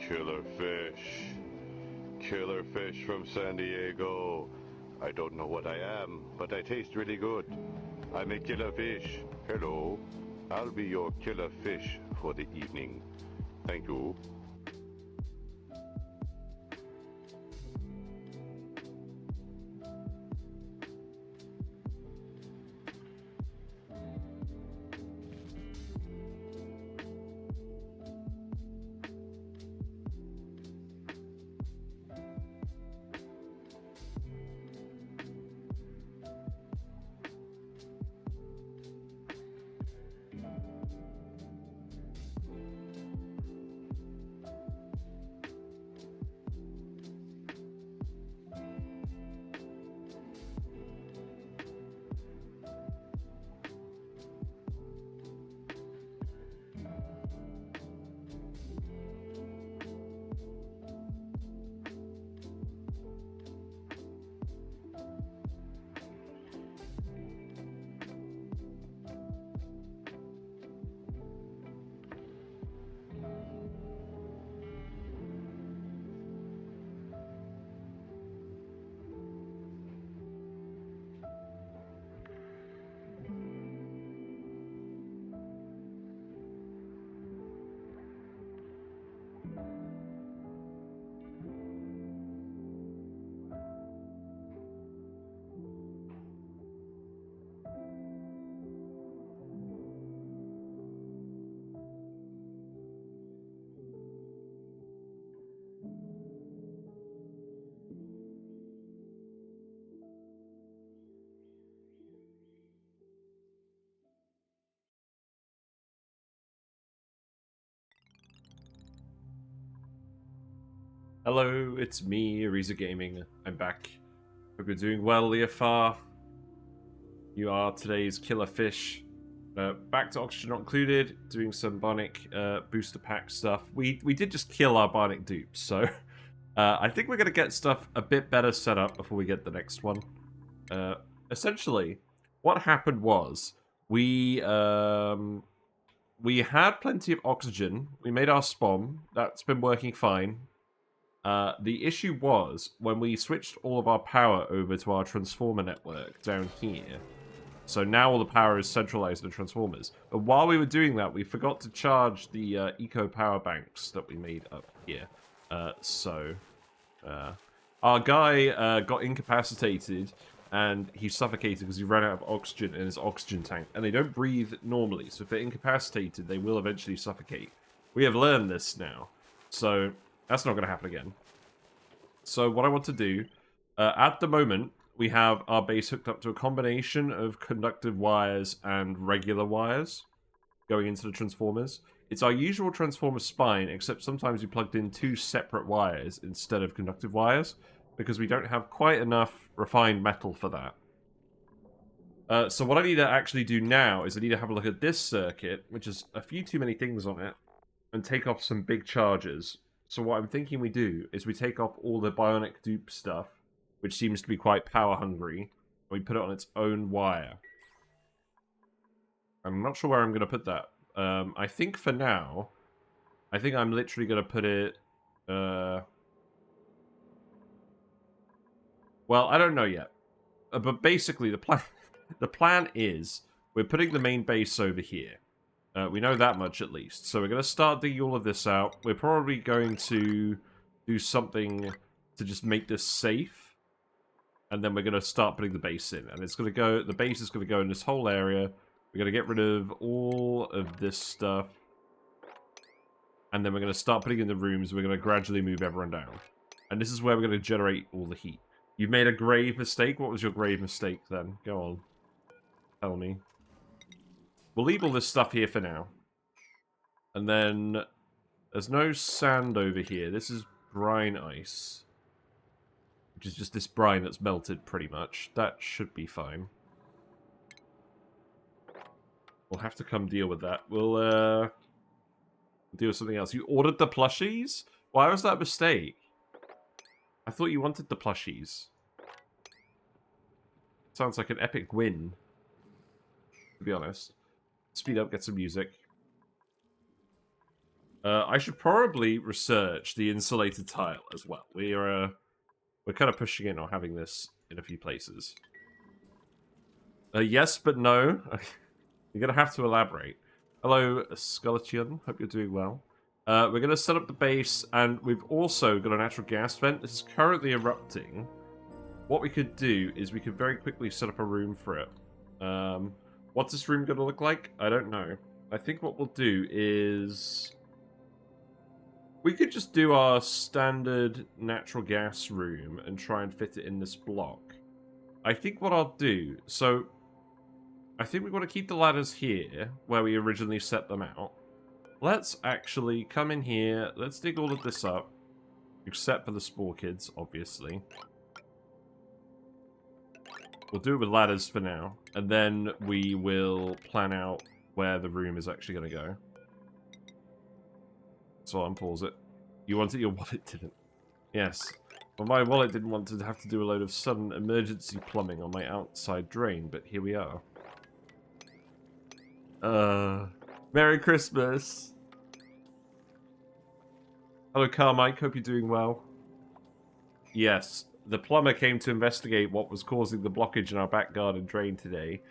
Killer fish. Killer fish from San Diego. I don't know what I am, but I taste really good. I'm a killer fish. Hello. I'll be your killer fish for the evening. Thank you. Hello, it's me, Ariza Gaming. I'm back. Hope you're doing well, Leofar. You are today's killer fish. Back to Oxygen Not Included, doing some Bionic Booster Pack stuff. We did just kill our Bionic dupes, so I think we're going to get stuff a bit better set up before we get the next one. Essentially, what happened was, we had plenty of oxygen. We made our spawn. That's been working fine. The issue was when we switched all of our power over to our transformer network down here. So now all the power is centralized in the transformers. But while we were doing that, we forgot to charge the eco power banks that we made up here. Our guy got incapacitated and he suffocated because he ran out of oxygen in his oxygen tank. And they don't breathe normally, so if they're incapacitated, they will eventually suffocate. We have learned this now. So that's not going to happen again. So what I want to do, at the moment, we have our base hooked up to a combination of conductive wires and regular wires going into the transformers. It's our usual transformer spine, except sometimes we plugged in two separate wires instead of conductive wires, because we don't have quite enough refined metal for that. So what I need to actually do now is I need to have a look at this circuit, which has a few too many things on it, and take off some big charges. So what I'm thinking we do is we take off all the bionic dupe stuff, which seems to be quite power hungry, and we put it on its own wire. I'm not sure where I'm going to put that. I think for now, I think I'm literally going to put it... well, I don't know yet. But basically, the plan is we're putting the main base over here. We know that much at least. So we're going to start digging all of this out. We're probably going to do something to just make this safe. And then we're going to start putting the base in. And it's going to go, the base is going to go in this whole area. We're going to get rid of all of this stuff. And then we're going to start putting in the rooms. We're going to gradually move everyone down. And this is where we're going to generate all the heat. You made a grave mistake? What was your grave mistake then? Go on. Tell me. We'll leave all this stuff here for now. And then there's no sand over here. This is brine ice. Which is just this brine that's melted pretty much. That should be fine. We'll have to come deal with that. We'll deal with something else. You ordered the plushies? Why was that a mistake? I thought you wanted the plushies. Sounds like an epic win, to be honest. Speed up, get some music. I should probably research the insulated tile as well. We're kind of pushing in on having this in a few places. Yes, but no. You're going to have to elaborate. Hello, Skeleton. Hope you're doing well. We're going to set up the base, and we've also got a natural gas vent. This is currently erupting. What we could do is we could very quickly set up a room for it. What's this room going to look like? I don't know. I think what we'll do is... we could just do our standard natural gas room and try and fit it in this block. I think what I'll do... so, I think we want to keep the ladders here, where we originally set them out. Let's actually come in here. Let's dig all of this up. Except for the spore kids, obviously. We'll do it with ladders for now. And then we will plan out where the room is actually going to go. So I'll unpause it. You wanted your wallet didn't. Yes. Well, my wallet didn't want to have to do a load of sudden emergency plumbing on my outside drain, but here we are. Merry Christmas. Hello, Carmike. Hope you're doing well. Yes, the plumber came to investigate what was causing the blockage in our back garden drain today,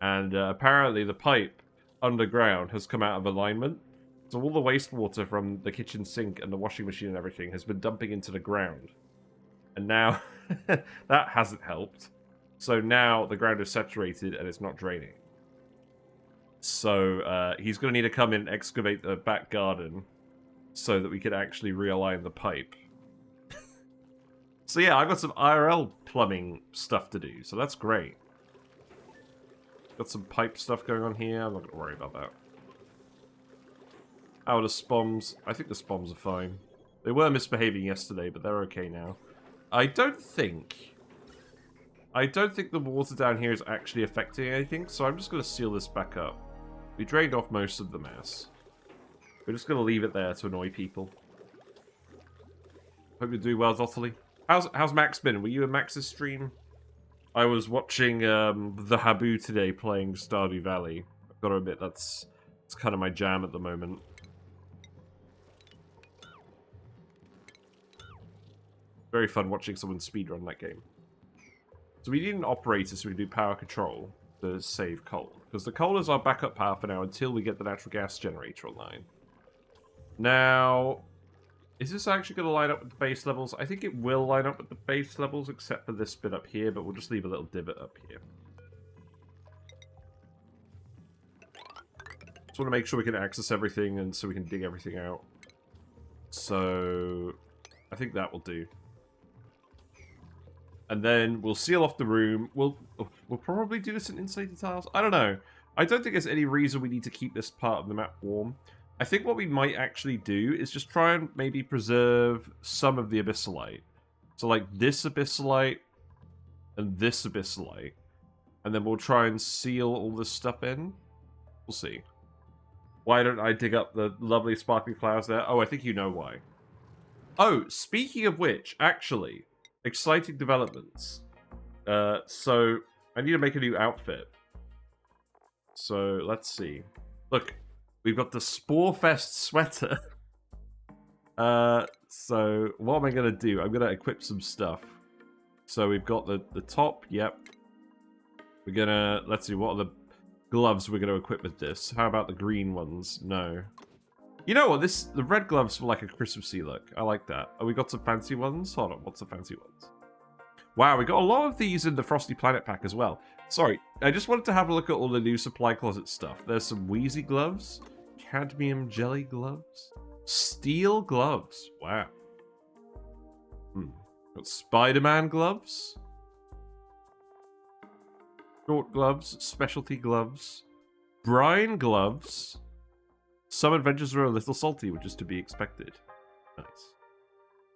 and apparently the pipe underground has come out of alignment. So all the wastewater from the kitchen sink and the washing machine and everything has been dumping into the ground. And now that hasn't helped. So now the ground is saturated and it's not draining. So he's going to need to come in and excavate the back garden so that we can actually realign the pipe. So yeah, I've got some IRL plumbing stuff to do, so that's great. Got some pipe stuff going on here, I'm not going to worry about that. How are the spoms? I think the spoms are fine. They were misbehaving yesterday, but they're okay now. I don't think the water down here is actually affecting anything, so I'm just going to seal this back up. We drained off most of the mess. We're just going to leave it there to annoy people. Hope you're doing well, Zotterly. How's Max been? Were you in Max's stream? I was watching the Habu today playing Stardew Valley. I've got to admit, that's kind of my jam at the moment. Very fun watching someone speedrun that game. So we need an operator so we can do power control to save coal. Because the coal is our backup power for now until we get the natural gas generator online. Now, is this actually going to line up with the base levels? I think it will line up with the base levels except for this bit up here, but we'll just leave a little divot up here. Just want to make sure we can access everything and so we can dig everything out. So, I think that will do. And then we'll seal off the room. We'll probably do this in insulated tiles. I don't know. I don't think there's any reason we need to keep this part of the map warm. I think what we might actually do is just try and maybe preserve some of the abyssalite. So like this abyssalite and this abyssalite. And then we'll try and seal all this stuff in. We'll see. Why don't I dig up the lovely sparkling flowers there? Oh, I think you know why. Oh, speaking of which, actually... exciting developments. So, I need to make a new outfit. So, let's see. Look, we've got the Sporefest sweater. So, what am I going to do? I'm going to equip some stuff. So, we've got the top, yep. We're going to, let's see, what are the gloves we're going to equip with this? How about the green ones? No. You know what? The red gloves were like a Christmassy look. I like that. Oh, we got some fancy ones? Hold on, what's the fancy ones? Wow, we got a lot of these in the Frosty Planet pack as well. Sorry, I just wanted to have a look at all the new supply closet stuff. There's some Wheezy gloves, cadmium jelly gloves, steel gloves. Wow. Got Spider-Man gloves, short gloves, specialty gloves, brine gloves. Some adventures are a little salty, which is to be expected. Nice.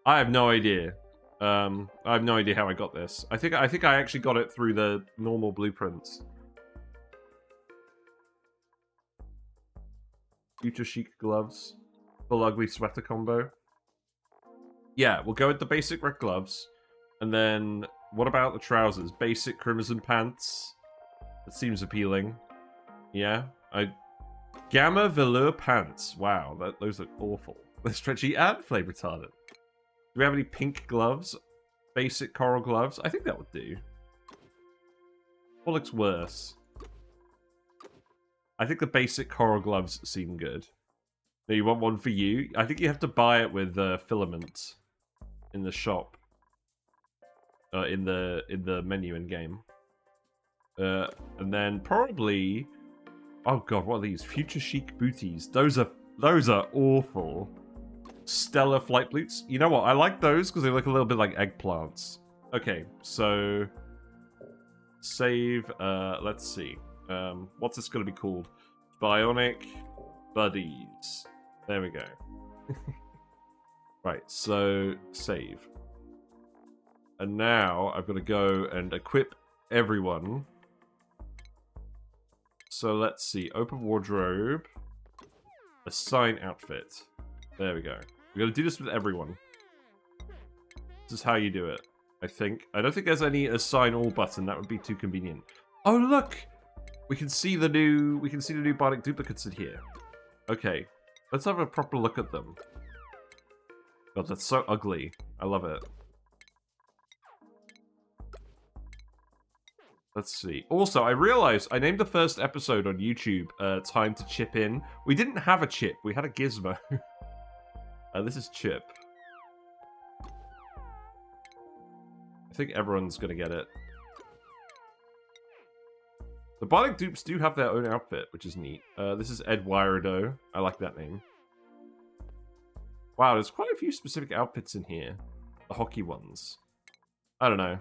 I have no idea. I have no idea how I got this. I think I actually got it through the normal blueprints. Future chic gloves. Full ugly sweater combo. Yeah, we'll go with the basic red gloves. And then, what about the trousers? Basic crimson pants. That seems appealing. Yeah, Gamma velour pants. Wow, those look awful. They're stretchy and flame retardant. Do we have any pink gloves? Basic coral gloves? I think that would do. What looks worse? I think the basic coral gloves seem good. No, you want one for you? I think you have to buy it with filament in the shop. In the menu in game. And then probably, oh god, what are these? Future chic booties. Those are awful. Stellar flight boots. You know what? I like those because they look a little bit like eggplants. Okay, so save. Let's see. What's this going to be called? Bionic Buddies. There we go. Right, so save. And now I've got to go and equip everyone. So let's see. Open wardrobe. Assign outfit. There we go. We're going to do this with everyone. This is how you do it, I think. I don't think there's any assign all button. That would be too convenient. Oh, look! We can see the new Bionic duplicates in here. Okay. Let's have a proper look at them. God, that's so ugly. I love it. Let's see. Also, I realized I named the first episode on YouTube Time to Chip In. We didn't have a chip. We had a gizmo. This is Chip. I think everyone's going to get it. The Bionic dupes do have their own outfit, which is neat. This is Eduardo. I like that name. Wow, there's quite a few specific outfits in here. The hockey ones. I don't know.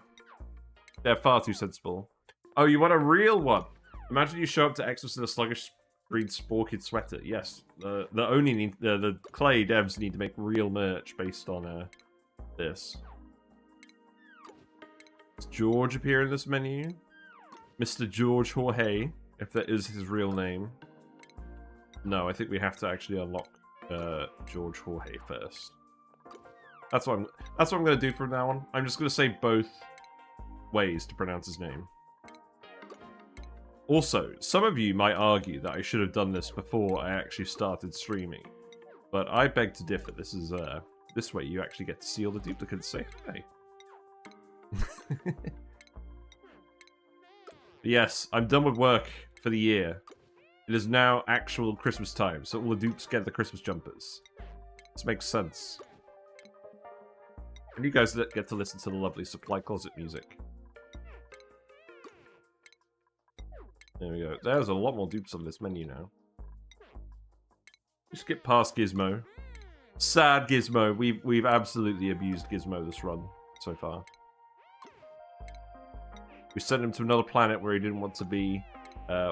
They're far too sensible. Oh, you want a real one? Imagine you show up to Xmas in a sluggish green Spore Kid sweater. Yes, the clay devs need to make real merch based on this. Does George appear in this menu? Mr. George Jorge, if that is his real name. No, I think we have to actually unlock George Jorge first. That's what I'm going to do from now on. I'm just going to say both ways to pronounce his name. Also, some of you might argue that I should have done this before I actually started streaming, but I beg to differ. This way you actually get to see all the duplicates say hey. Yes, I'm done with work for the year. It is now actual Christmas time, so all the dupes get the Christmas jumpers. This makes sense. And you guys get to listen to the lovely Supply Closet music. There we go. There's a lot more dupes on this menu now. We skip past Gizmo. Sad Gizmo. We've absolutely abused Gizmo this run so far. We sent him to another planet where he didn't want to be.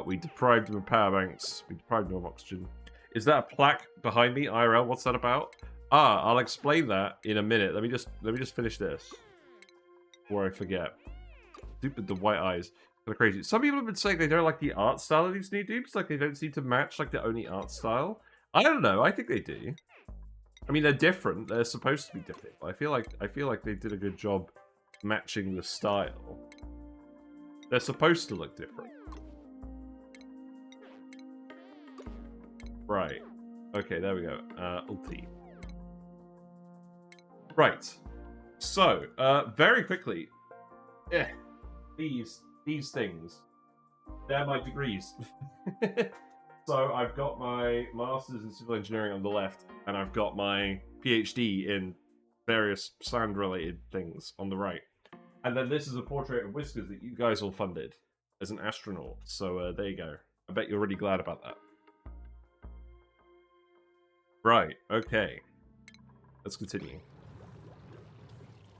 We deprived him of power banks. We deprived him of oxygen. Is that a plaque behind me, IRL? What's that about? Ah, I'll explain that in a minute. Let me just finish this before I forget. Dupe with the white eyes. Kind of crazy. Some people have been saying they don't like the art style of these new dupes. Like they don't seem to match like the ONI art style. I don't know. I think they do. I mean, they're different. They're supposed to be different. I feel like they did a good job matching the style. They're supposed to look different. Right. Okay, there we go. Ulti. Right. So, very quickly. Yeah. These things. They're my degrees. So, I've got my Masters in Civil Engineering on the left, and I've got my PhD in various sound-related things on the right. And then this is a portrait of Whiskers that you guys all funded as an astronaut. So, there you go. I bet you're really glad about that. Right, okay. Let's continue.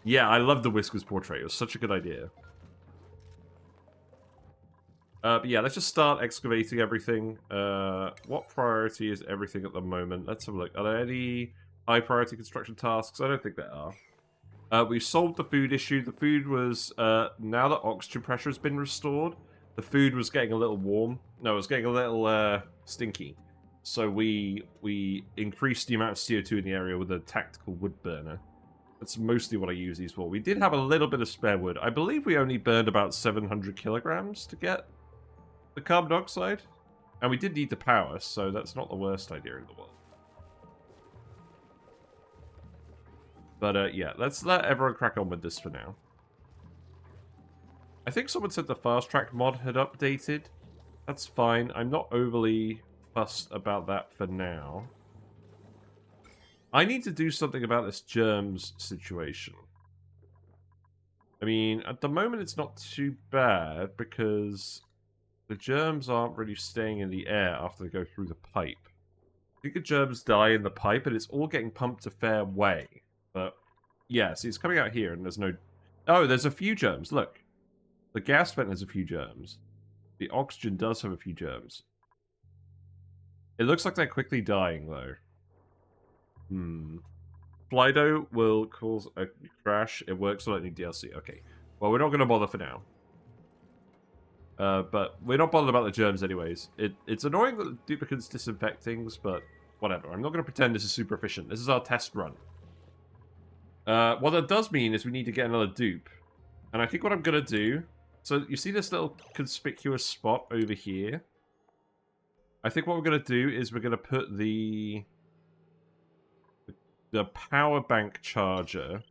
Yeah, I love the Whiskers portrait. It was such a good idea. But yeah, let's just start excavating everything. What priority is everything at the moment? Let's have a look. Are there any high priority construction tasks? I don't think there are. We solved the food issue. The food was, now that oxygen pressure has been restored, the food was getting a little warm. No, it was getting a little stinky. So we increased the amount of CO2 in the area with a tactical wood burner. That's mostly what I use these for. We did have a little bit of spare wood. I believe we only burned about 700 kilograms to get the carbon dioxide. And we did need the power, so that's not the worst idea in the world. But yeah, let's let everyone crack on with this for now. I think someone said the fast track mod had updated. That's fine. I'm not overly fussed about that for now. I need to do something about this germs situation. I mean, at the moment it's not too bad because the germs aren't really staying in the air after they go through the pipe. I think the germs die in the pipe and it's all getting pumped a fair way. But yeah, see, it's coming out here and there's no... Oh, there's a few germs, look. The gas vent has a few germs. The oxygen does have a few germs. It looks like they're quickly dying, though. Flydo will cause a crash. It works without any DLC. Okay. Well, we're not going to bother for now. But we're not bothered about the germs anyways. It's annoying that the duplicates disinfect things, but whatever. I'm not going to pretend this is super efficient. This is our test run. What that does mean is we need to get another dupe. And I think what I'm going to do... So, you see this little conspicuous spot over here? I think what we're going to do is we're going to put the power bank charger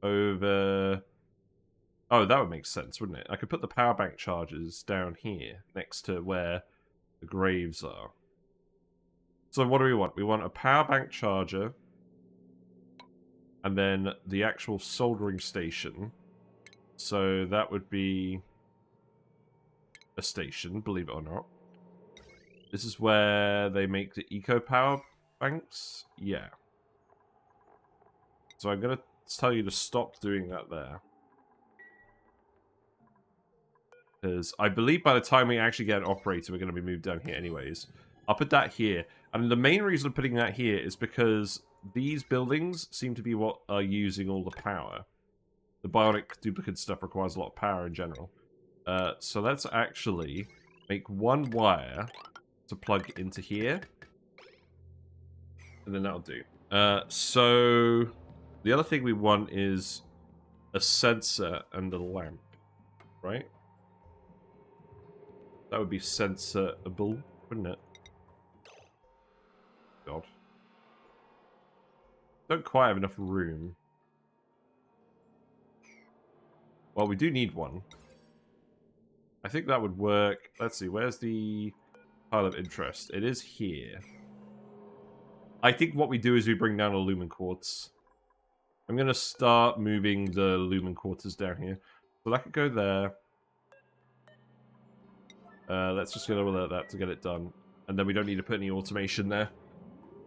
over... Oh, that would make sense, wouldn't it? I could put the power bank chargers down here, next to where the graves are. So what do we want? We want a power bank charger, and then the actual soldering station. So that would be a station, believe it or not. This is where they make the eco power banks? Yeah. So I'm going to tell you to stop doing that there. Because I believe by the time we actually get an operator, we're going to be moved down here anyways. I'll put that here. And the main reason I'm putting that here is because these buildings seem to be what are using all the power. The bionic duplicate stuff requires a lot of power in general. So let's actually make one wire to plug into here. And then that'll do. So the other thing we want is a sensor and a lamp, right? That would be sensorable, wouldn't it? God. Don't quite have enough room. Well, we do need one. I think that would work. Let's see, where's the pile of interest? It is here. I think what we do is we bring down a lumen quartz. I'm going to start moving the lumen quarters down here. So that could go there. Let's just get over that to get it done. And then we don't need to put any automation there.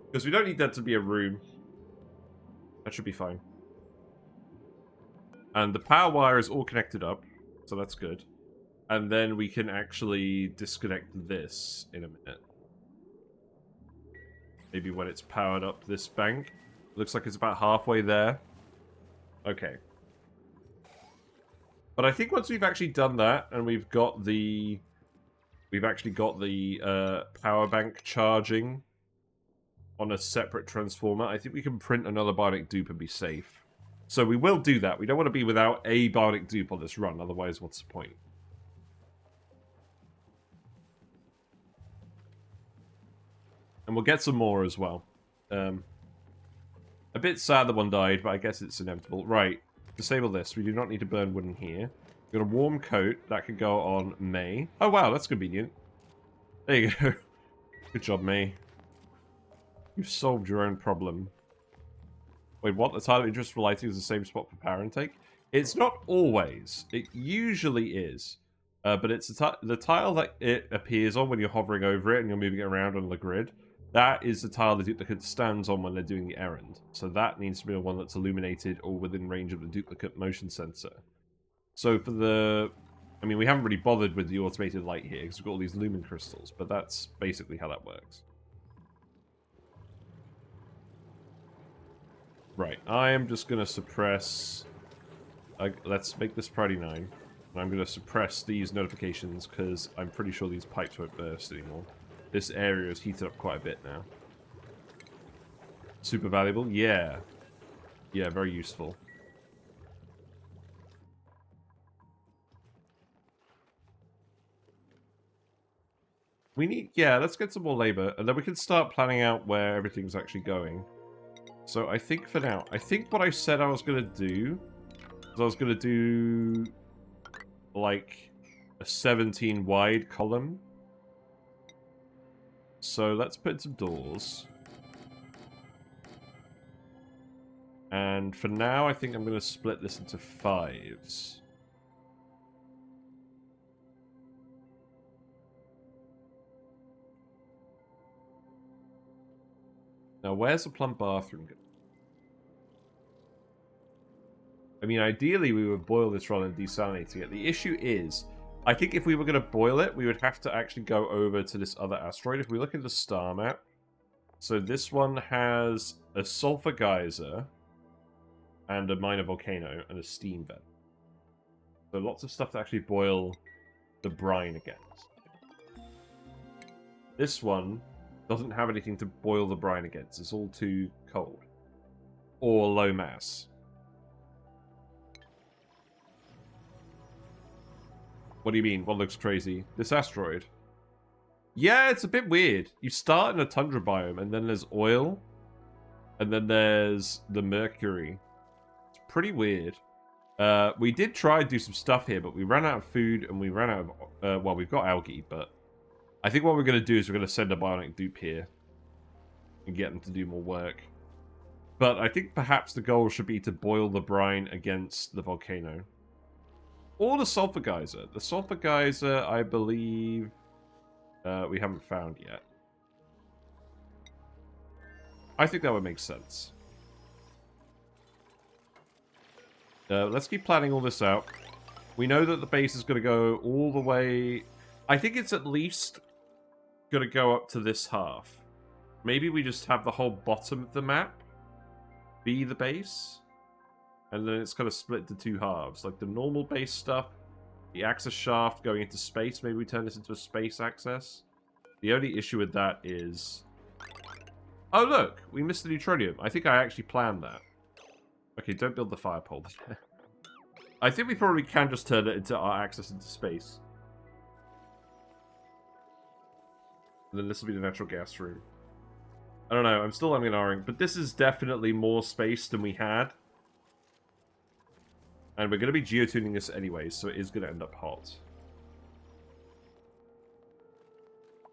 Because we don't need that to be a room. That should be fine. And the power wire is all connected up. So that's good. And then we can actually disconnect this in a minute. Maybe when it's powered up this bank. Looks like it's about halfway there. Okay. But I think once we've actually done that, and we've got the... We've actually got the power bank charging on a separate transformer. I think we can print another bionic dupe and be safe. So we will do that. We don't want to be without a bionic dupe on this run. Otherwise, what's the point? And we'll get some more as well. A bit sad that one died, but I guess it's inevitable. Right. Disable this. We do not need to burn wood in here. We've got a warm coat. That could go on May. Oh, wow. That's convenient. There you go. Good job, May. You've solved your own problem. Wait, what? The tile of interest for lighting is the same spot for power intake? It's not always. It usually is. But it's the tile that it appears on when you're hovering over it and you're moving it around on the grid. That is the tile the duplicate stands on when they're doing the errand. So that needs to be the one that's illuminated or within range of the duplicate motion sensor. So for the... I mean, we haven't really bothered with the automated light here because we've got all these lumen crystals, but that's basically how that works. Right, I am just going to suppress... let's make this priority 9. And I'm going to suppress these notifications because I'm pretty sure these pipes won't burst anymore. This area is heated up quite a bit now. Super valuable? Yeah. Yeah, very useful. We need... Yeah, let's get some more labor, and then we can start planning out where everything's actually going. So I think for now, I think what I said I was going to do is I was going to do like a 17 wide column. So let's put in some doors. And for now, I think I'm going to split this into 5s. Now, where's the plum bathroom? I mean, ideally, we would boil this rather than desalinating it. The issue is, I think if we were going to boil it, we would have to actually go over to this other asteroid. If we look at the star map, so this one has a sulfur geyser and a minor volcano and a steam vent. So lots of stuff to actually boil the brine against. This one doesn't have anything to boil the brine against. It's all too cold. Or low mass. What do you mean? What looks crazy? This asteroid? Yeah, it's a bit weird. You start in a tundra biome, and then there's oil. And then there's the mercury. It's pretty weird. We did try to do some stuff here, but we ran out of food, and we ran out of... well, we've got algae, but... I think what we're going to do is we're going to send a bionic dupe here. And get them to do more work. But I think perhaps the goal should be to boil the brine against the volcano. Or the sulfur geyser. The sulfur geyser, I believe, we haven't found yet. I think that would make sense. Let's keep planning all this out. We know that the base is going to go all the way... I think it's at least going to go up to this half. Maybe we just have the whole bottom of the map be the base. And then it's kind of split into 2 halves. Like the normal base stuff, the access shaft going into space. Maybe we turn this into a space access. The only issue with that is... Oh, look! We missed the neutronium. I think I actually planned that. Okay, don't build the fire pole. I think we probably can just turn it into our access into space. And then this will be the natural gas room. I don't know. I'm still umming, but this is definitely more space than we had. And we're going to be geotuning this anyway, so it is going to end up hot.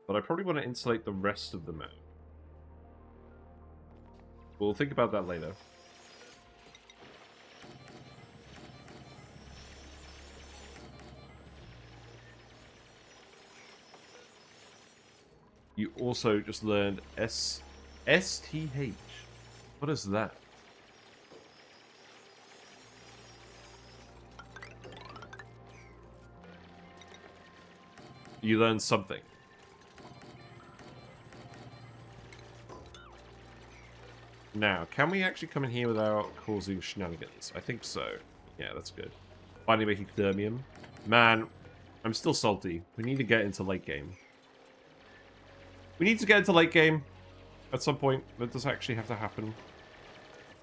But I probably want to insulate the rest of the map. We'll think about that later. You also just learned STH. What is that? You learned something. Now, can we actually come in here without causing shenanigans? I think so. Yeah, that's good. Finally making thermium. Man, I'm still salty. We need to get into late game. We need to get into late game at some point. That does actually have to happen.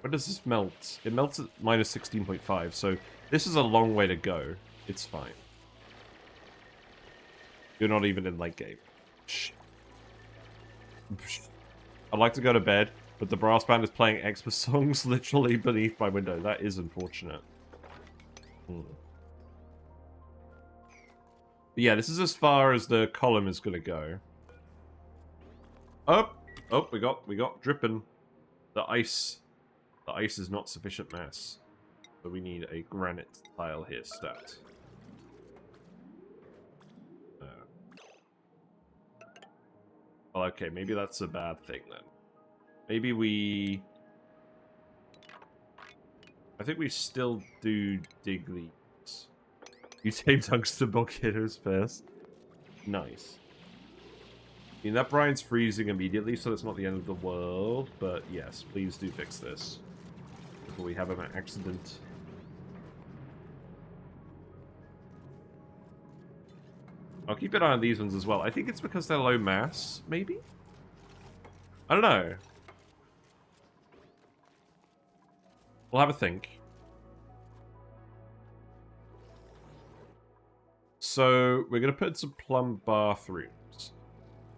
When does this melt? It melts at minus 16.5, so this is a long way to go. It's fine. You're not even in late game. Shh. I'd like to go to bed, but the brass band is playing Xmas songs literally beneath my window. That is unfortunate. But yeah, this is as far as the column is going to go. Oh, we got dripping. The ice is not sufficient mass, so we need a granite tile here stat. Well, okay, maybe that's a bad thing then. Maybe we... I think we still do dig these. You tame tungsten volcanoes first. Nice. I mean, that brine's freezing immediately, so it's not the end of the world. But yes, please do fix this before we have an accident. I'll keep an eye on these ones as well. I think it's because they're low mass, maybe? I don't know. We'll have a think. So, we're going to put some plum bathrooms.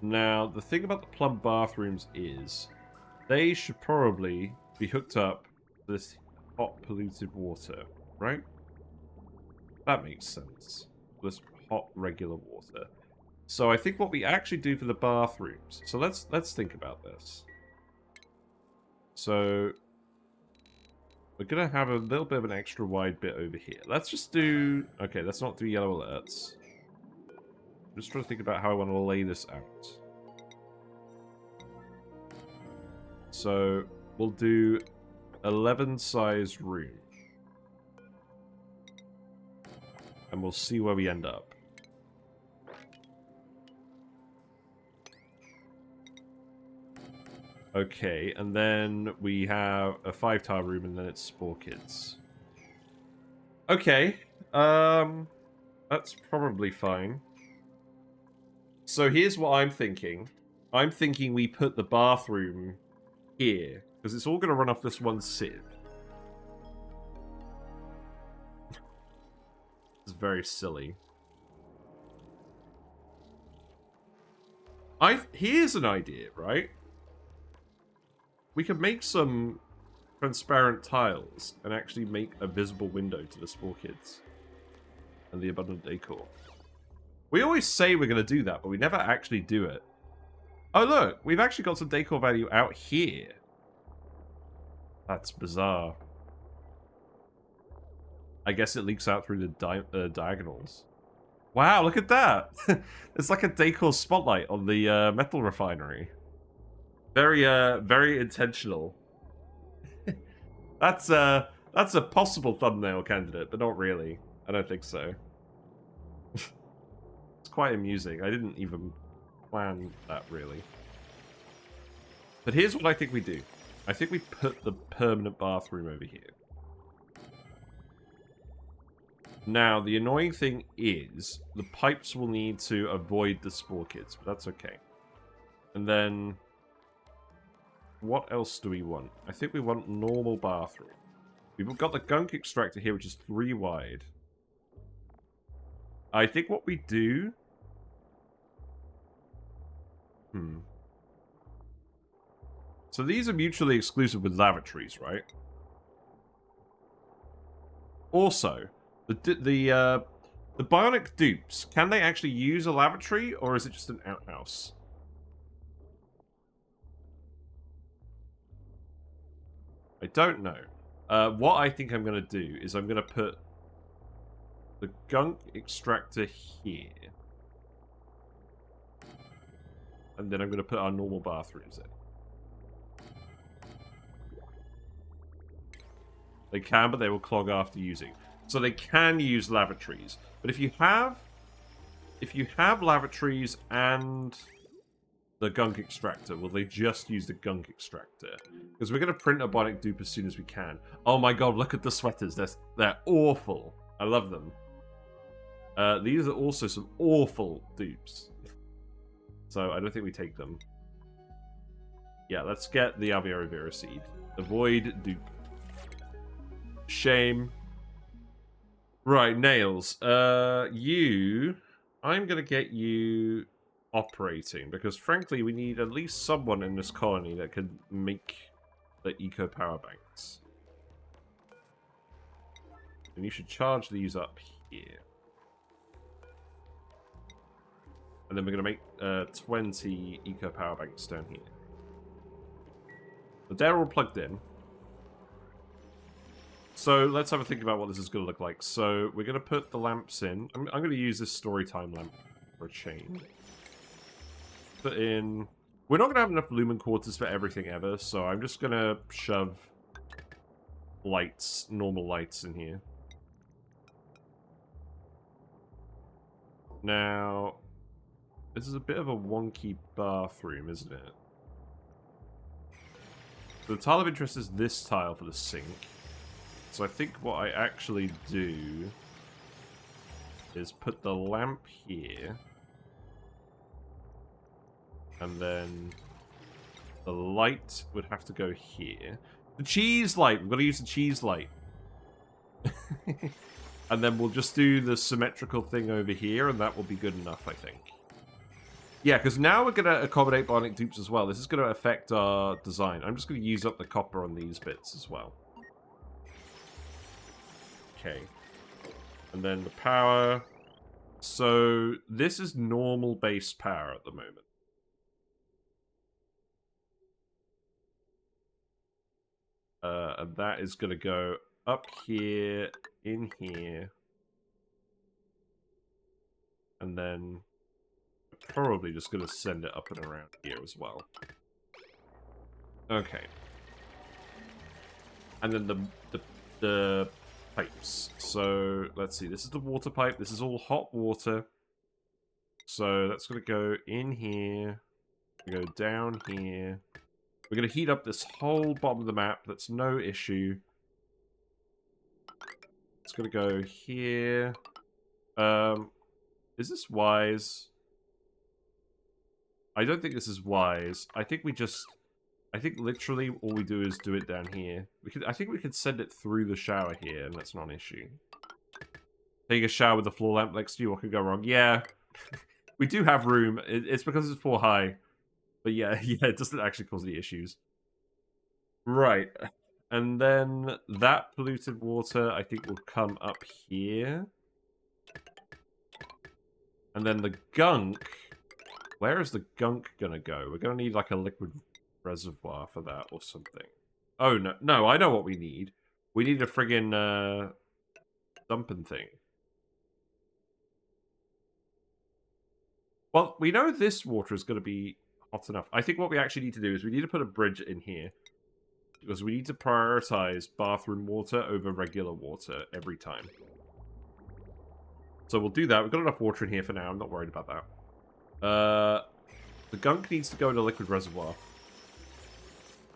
Now, the thing about the plum bathrooms is they should probably be hooked up to this hot polluted water, right? That makes sense. This hot regular water. So I think what we actually do for the bathrooms. So let's think about this. So we're gonna have a little bit of an extra wide bit over here. Let's just do. Okay, let's not do yellow alerts. I'm just trying to think about how I want to lay this out. So we'll do 11 size room. And we'll see where we end up. Okay, and then we have a 5-tile room and then it's Spore Kids. Okay, that's probably fine. So here's what I'm thinking. I'm thinking we put the bathroom here, because it's all going to run off this one sieve. It's very silly. Here's an idea, right? We could make some transparent tiles and actually make a visible window to the Spore Kids and the abundant decor. We always say we're going to do that, but we never actually do it. Oh, look, we've actually got some decor value out here. That's bizarre. I guess it leaks out through the diagonals. Wow, look at that! It's like a decor spotlight on the metal refinery. Very intentional. That's a possible thumbnail candidate, but not really. I don't think so. It's quite amusing. I didn't even plan that, really. But here's what I think we do. I think we put the permanent bathroom over here. Now, the annoying thing is, the pipes will need to avoid the Spore Kids, but that's okay. And then, what else do we want? I think we want normal bathroom. We've got the gunk extractor here, which is 3 wide. I think what we do... So these are mutually exclusive with lavatories, right? Also, the bionic dupes, can they actually use a lavatory, or is it just an outhouse? I don't know. What I think I'm going to do is I'm going to put the gunk extractor here. And then I'm going to put our normal bathrooms in. They can, but they will clog after using. So they can use lavatories. But if you have lavatories and the gunk extractor, will they just use the gunk extractor? Because we're going to print a bionic dupe as soon as we can. Oh my god, look at the sweaters. They're awful. I love them. These are also some awful dupes. So I don't think we take them. Yeah, let's get the Alveolar Vera seed. Avoid dupe. Shame. Right, Nails. I'm going to get you operating, because frankly we need at least someone in this colony that can make the eco power banks. And you should charge these up here. And then we're going to make 20 eco power banks down here. But they're all plugged in. So let's have a think about what this is going to look like. So we're going to put the lamps in. I'm going to use this storytime lamp for a chain. Put in... We're not going to have enough lumen quarters for everything ever, so I'm just going to shove lights, normal lights in here. Now, this is a bit of a wonky bathroom, isn't it? So the tile of interest is this tile for the sink. So I think what I actually do is put the lamp here. And then the light would have to go here. The cheese light! We've got to use the cheese light. And then we'll just do the symmetrical thing over here, and that will be good enough, I think. Yeah, because now we're going to accommodate bionic dupes as well. This is going to affect our design. I'm just going to use up the copper on these bits as well. Okay. And then the power. So this is normal base power at the moment. And that is going to go up here, in here. And then probably just going to send it up and around here as well. Okay. And then the pipes. So let's see. This is the water pipe. This is all hot water. So that's going to go in here. Go down here. We're going to heat up this whole bottom of the map. That's no issue. It's going to go here. Is this wise? I don't think this is wise. I think we just... I think literally all we do is do it down here. I think we could send it through the shower here, and that's not an issue. Take a shower with the floor lamp next to you, what could go wrong? Yeah. We do have room. It's because it's 4 high. But yeah, it doesn't actually cause any issues. Right. And then that polluted water, I think, will come up here. And then the gunk... Where is the gunk gonna go? We're gonna need, like, a liquid reservoir for that or something. Oh, no. No, I know what we need. We need a friggin' dumping thing. Well, we know this water is gonna be hot enough. I think what we actually need to do is we need to put a bridge in here. Because we need to prioritize bathroom water over regular water every time. So we'll do that. We've got enough water in here for now. I'm not worried about that. The gunk needs to go in a liquid reservoir.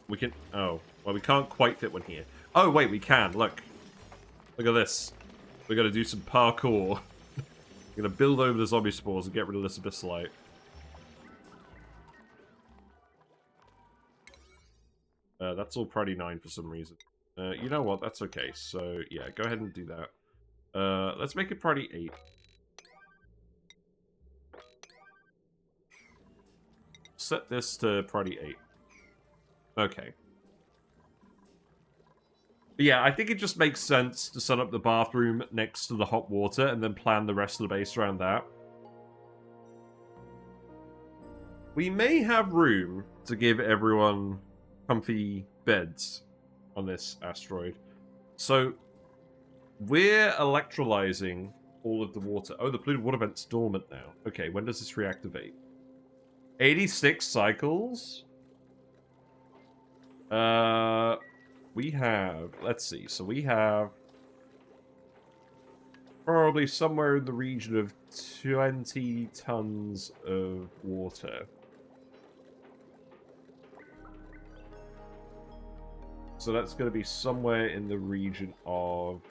We can... Oh. Well, we can't quite fit one here. Oh, wait, we can. Look. Look at this. We're going to do some parkour. We're going to build over the zombie spores and get rid of this abyssalite. That's all priority 9 for some reason. You know what? That's okay. So, yeah, go ahead and do that. Let's make it priority 8. Set this to priority 8. Okay. But yeah, I think it just makes sense to set up the bathroom next to the hot water and then plan the rest of the base around that. We may have room to give everyone comfy beds on this asteroid. So, we're electrolyzing all of the water. Oh, the polluted water vent's dormant now. Okay, when does this reactivate? 86 cycles? We have... Let's see. So we have... probably somewhere in the region of 20 tons of water. So that's going to be somewhere in the region of...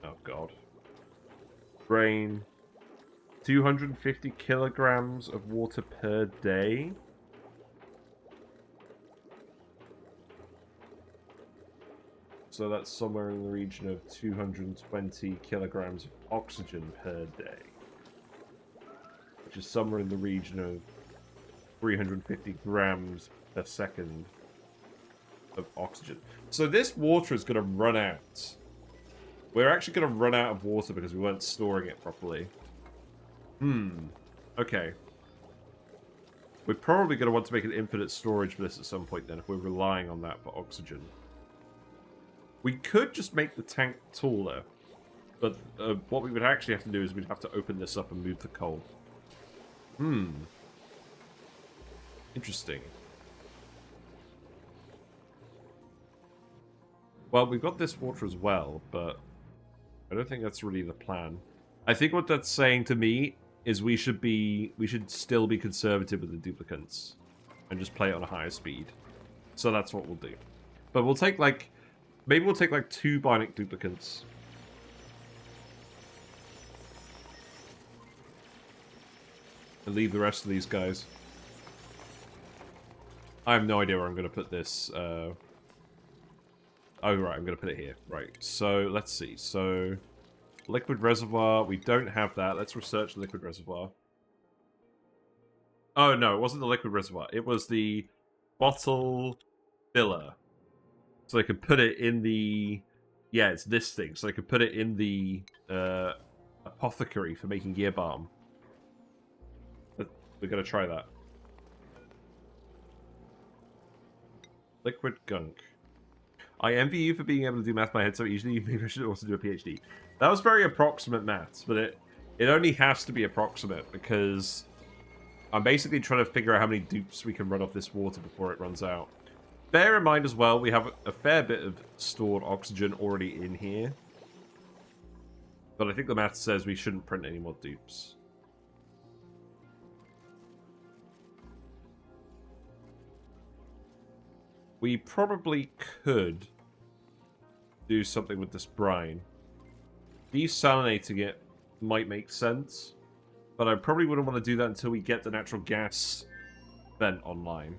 Oh, God. Brain. 250 kilograms of water per day. So that's somewhere in the region of 220 kilograms of oxygen per day. Which is somewhere in the region of 350 grams per second of oxygen. So this water is going to run out. We're actually going to run out of water because we weren't storing it properly. Okay. We're probably going to want to make an infinite storage for this at some point then, if we're relying on that for oxygen. We could just make the tank taller, but what we would actually have to do is we'd have to open this up and move the coal. Interesting. Well, we've got this water as well, but I don't think that's really the plan. I think what that's saying to me is we should still be conservative with the duplicates and just play it on a higher speed. So that's what we'll do. But we'll take like, maybe we'll take like 2 bionic duplicates. And leave the rest of these guys. I have no idea where I'm going to put this. Oh, right, I'm going to put it here. Right, so let's see. So Liquid reservoir. We don't have that. Let's research the liquid reservoir. Oh, no, it wasn't the liquid reservoir. It was the bottle filler. So they could put it in the... Yeah, it's this thing. So they could put it in the apothecary for making gear balm. We're going to try that. Liquid gunk. I envy you for being able to do math in my head so easily. Maybe I should also do a PhD. That was very approximate maths, but it only has to be approximate because I'm basically trying to figure out how many dupes we can run off this water before it runs out. Bear in mind as well, we have a fair bit of stored oxygen already in here. But I think the math says we shouldn't print any more dupes. We probably could do something with this brine. Desalinating it might make sense, but I probably wouldn't want to do that until we get the natural gas vent online.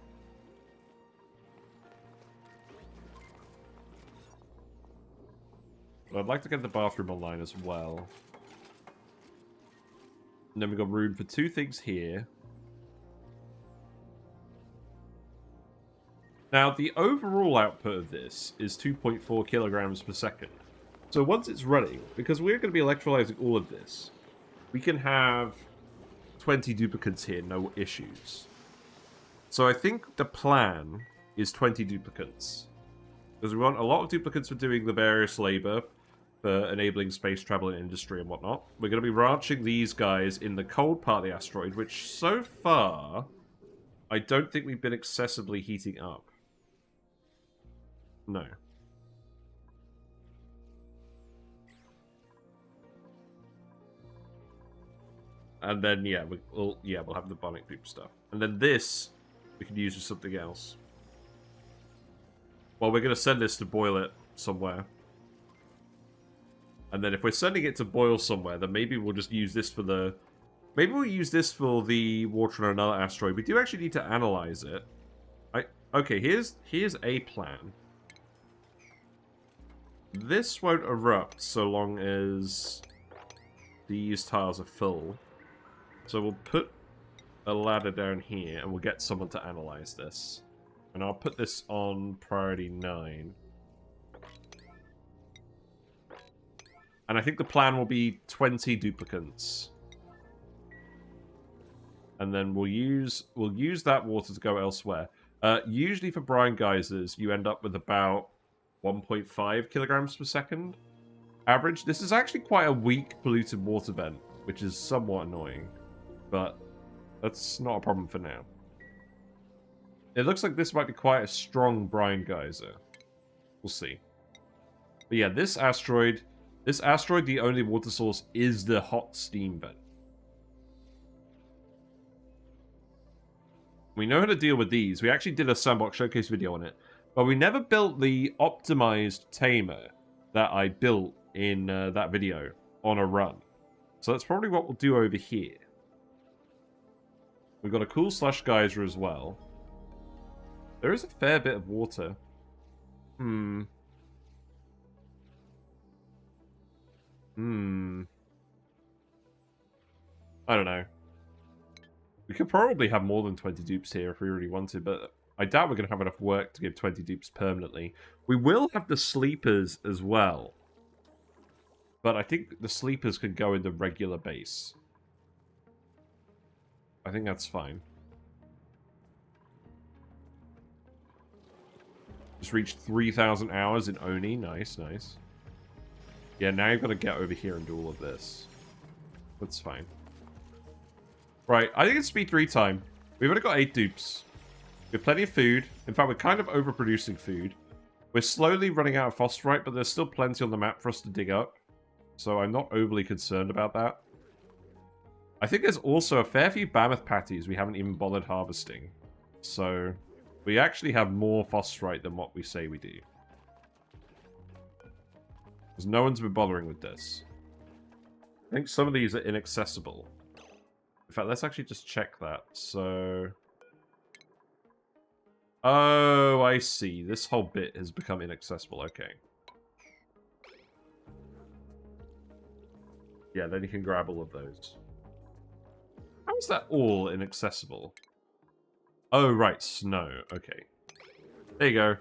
But I'd like to get the bathroom online as well. And then we've got room for 2 things here. Now, the overall output of this is 2.4 kilograms per second. So once it's running, because we're going to be electrolyzing all of this, we can have 20 duplicates here, no issues. So I think the plan is 20 duplicates. Because we want a lot of duplicates for doing the various labor, for enabling space travel and industry and whatnot. We're going to be ranching these guys in the cold part of the asteroid, which so far, I don't think we've been excessively heating up. No. And then, yeah, we'll have the Bionic Booster stuff. And then this, we can use for something else. Well, we're going to send this to boil it somewhere. And then if we're sending it to boil somewhere, then maybe we'll just use this for the... Maybe we'll use this for the water on another asteroid. We do actually need to analyze it. Okay, here's a plan. This won't erupt so long as these tiles are full. So we'll put a ladder down here and we'll get someone to analyze this. And I'll put this on priority 9. And I think the plan will be 20 duplicates. And then we'll use that water to go elsewhere. Usually for brine geysers, you end up with about 1.5 kilograms per second average. This is actually quite a weak polluted water vent, which is somewhat annoying. But that's not a problem for now. It looks like this might be quite a strong brine geyser. We'll see. But yeah, this asteroid, the only water source is the hot steam vent. We know how to deal with these. We actually did a sandbox showcase video on it. But we never built the optimized tamer that I built in that video on a run. So that's probably what we'll do over here. We've got a cool slush geyser as well. There is a fair bit of water. I don't know. We could probably have more than 20 dupes here if we really wanted, but I doubt we're going to have enough work to give 20 dupes permanently. We will have the sleepers as well. But I think the sleepers can go in the regular base. I think that's fine. Just reached 3,000 hours in ONI. Nice, nice. Yeah, now you've got to get over here and do all of this. That's fine. Right, I think it's speed 3 time. We've already got 8 dupes. We have plenty of food. In fact, we're kind of overproducing food. We're slowly running out of phosphorite, but there's still plenty on the map for us to dig up. So I'm not overly concerned about that. I think there's also a fair few mammoth patties we haven't even bothered harvesting. So we actually have more phosphorite than what we say we do. Because no one's been bothering with this. I think some of these are inaccessible. In fact, let's actually just check that. So... Oh, I see. This whole bit has become inaccessible. Okay. Yeah, then you can grab all of those. How is that all inaccessible? Oh, right, snow. Okay. There you go.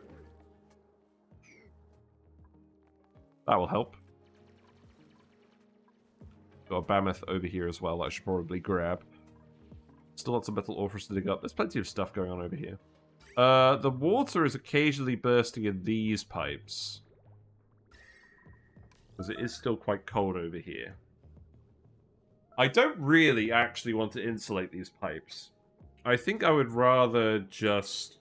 That will help. Got a mammoth over here as well that I should probably grab. Still lots of metal authors to dig up. There's plenty of stuff going on over here. The water is occasionally bursting in these pipes. Because it is still quite cold over here. I don't really actually want to insulate these pipes. I think I would rather just...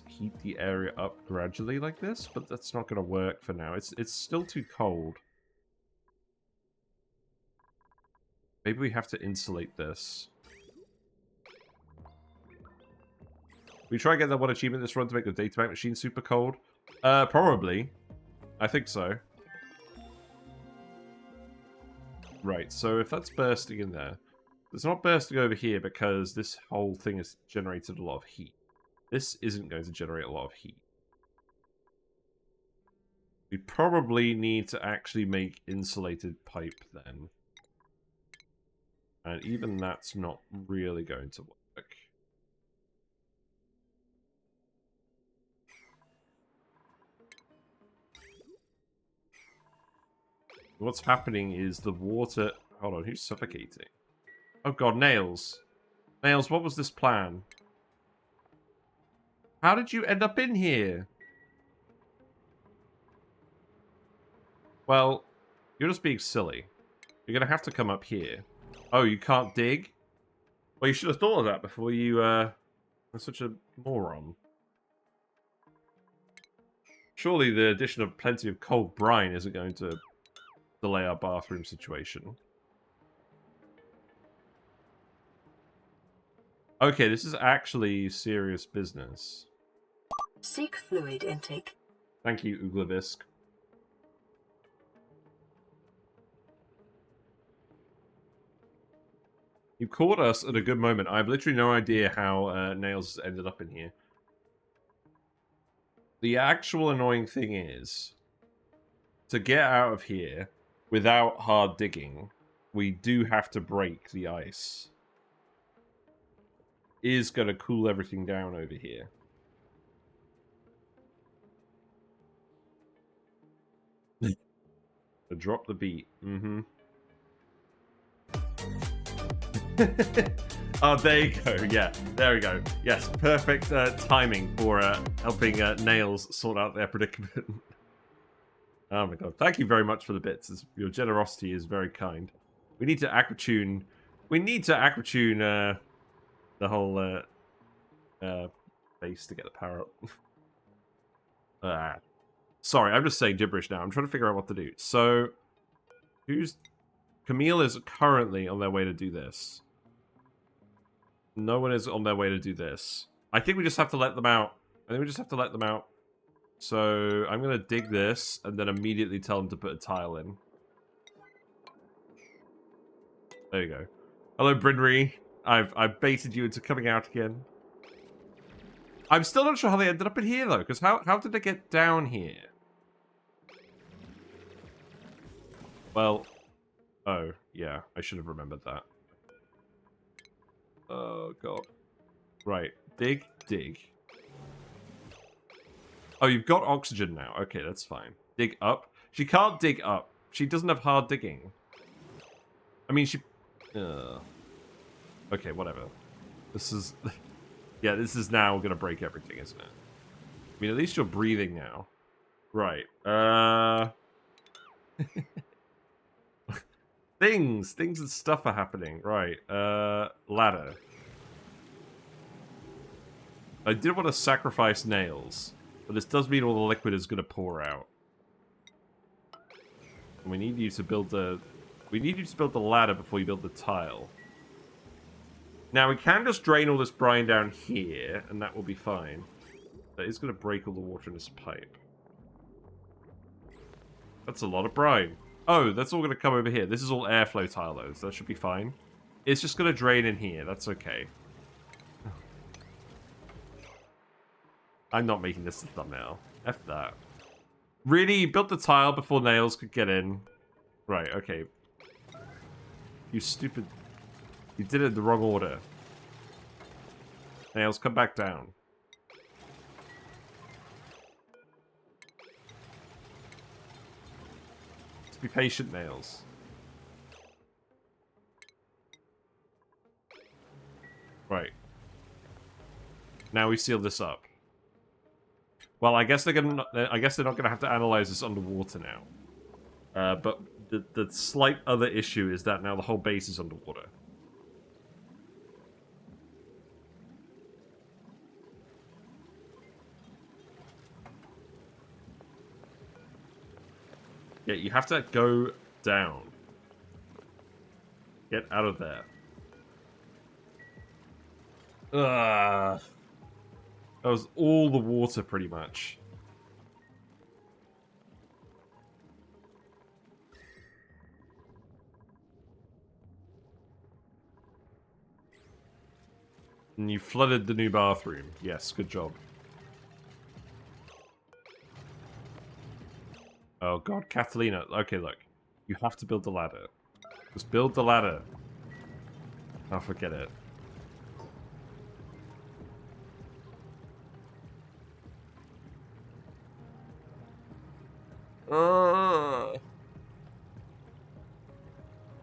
heat the area up gradually like this, but that's not going to work for now. It's still too cold. Maybe we have to insulate this. We try and get that one achievement this run to make the data bank machine super cold? Probably. I think so. Right, so if that's bursting in there... It's not bursting over here because this whole thing has generated a lot of heat. This isn't going to generate a lot of heat. We probably need to actually make insulated pipe then. And even that's not really going to work. What's happening is the water... Hold on, who's suffocating? Oh god, Nails. Nails, what was this plan? How did you end up in here? Well, you're just being silly. You're going to have to come up here. Oh, you can't dig? Well, you should have thought of that before you were such a moron. Surely the addition of plenty of cold brine isn't going to delay our bathroom situation. Okay, this is actually serious business. Seek fluid intake. Thank you, Uglavisk. You caught us at a good moment. I have literally no idea how Nails ended up in here. The actual annoying thing is, to get out of here without hard digging, we do have to break the ice. Is going to cool everything down over here. Drop the beat. Mm-hmm. Oh, there you go. Yeah, there we go. Yes, perfect timing for helping Nails sort out their predicament. Oh my god. Thank you very much for the bits. Your generosity is very kind. We need to aquatune... the whole base to get the power up. Sorry, I'm just saying gibberish now. I'm trying to figure out what to do. So, Camille is currently on their way to do this. No one is on their way to do this. I think we just have to let them out. So, I'm going to dig this and then immediately tell them to put a tile in. There you go. Hello, Brynry. I've baited you into coming out again. I'm still not sure how they ended up in here, though, because how did they get down here? Well, oh, yeah, I should have remembered that. Oh, God. Right, dig. Oh, you've got oxygen now. Okay, that's fine. Dig up. She can't dig up. She doesn't have hard digging. I mean, she... Okay, whatever. This is... Yeah, this is now going to break everything, isn't it? I mean, at least you're breathing now. Right. Things and stuff are happening. Right. Ladder. I did want to sacrifice Nails, but this does mean all the liquid is going to pour out. And we need you to build the... We need you to build the ladder before you build the tile. Now, we can just drain all this brine down here, and that will be fine. That is going to break all the water in this pipe. That's a lot of brine. Oh, that's all going to come over here. This is all airflow tile, though, so that should be fine. It's just going to drain in here. That's okay. I'm not making this a thumbnail. F that. Really? You built the tile before nails could get in? Right, okay. You stupid... You did it in the wrong order. Nails, come back down. Let's be patient, Nails. Right. Now we seal this up. Well, I guess they're gonna. I guess they're not gonna have to analyze this underwater now. But the slight other issue is that now the whole base is underwater. Yeah, you have to go down. Get out of there. Ugh. That was all the water, pretty much. And you flooded the new bathroom. Yes, good job. Oh god, Catalina. Okay, look. You have to build the ladder. Just build the ladder. Oh, forget it.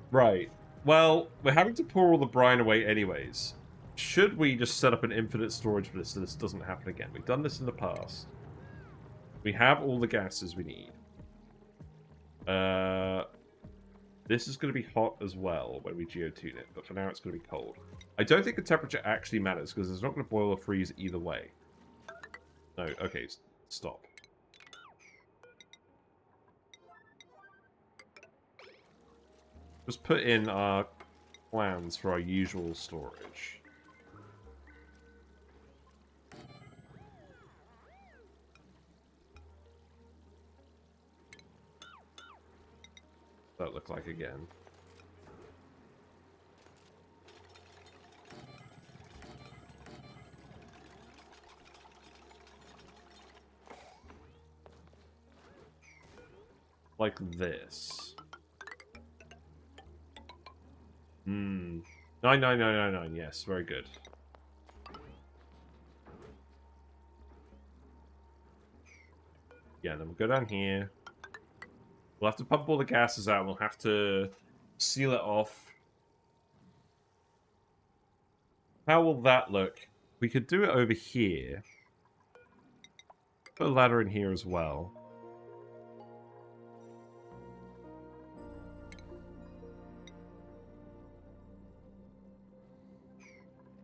Right. Well, we're having to pour all the brine away anyways. Should we just set up an infinite storage for this so this doesn't happen again? We've done this in the past. We have all the gases we need. This is going to be hot as well when we geotune it, but for now it's going to be cold. I don't think the temperature actually matters because it's not going to boil or freeze either way. No, okay, stop. Just put in our plans for our usual storage. That look like again. Like this. 99999, yes, very good. Yeah, then we'll go down here. We'll have to pump all the gases out, and we'll have to seal it off. How will that look? We could do it over here. Put a ladder in here as well.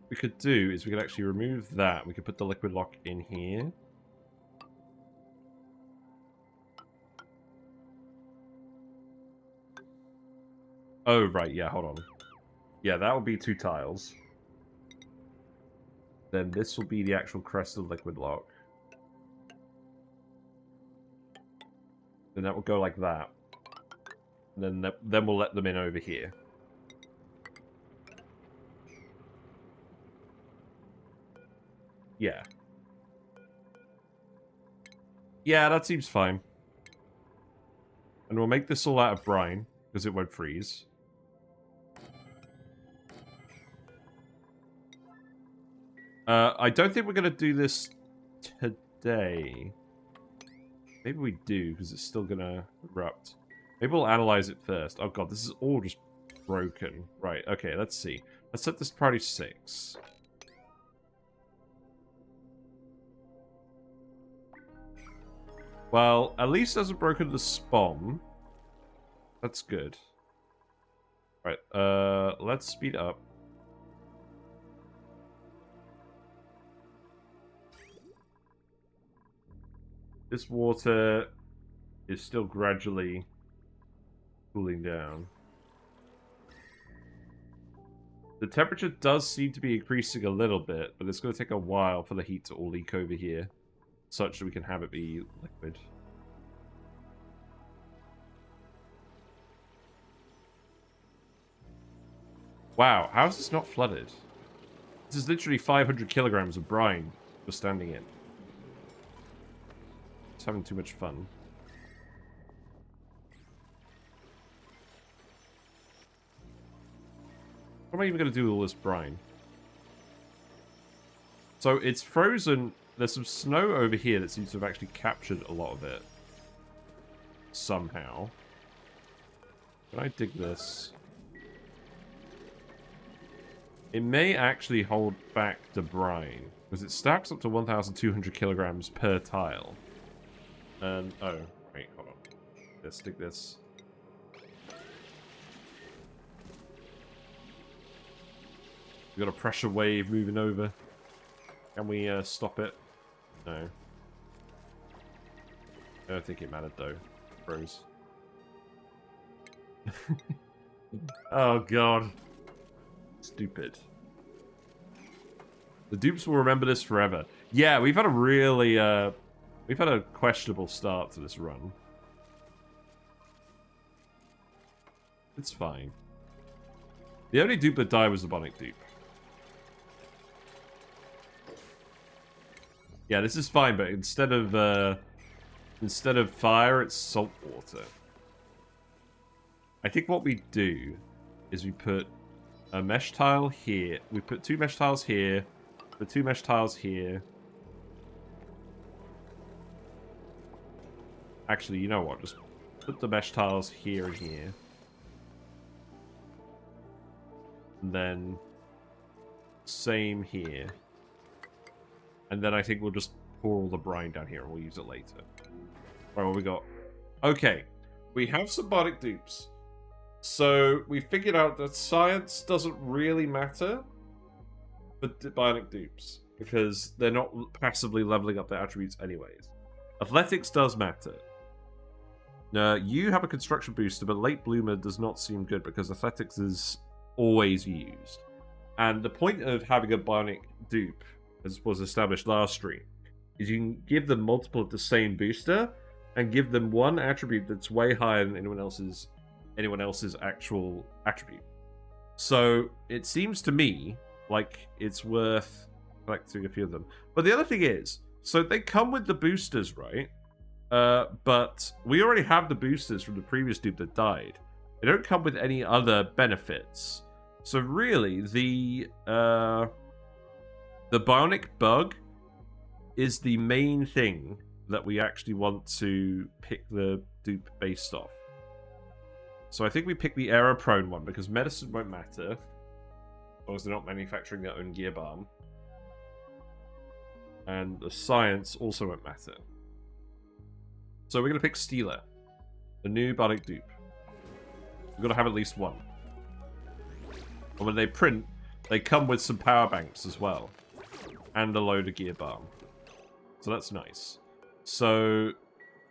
What we could do is we could actually remove that. We could put the liquid lock in here. Oh, right, yeah, hold on. Yeah, that will be 2 tiles. Then this will be the actual crest of the liquid lock. Then that will go like that. And then we'll let them in over here. Yeah. Yeah, that seems fine. And we'll make this all out of brine, because it won't freeze. I don't think we're going to do this today. Maybe we do, because it's still going to erupt. Maybe we'll analyze it first. Oh god, this is all just broken. Right, okay, let's see. Let's set this to priority 6. Well, at least it hasn't broken the spawn. That's good. Right, let's speed up. This water is still gradually cooling down. The temperature does seem to be increasing a little bit, but it's going to take a while for the heat to all leak over here, such that we can have it be liquid. Wow, how is this not flooded? This is literally 500 kilograms of brine we're standing in. It's having too much fun. What am I even going to do with all this brine? So it's frozen. There's some snow over here that seems to have actually captured a lot of it. Somehow. Can I dig this? It may actually hold back the brine. Because it stacks up to 1,200 kilograms per tile. And, oh, wait, hold on. Let's stick this. We got a pressure wave moving over. Can we stop it? No. I don't think it mattered though. Froze. Oh god. Stupid. The dupes will remember this forever. Yeah, we've had a really we've had a questionable start to this run. It's fine. The only dupe that died was the Bionic dupe. Yeah, this is fine, but instead of fire, it's salt water. I think what we do is we put a mesh tile here. We put 2 mesh tiles here. Put 2 mesh tiles here. Actually, you know what? Just put the mesh tiles here and here. And then same here. And then I think we'll just pour all the brine down here and we'll use it later. Right, what we got? Okay, we have some Bionic dupes. So we figured out that science doesn't really matter for Bionic dupes because they're not passively leveling up their attributes anyways. Athletics does matter. You have a construction booster, but late bloomer does not seem good because athletics is always used. And the point of having a Bionic dupe, as was established last stream, is you can give them multiple of the same booster and give them one attribute that's way higher than anyone else's actual attribute. So it seems to me like it's worth collecting a few of them. But the other thing is, so they come with the boosters, right? But we already have the boosters from the previous dupe that died. They don't come with any other benefits. So really, the Bionic bug is the main thing that we actually want to pick the dupe based off. So I think we pick the error-prone one, because medicine won't matter, as long as they're not manufacturing their own gear balm. And the science also won't matter. So we're going to pick Stealer, the new Bionic dupe. We've got to have at least one. And when they print, they come with some power banks as well. And a load of gear balm. So that's nice. So,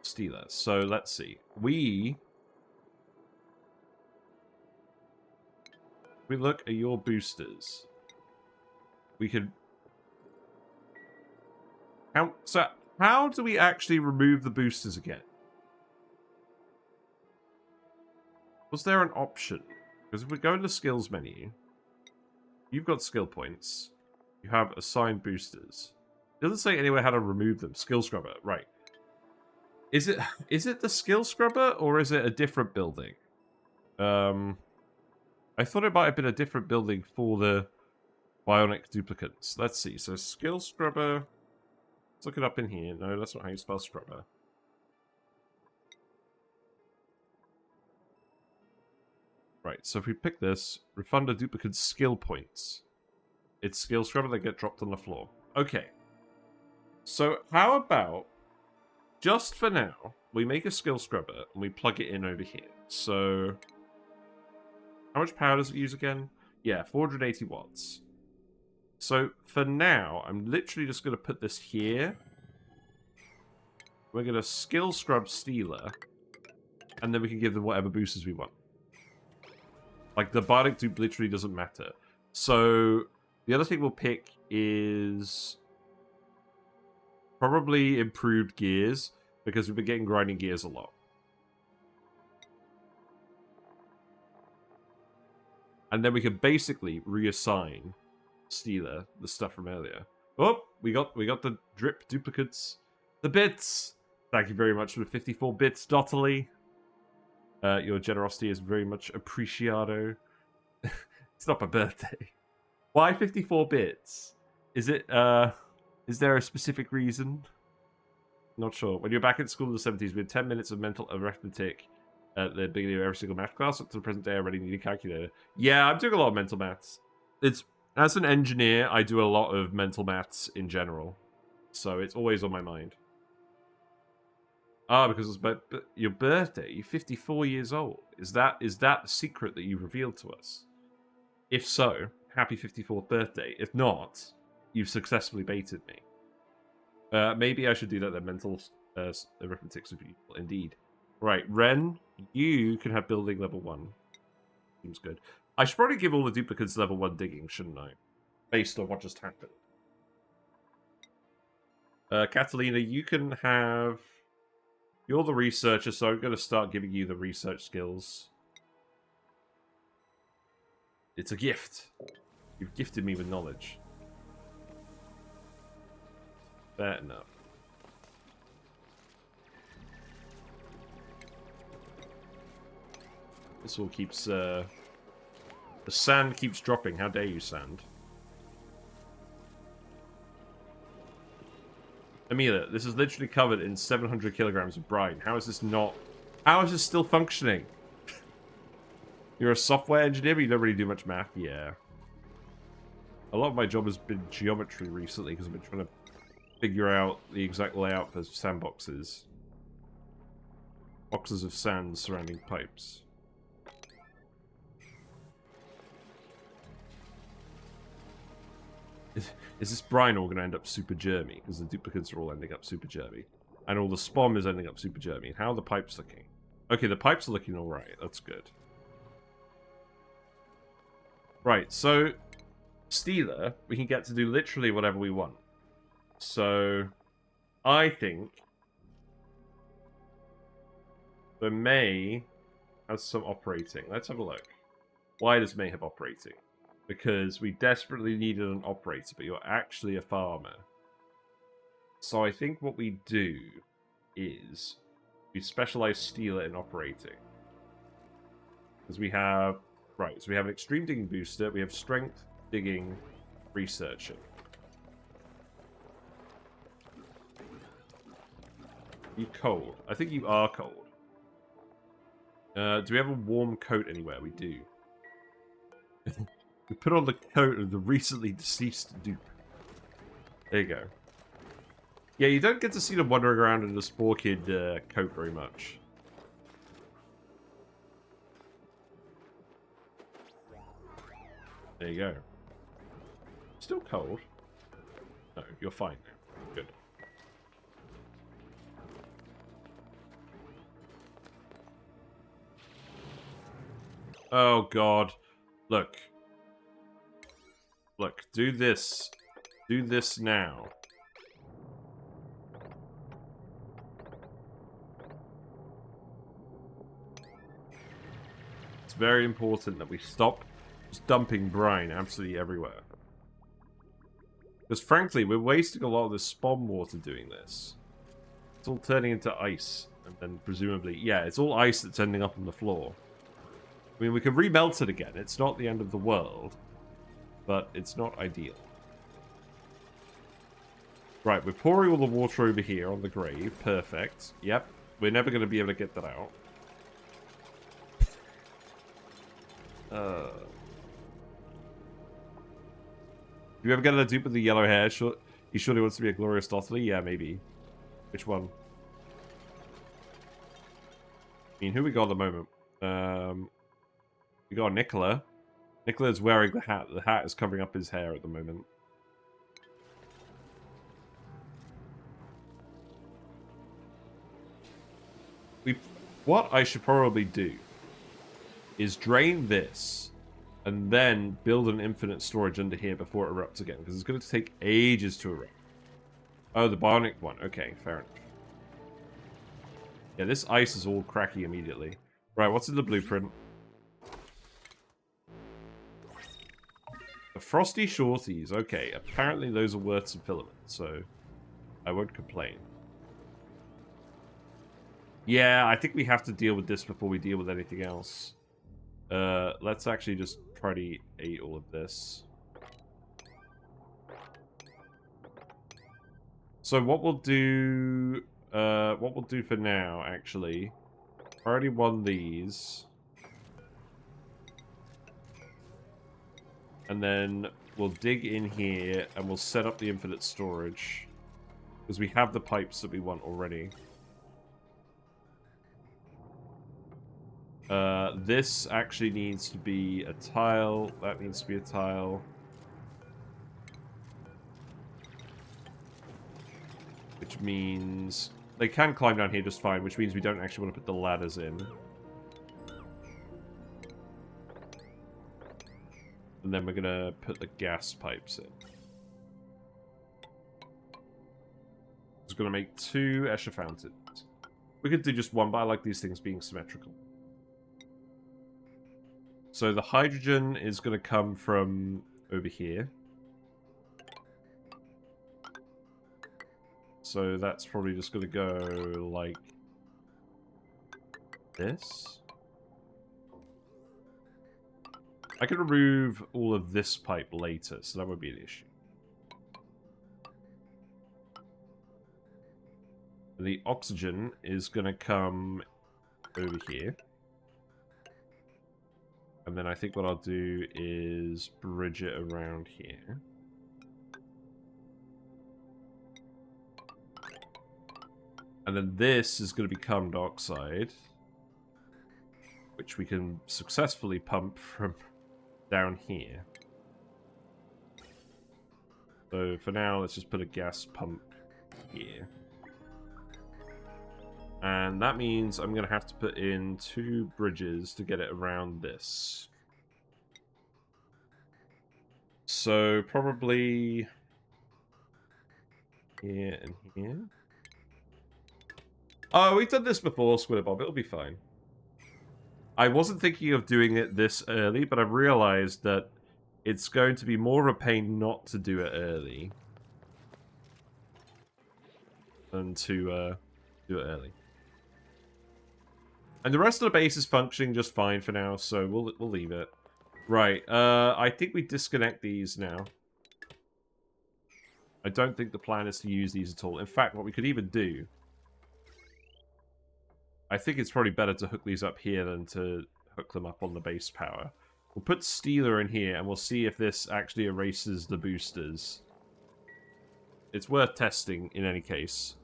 Stealer. So let's see. We look at your boosters. We could... How do we actually remove the boosters again? Was there an option? Because if we go into skills menu, you've got skill points. You have assigned boosters. It doesn't say anywhere how to remove them. Skill scrubber, right. Is it the skill scrubber or is it a different building? I thought it might have been a different building for the Bionic duplicates. Let's see. So skill scrubber. Let's look it up in here. No, that's not how you spell scrubber. Right, so if we pick this, refund a duplicate skill points. It's skill scrubber that get dropped on the floor. Okay. So how about, just for now, we make a skill scrubber and we plug it in over here. So, how much power does it use again? Yeah, 480 watts. So for now, I'm literally just going to put this here. We're going to skill scrub Stealer. And then we can give them whatever boosters we want. Like, the Bionic dupe literally doesn't matter. So, the other thing we'll pick is probably improved gears, because we've been getting grinding gears a lot. And then we can basically reassign Stealer the stuff from earlier. Oh, we got the drip duplicates. The bits! Thank you very much for the 54 bits, Dotterly. Your generosity is very much appreciado. It's not my birthday. Why 54 bits? Is it, is there a specific reason? Not sure. When you're back at school in the 70s, we had 10 minutes of mental arithmetic at the beginning of every single math class. Up to the present day, I already need a calculator. Yeah, I'm doing a lot of mental maths. It's, as an engineer, I do a lot of mental maths in general. So it's always on my mind. Ah, because it's your birthday. You're 54 years old. Is that the secret that you've revealed to us? If so, happy 54th birthday. If not, you've successfully baited me. Maybe I should do that then. Mental arithmetic with people. Indeed. Right, Ren, you can have building level 1. Seems good. I should probably give all the duplicates level 1 digging, shouldn't I? Based on what just happened. Catalina, you can have... You're the researcher, so I'm going to start giving you the research skills. It's a gift. You've gifted me with knowledge. Fair enough. This all keeps, the sand keeps dropping. How dare you, sand? Amelia, this is literally covered in 700 kilograms of brine. How is this not... How is this still functioning? You're a software engineer, but you don't really do much math? Yeah. A lot of my job has been geometry recently, because I've been trying to figure out the exact layout for sandboxes. Boxes of sand surrounding pipes. Is this brine all going to end up super germy? Because the duplicates are all ending up super germy. And all the spawn is ending up super germy. How are the pipes looking? Okay, the pipes are looking alright. That's good. Right, so... Stealer, we can get to do literally whatever we want. So... I think... the May has some operating. Let's have a look. Why does May have operating? Because we desperately needed an operator, but you're actually a farmer. So I think what we do is we specialize Stealer in operating. Because we have... Right, so we have an extreme digging booster, we have strength, digging, researching. You cold? I think you are cold. Do we have a warm coat anywhere? We do. We put on the coat of the recently deceased dupe. There you go. Yeah, you don't get to see them wandering around in the Spore Kid coat very much. There you go. Still cold? No, you're fine now. Good. Oh, God. Look. Look, do this. Do this now. It's very important that we stop just dumping brine absolutely everywhere. Because frankly, we're wasting a lot of the spawn water doing this. It's all turning into ice. And then presumably, yeah, it's all ice that's ending up on the floor. I mean, we can remelt it again. It's not the end of the world. But it's not ideal. Right, we're pouring all the water over here on the grave. Perfect. Yep. We're never going to be able to get that out. Do you ever get a dupe with the yellow hair? He surely wants to be a glorious Dothley? Yeah, maybe. Which one? I mean, who we got at the moment? We got Nicola. Nicola's wearing the hat. The hat is covering up his hair at the moment. What I should probably do is drain this and then build an infinite storage under here before it erupts again, because it's going to take ages to erupt. Oh, the bionic one. Okay, fair enough. Yeah, this ice is all cracky immediately. Right, what's in the blueprint? The frosty shorties. Okay, apparently those are worth some filament, so I won't complain. Yeah, I think we have to deal with this before we deal with anything else. Let's actually just try to eat all of this. So what we'll do for now, actually, I already won these. And then we'll dig in here and we'll set up the infinite storage. Because we have the pipes that we want already. This actually needs to be a tile. That needs to be a tile. Which means they can climb down here just fine, which means we don't actually want to put the ladders in. And then we're going to put the gas pipes in. It's going to make 2 Escher fountains. We could do just one, but I like these things being symmetrical. So the hydrogen is going to come from over here. So that's probably just going to go like this. I can remove all of this pipe later, so that would be an issue. The oxygen is going to come over here. And then I think what I'll do is bridge it around here. And then this is going to become dioxide, which we can successfully pump from down here. So for now, let's just put a gas pump here. And that means I'm going to have to put in 2 bridges to get it around this. So probably here and here. Oh, we've done this before, Squidderbob. It'll be fine. I wasn't thinking of doing it this early, but I've realized that it's going to be more of a pain not to do it early than to do it early. And the rest of the base is functioning just fine for now, so we'll leave it. Right, I think we disconnect these now. I don't think the plan is to use these at all. In fact, what we could even do... I think it's probably better to hook these up here than to hook them up on the base power. We'll put Stealer in here, and we'll see if this actually erases the boosters. It's worth testing, in any case.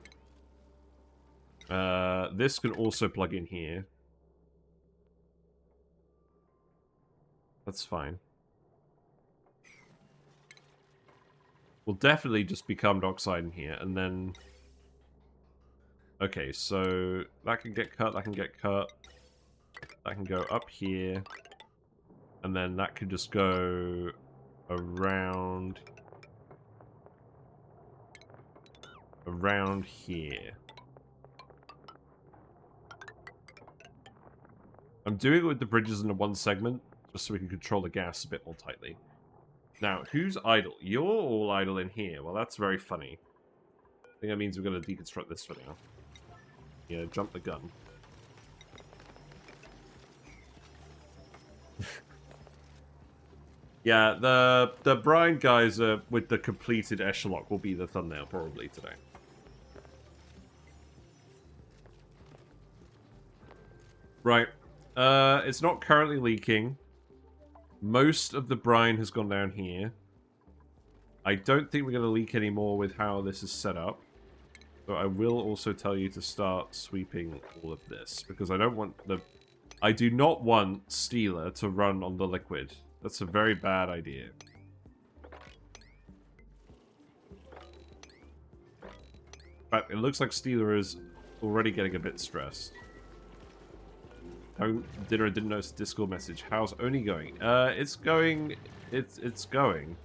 This can also plug in here. That's fine. We'll definitely just become dioxide in here, and then... Okay, so that can get cut, that can get cut. That can go up here. And then that can just go around... around here. I'm doing it with the bridges in the one segment, just so we can control the gas a bit more tightly. Now, who's idle? You're all idle in here. Well, that's very funny. I think that means we're going to deconstruct this for now. Yeah, jump the gun. Yeah, the Brine Geyser with the completed echelon will be the thumbnail probably today. Right. It's not currently leaking. Most of the brine has gone down here. I don't think we're going to leak anymore with how this is set up. So I will also tell you to start sweeping all of this, because I don't want the... I do not want Stealer to run on the liquid. That's a very bad idea. But it looks like Stealer is already getting a bit stressed. Dinner didn't notice the Discord message. How's ONI going? It's going... It's going.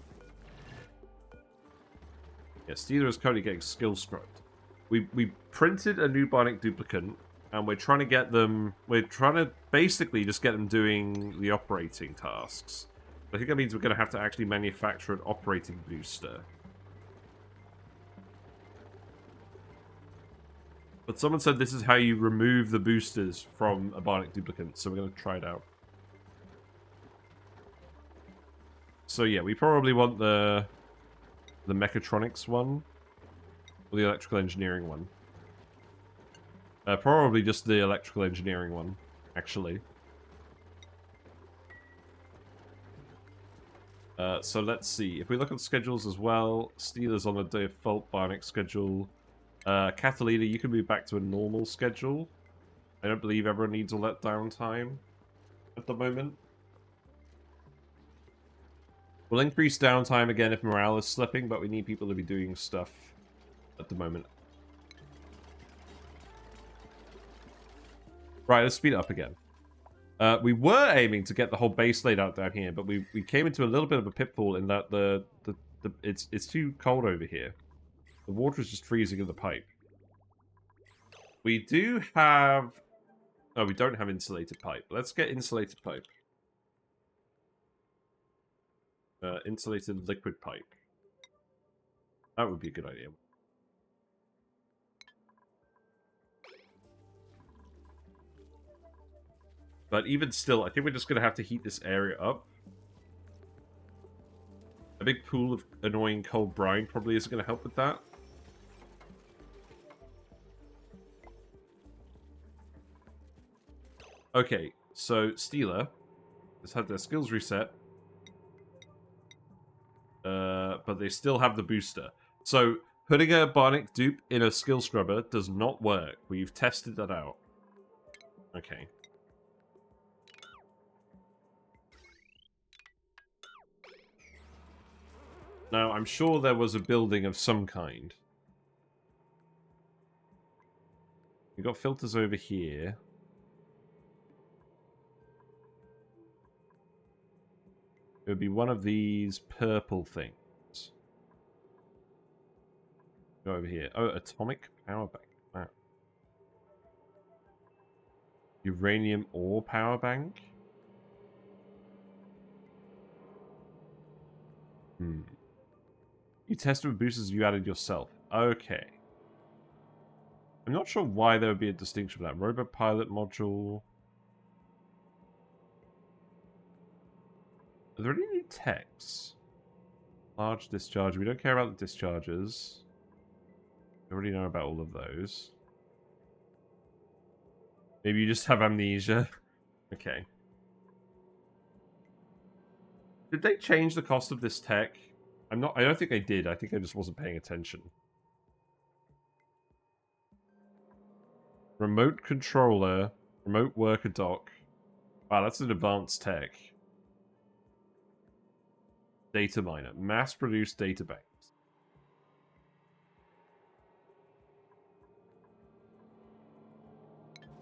Yeah, Stealer is currently getting skill scrubbed. We printed a new Bionic duplicant, and we're trying to get them... We're trying to basically just get them doing the operating tasks. I think that means we're going to have to actually manufacture an operating booster. But someone said this is how you remove the boosters from a Bionic duplicant, so we're going to try it out. So yeah, we probably want the mechatronics one. Or the electrical engineering one. Probably just the electrical engineering one, actually. So let's see. If we look at schedules as well, Steeler's on a default Bionic schedule. Catalina, you can move back to a normal schedule. I don't believe everyone needs all that downtime at the moment. We'll increase downtime again if morale is slipping, but we need people to be doing stuff at the moment. Right, let's speed it up again. We were aiming to get the whole base laid out down here, but we came into a little bit of a pitfall in that it's too cold over here. The water is just freezing in the pipe. We do have... Oh, we don't have insulated pipe. Let's get insulated pipe. Insulated liquid pipe. That would be a good idea. But even still, I think we're just going to have to heat this area up. A big pool of annoying cold brine probably isn't going to help with that. Okay, so Steeler has had their skills reset. But they still have the booster. So, putting a Bionic dupe in a skill scrubber does not work. We've tested that out. Okay. Now, I'm sure there was a building of some kind. We've got filters over here. It would be one of these purple things. Go over here. Oh, atomic power bank. Wow. Uranium ore power bank? You tested with boosters you added yourself. Okay. I'm not sure why there would be a distinction for that. Robot pilot module. Are there any new techs? Large discharge. We don't care about the discharges. I already know about all of those. Maybe you just have amnesia. Okay. Did they change the cost of this tech? I don't think I did. I think I just wasn't paying attention. Remote controller. Remote worker dock. Wow, that's an advanced tech. Data miner. Mass-produced data banks.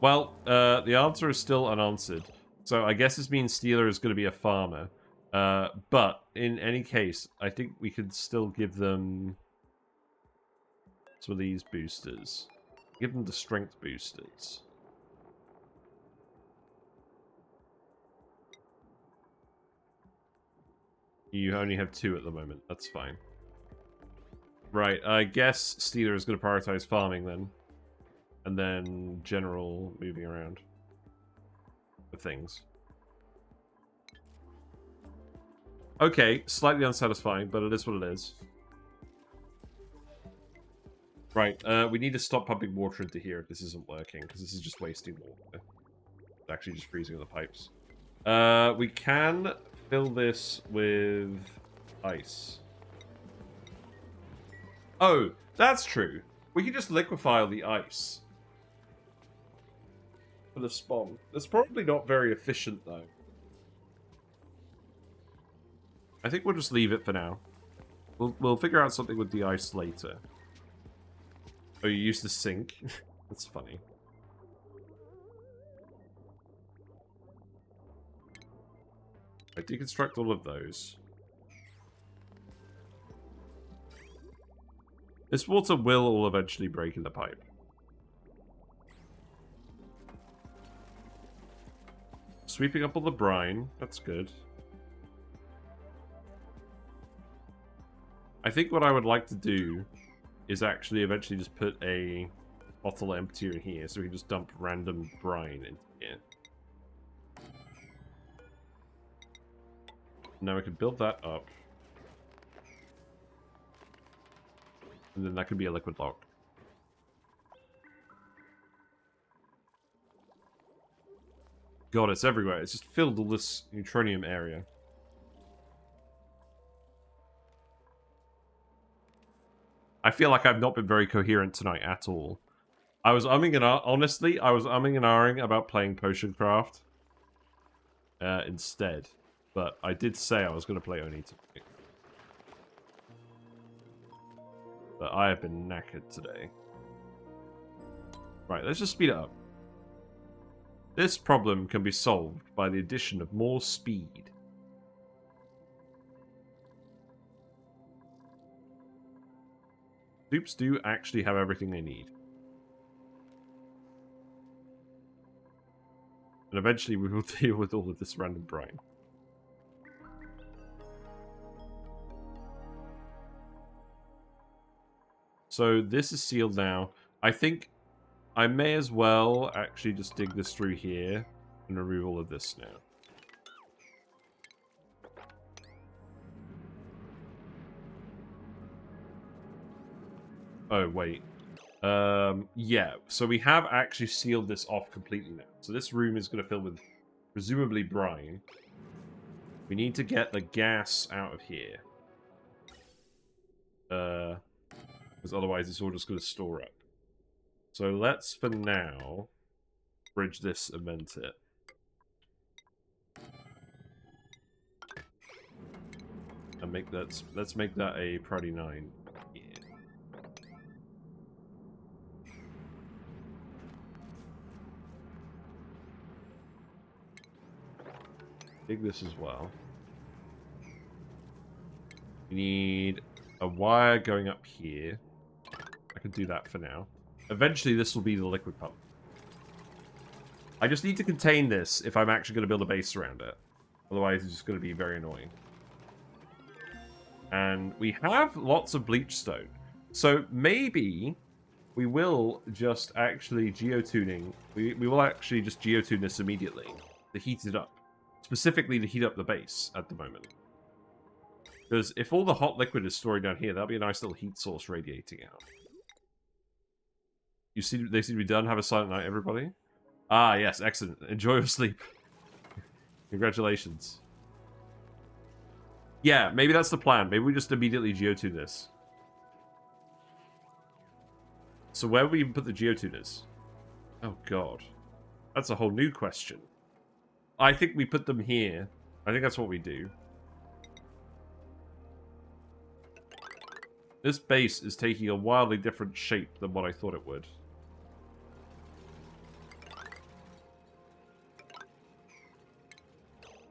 Well, the answer is still unanswered. So I guess this means Steeler is going to be a farmer. But in any case, I think we could still give them some of these boosters. Give them the strength boosters. You only have 2 at the moment. That's fine. Right, I guess Steeler is going to prioritize farming then. And then general moving around of things. Okay, slightly unsatisfying, but it is what it is. Right, we need to stop pumping water into here if this isn't working, because this is just wasting water. It's actually just freezing the pipes. We can fill this with ice. Oh, that's true. We can just liquefy all the ice. For the spawn. That's probably not very efficient, though. I think we'll just leave it for now. We'll figure out something with the ice later. Oh, you used the sink? That's funny. I deconstruct all of those. This water will all eventually break in the pipe. Sweeping up all the brine. That's good. I think what I would like to do is actually eventually just put a bottle emptier in here so we can just dump random brine in here. Now we can build that up. And then that could be a liquid lock. God, it's everywhere. It's just filled all this neutronium area. I feel like I've not been very coherent tonight at all. I was umming and honestly, I was umming and ahhing about playing Potion Craft instead. But I did say I was going to play ONI tonight. But I have been knackered today. Right, let's just speed it up. This problem can be solved by the addition of more speed. Dupes do actually have everything they need. And eventually we will deal with all of this random brine. So this is sealed now. I think I may as well actually just dig this through here and remove all of this now. Oh, wait. Yeah, so we have actually sealed this off completely now. So this room is going to fill with presumably brine. We need to get the gas out of here. Because otherwise it's all just going to store up. So let's, for now, bridge this and vent it. And make that, let's make that a priority 9. Yeah. Dig this as well. We need a wire going up here. I can do that for now. Eventually, this will be the liquid pump. I just need to contain this if I'm actually going to build a base around it. Otherwise, it's just going to be very annoying. And we have lots of bleach stone. So maybe we will just actually geotuning. We will actually just geotune this immediately to heat it up. Specifically to heat up the base at the moment. Because if all the hot liquid is storing down here, that'll be a nice little heat source radiating out. They seem to be done. Have a silent night, everybody. Ah, yes, excellent. Enjoy your sleep. Congratulations. Yeah, maybe that's the plan. Maybe we just immediately geotune this. So where will we even put the geotuners? Oh, God. That's a whole new question. I think we put them here. I think that's what we do. This base is taking a wildly different shape than what I thought it would.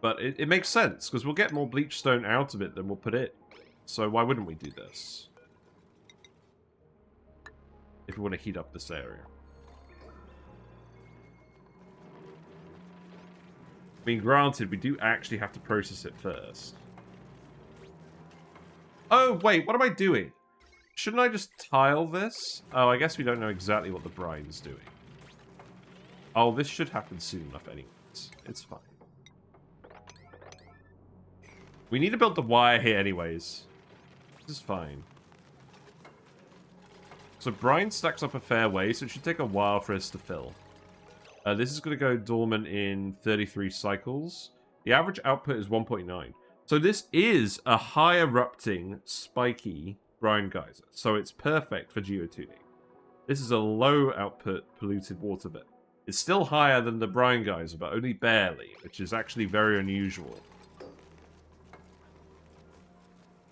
But it makes sense, because we'll get more bleach stone out of it than we'll put in. So why wouldn't we do this? If we want to heat up this area. I mean, granted, we do actually have to process it first. Oh, wait, what am I doing? Shouldn't I just tile this? Oh, I guess we don't know exactly what the brine's doing. Oh, this should happen soon enough anyways. It's fine. We need to build the wire here anyways. This is fine. So brine stacks up a fair way, so it should take a while for us to fill. This is going to go dormant in 33 cycles. The average output is 1.9. So this is a high erupting, spiky Brine Geyser. So it's perfect for geotuning. This is a low output polluted water bit. It's still higher than the Brine Geyser, but only barely, which is actually very unusual.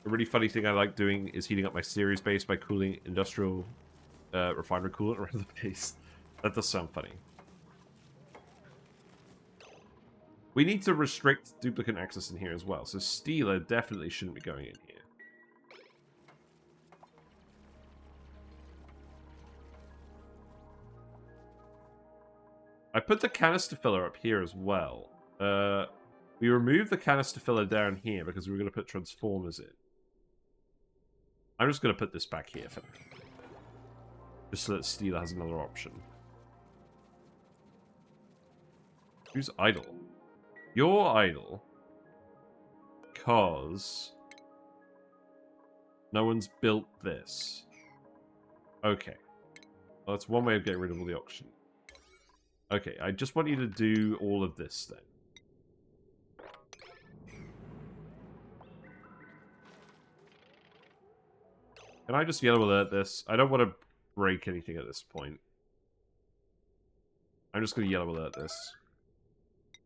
A really funny thing I like doing is heating up my Ceres base by cooling industrial refinery coolant around the base. That does sound funny. We need to restrict duplicate access in here as well, so Steeler definitely shouldn't be going in here. I put the canister filler up here as well. We removed the canister filler down here because we were going to put transformers in. I'm just going to put this back here for now. Just so that Steeler has another option. Who's idle? You're idle. because no one's built this. Okay. Well, that's one way of getting rid of all the oxygen. Okay, I just want you to do all of this then. Can I just yellow alert this? I don't want to break anything at this point. I'm just going to yellow alert this.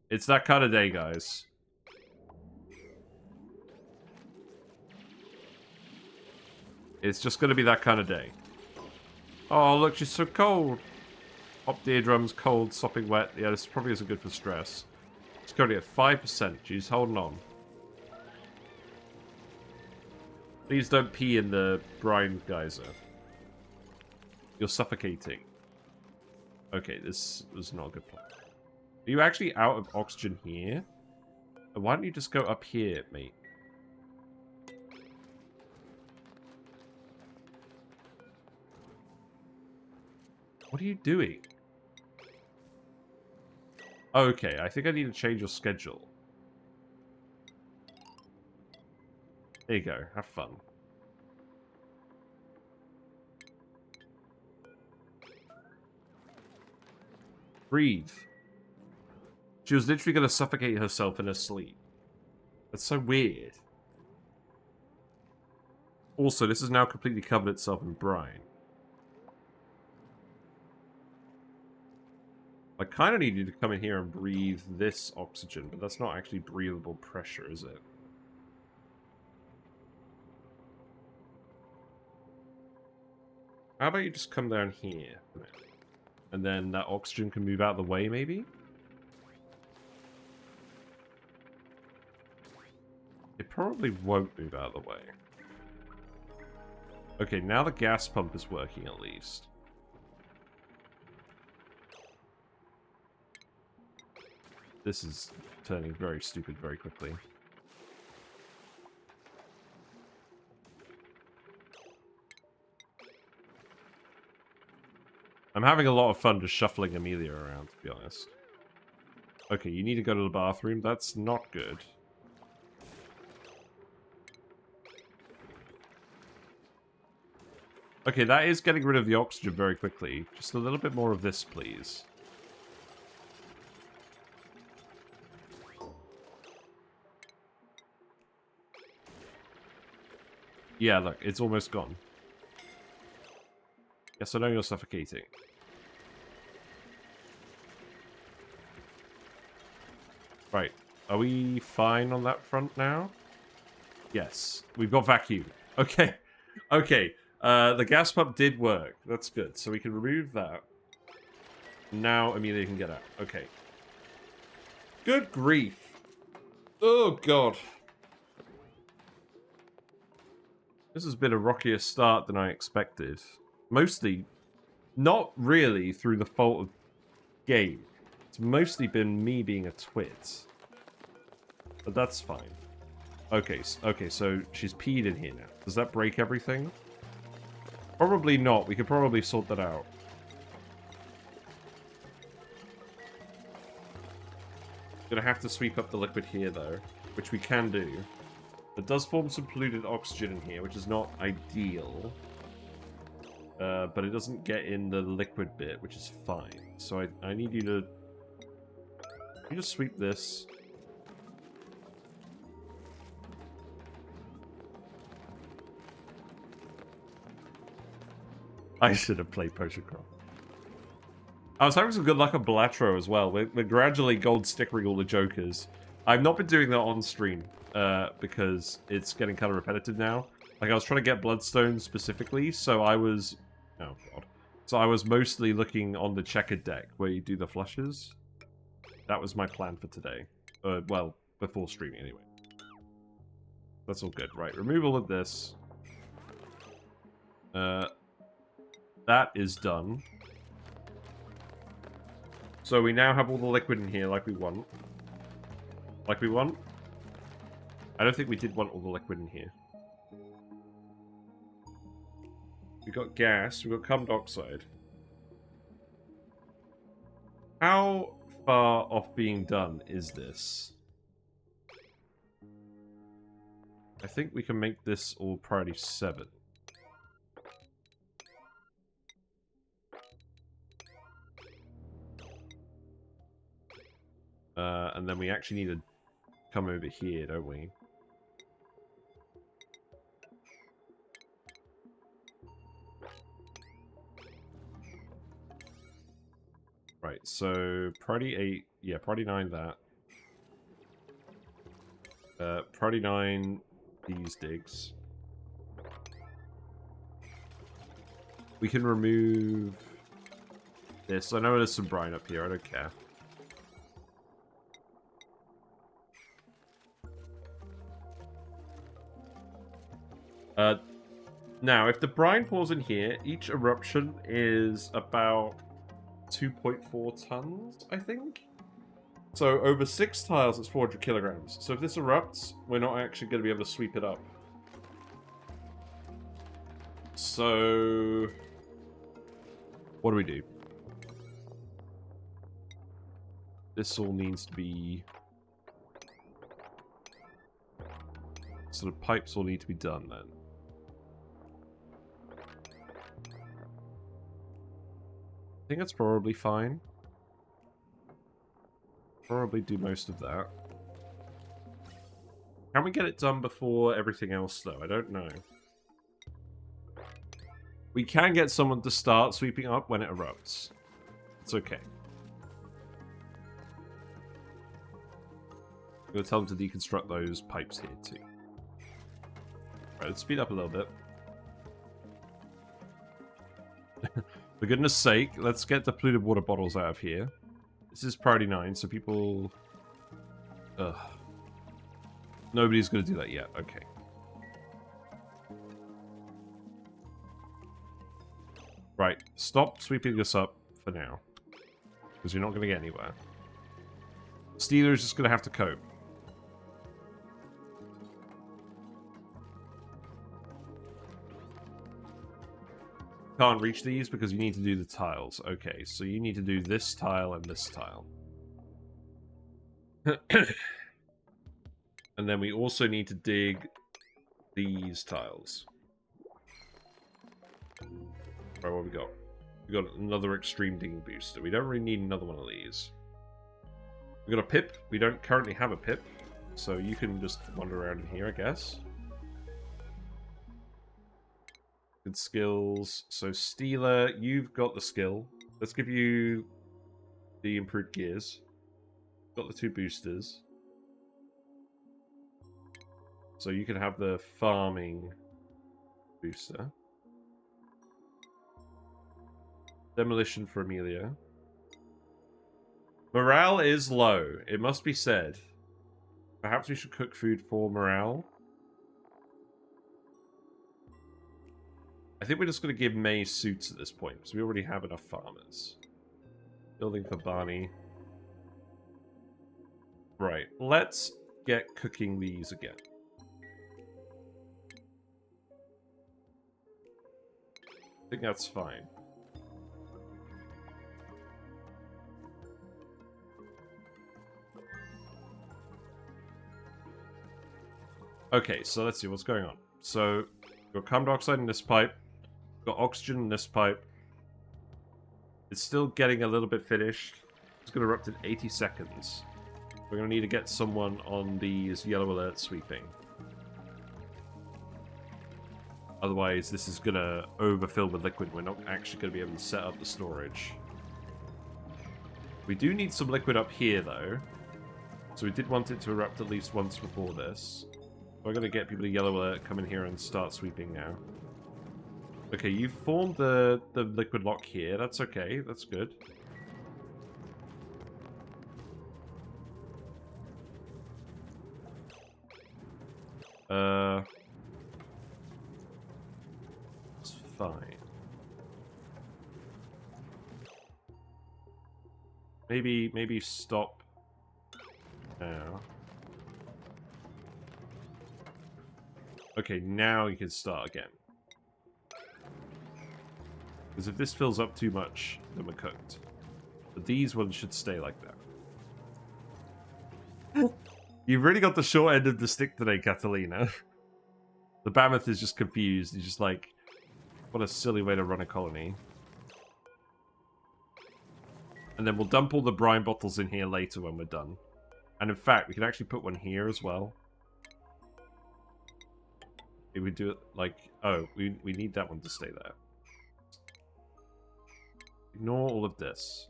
It's that kind of day, guys. It's just going to be that kind of day. Oh, look, she's so cold. Hop eardrums, cold, sopping wet. Yeah, this probably isn't good for stress. It's currently at 5%. She's holding on. Please don't pee in the Brine Geyser. You're suffocating. Okay, this was not a good plan. Are you actually out of oxygen here? Why don't you just go up here, mate? What are you doing? Okay, I think I need to change your schedule. There you go, have fun. Breathe. She was literally going to suffocate herself in her sleep. That's so weird. Also, this has now completely covered itself in brine. I kind of need you to come in here and breathe this oxygen, but that's not actually breathable pressure, is it? How about you just come down here? And then that oxygen can move out of the way, maybe? It probably won't move out of the way. Okay, now the gas pump is working at least. This is turning very stupid very quickly. I'm having a lot of fun just shuffling Amelia around, to be honest. Okay, you need to go to the bathroom. That's not good. Okay, that is getting rid of the oxygen very quickly. Just a little bit more of this, please. Yeah, look, it's almost gone. Yes, I know you're suffocating. Right. Are we fine on that front now? Yes. We've got vacuum. Okay. Okay. The gas pump did work. That's good. So we can remove that. Now Amelia can get out. Okay. Good grief. Oh, God. This has been a rockier start than I expected. Mostly, not really through the fault of game. It's mostly been me being a twit. But that's fine. Okay, so she's peed in here now. Does that break everything? Probably not. We could probably sort that out. Gonna have to sweep up the liquid here, though. Which we can do. It does form some polluted oxygen in here, which is not ideal. But it doesn't get in the liquid bit, which is fine. So I need you to... You just sweep this. I should have played Potion Craft. I was having some good luck on Balatro as well. We're gradually gold stickering all the jokers. I've not been doing that on stream, because it's getting kind of repetitive now. Like, I was trying to get Bloodstone specifically, so I was... Oh, God. So I was mostly looking on the checkered deck, where you do the flushes. That was my plan for today. Well, before streaming, anyway. That's all good. Right, remove all of this. That is done. So we now have all the liquid in here like we want. Like we want? I don't think we did want all the liquid in here. We got gas, we got carbon dioxide. How far off being done is this? I think we can make this all priority 7. And then we actually need to come over here, don't we? Right, so priority 8, yeah, priority 9 that. Priority 9 these digs. We can remove this. I know there's some brine up here, I don't care. Now, if the brine pours in here, each eruption is about 2.4 tons, I think? So, over 6 tiles, it's 400 kilograms. So if this erupts, we're not actually going to be able to sweep it up. So... what do we do? This all needs to be... so the pipes all need to be done, then. I think that's probably fine. Probably do most of that. Can we get it done before everything else, though? I don't know. We can get someone to start sweeping up when it erupts. It's okay. I'm going to tell them to deconstruct those pipes here, too. Right, let's speed up a little bit. For goodness sake, let's get the polluted water bottles out of here. This is priority 9, so people... ugh. Nobody's going to do that yet. Okay. Right, stop sweeping this up for now. Because you're not going to get anywhere. Steeler's just going to have to cope. Can't reach these because you need to do the tiles. Okay, so you need to do this tile and this tile. And then we also need to dig these tiles. Right, what have we got? We got another extreme digging booster. We don't really need another one of these. We got a pip. We don't currently have a pip, so you can just wander around in here, I guess. Good skills. So, Steeler, you've got the skill. Let's give you the improved gears. Got the 2 boosters. So you can have the farming booster. Demolition for Amelia. Morale is low, it must be said. Perhaps we should cook food for morale. I think we're just going to give May suits at this point, because we already have enough farmers. Building for Barney. Right, let's get cooking these again. I think that's fine. Okay, so let's see what's going on. So, we've got carbon dioxide in this pipe. We've got oxygen in this pipe. It's still getting a little bit finished. It's going to erupt in 80 seconds. We're going to need to get someone on these yellow alert sweeping. Otherwise, this is going to overfill with liquid. We're not actually going to be able to set up the storage. We do need some liquid up here, though. So we did want it to erupt at least once before this. We're going to get people to yellow alert, come in here and start sweeping now. Okay, you've formed the liquid lock here. That's okay. That's good. It's fine. Maybe stop now. Okay, now you can start again. Because if this fills up too much, then we're cooked. But these ones should stay like that. You've really got the short end of the stick today, Catalina. The Mammoth is just confused. He's just like, what a silly way to run a colony. And then we'll dump all the brine bottles in here later when we're done. And in fact, we can actually put one here as well. If we do it like... Oh, we need that one to stay there. Ignore all of this.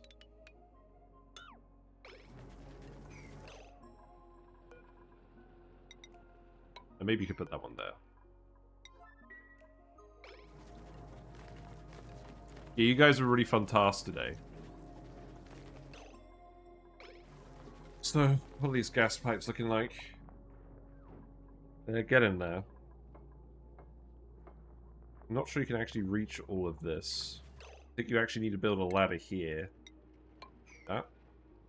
And maybe you could put that one there. Yeah, you guys were really fun tasks today. So, what are these gas pipes looking like? Get in there. I'm not sure you can actually reach all of this. I think you actually need to build a ladder here. Ah.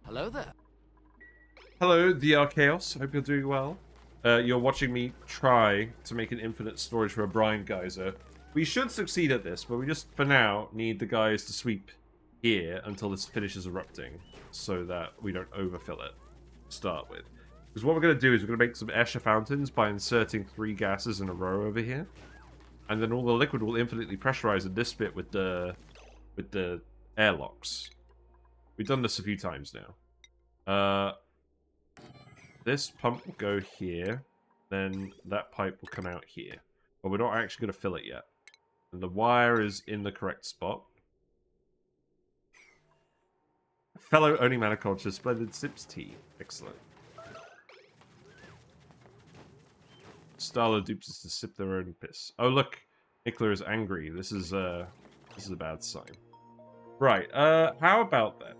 Hello there. Hello, DR Chaos. Hope you're doing well. You're watching me try to make an infinite storage for a Brine Geyser. We should succeed at this, but we just, for now, need the guys to sweep here until this finishes erupting, so that we don't overfill it to start with. Because what we're going to do is we're going to make some Escher fountains by inserting 3 gases in a row over here. And then all the liquid will infinitely pressurize in this bit with the airlocks. We've done this a few times now. This pump will go here, then that pipe will come out here. But we're not actually going to fill it yet. And the wire is in the correct spot. Fellow ONI Maniculture, splendid sips tea. Excellent. Style of dupes is to sip their own piss. Oh look, Nicola is angry. This is a bad sign. Right, how about that?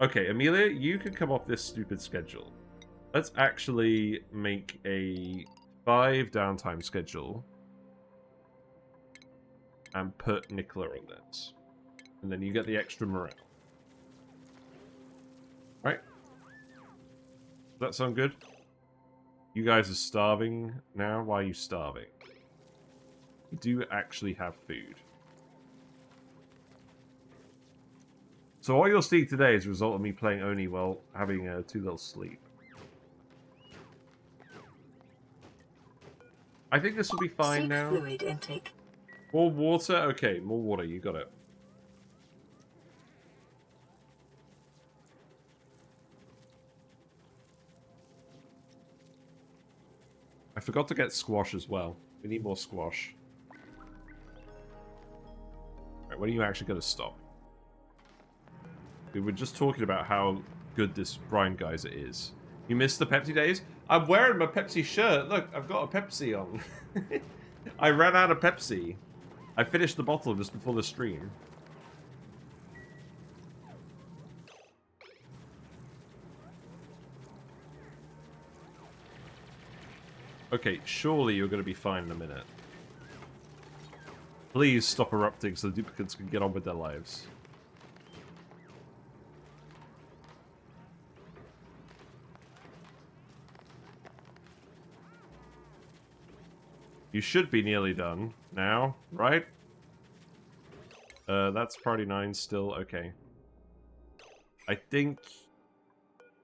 Okay, Amelia, you can come off this stupid schedule. Let's actually make a 5 downtime schedule. And put Nicola on this. And then you get the extra morale. Right? Does that sound good? You guys are starving now. Why are you starving? You do actually have food. So what you'll see today is a result of me playing Oni while having too little sleep. I think this will be fine Seek now. fluid intake. More water? Okay, more water. You got it. I forgot to get squash as well. We need more squash. Right, when are you actually going to stop? We were just talking about how good this Brine Geyser is. You missed the Pepsi days? I'm wearing my Pepsi shirt. Look, I've got a Pepsi on. I ran out of Pepsi. I finished the bottle just before the stream. Okay, surely you're going to be fine in a minute. Please stop erupting so the duplicates can get on with their lives. You should be nearly done now, right? That's priority 9 still. Okay. I think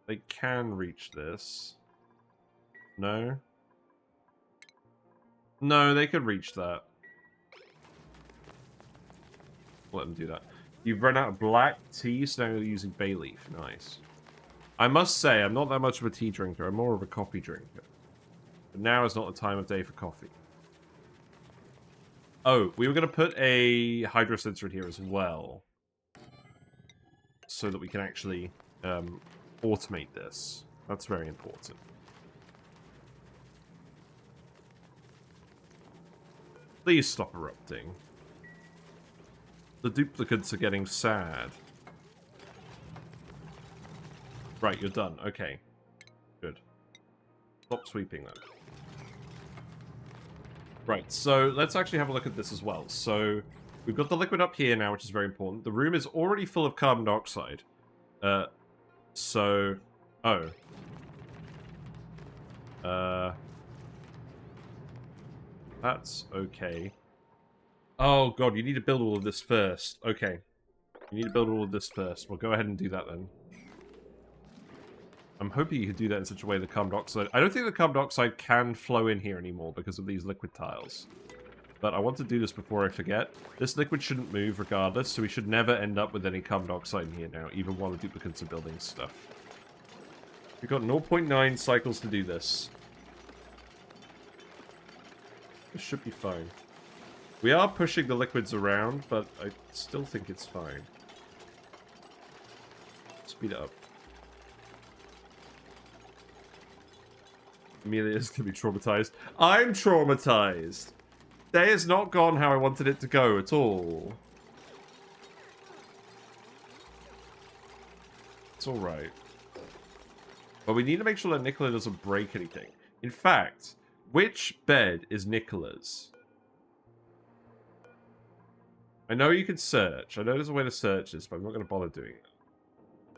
they can reach this. No? No, they could reach that. Let them do that. You've run out of black tea, so now you're using bay leaf. Nice. I must say, I'm not that much of a tea drinker. I'm more of a coffee drinker. But now is not the time of day for coffee. Oh, we were going to put a hydro sensor in here as well. So that we can actually automate this. That's very important. Please stop erupting. The duplicates are getting sad. Right, you're done. Okay. Good. Stop sweeping then. Right, so let's actually have a look at this as well. So, we've got the liquid up here now, which is very important. The room is already full of carbon dioxide. So... Oh. That's okay. Oh god, you need to build all of this first. Okay. You need to build all of this first. We'll go ahead and do that then. I'm hoping you could do that in such a way the carbon dioxide... I don't think the carbon dioxide can flow in here anymore because of these liquid tiles. But I want to do this before I forget. This liquid shouldn't move regardless, so we should never end up with any carbon dioxide in here now, even while the duplicates are building stuff. We've got 0.9 cycles to do this. This should be fine. We are pushing the liquids around, but I still think it's fine. Speed it up. Amelia's gonna be traumatized. I'm traumatized! Day has not gone how I wanted it to go at all. It's alright. But we need to make sure that Nicola doesn't break anything. In fact, which bed is Nicola's? I know you can search. I know there's a way to search this, but I'm not going to bother doing it.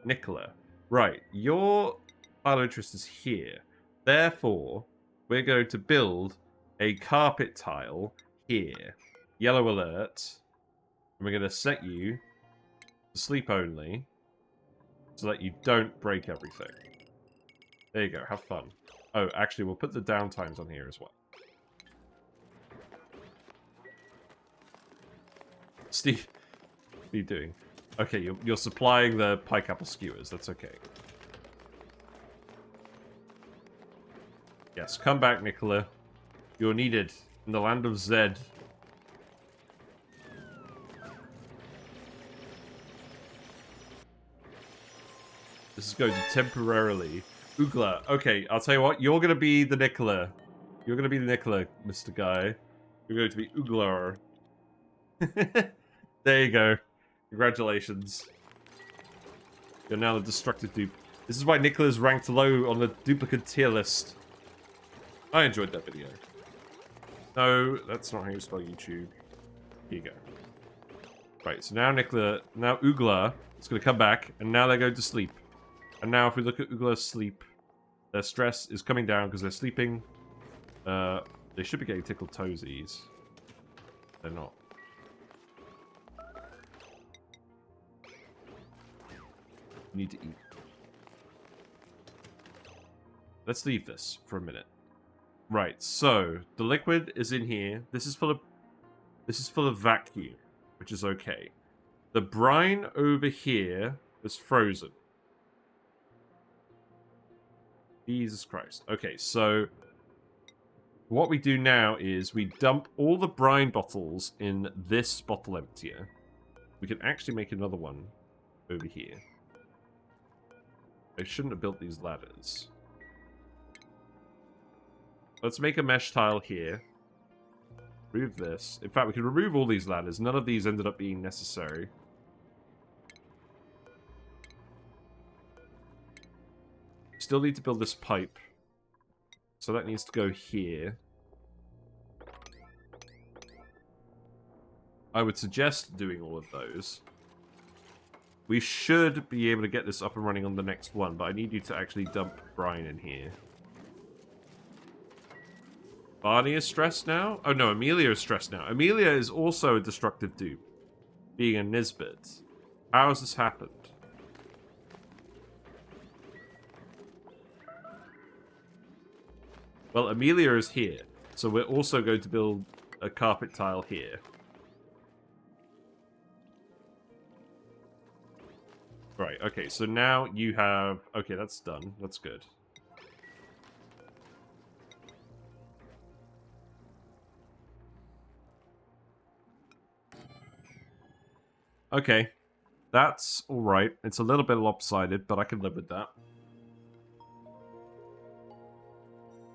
Nicola. Right, your pile of interest is here. Therefore, we're going to build a carpet tile here. Yellow alert. And we're going to set you to sleep only so that you don't break everything. There you go. Have fun. Oh, actually, we'll put the downtimes on here as well. Steve, what are you doing? Okay, you're supplying the pike apple skewers. That's okay. Yes, come back, Nicola. You're needed in the land of Zed. This is going to temporarily... Oogla. Okay, I'll tell you what. You're going to be the Nicola. You're going to be the Nicola, Mr. Guy. You're going to be Ooglar. There you go. Congratulations. You're now the destructive dupe. This is why Nicola's ranked low on the duplicate tier list. I enjoyed that video. No, that's not how you spell YouTube. Here you go. Right, so now Nicola, now Oogla is going to come back, and now they're going to sleep. And now if we look at Oogla's sleep, their stress is coming down because they're sleeping. They should be getting tickled toesies. They're not. Need to eat. Let's leave this for a minute. Right, so the liquid is in here. This is full of vacuum, which is okay. The brine over here is frozen. Jesus Christ. Okay, so what we do now is we dump all the brine bottles in this bottle emptier. We can actually make another one over here. I shouldn't have built these ladders. Let's make a mesh tile here. Remove this. In fact, we can remove all these ladders. None of these ended up being necessary. Still need to build this pipe. So that needs to go here. I would suggest doing all of those. We should be able to get this up and running on the next one, but I need you to actually dump brine in here. Barney is stressed now? Oh no, Amelia is stressed now. Amelia is also a destructive dupe, being a Nisbet. How has this happened? Well, Amelia is here, so we're also going to build a carpet tile here. Right, okay, so now you have... Okay, that's done. That's good. Okay. That's alright. It's a little bit lopsided, but I can live with that.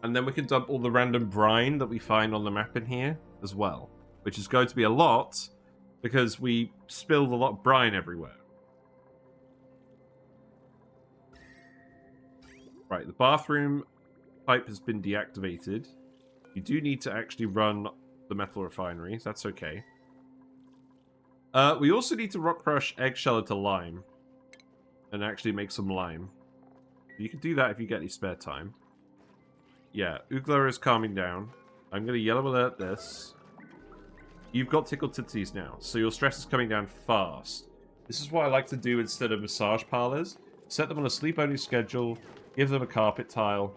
And then we can dump all the random brine that we find on the map in here as well. Which is going to be a lot, because we spilled a lot of brine everywhere. Right, the bathroom pipe has been deactivated. You do need to actually run the metal refinery. That's okay. We also need to rock crush eggshell into lime. And actually make some lime. You can do that if you get any spare time. Yeah, Oogla is calming down. I'm going to yellow alert this. You've got tickled tootsies now, so your stress is coming down fast. This is what I like to do instead of massage parlors. Set them on a sleep-only schedule. give them a carpet tile,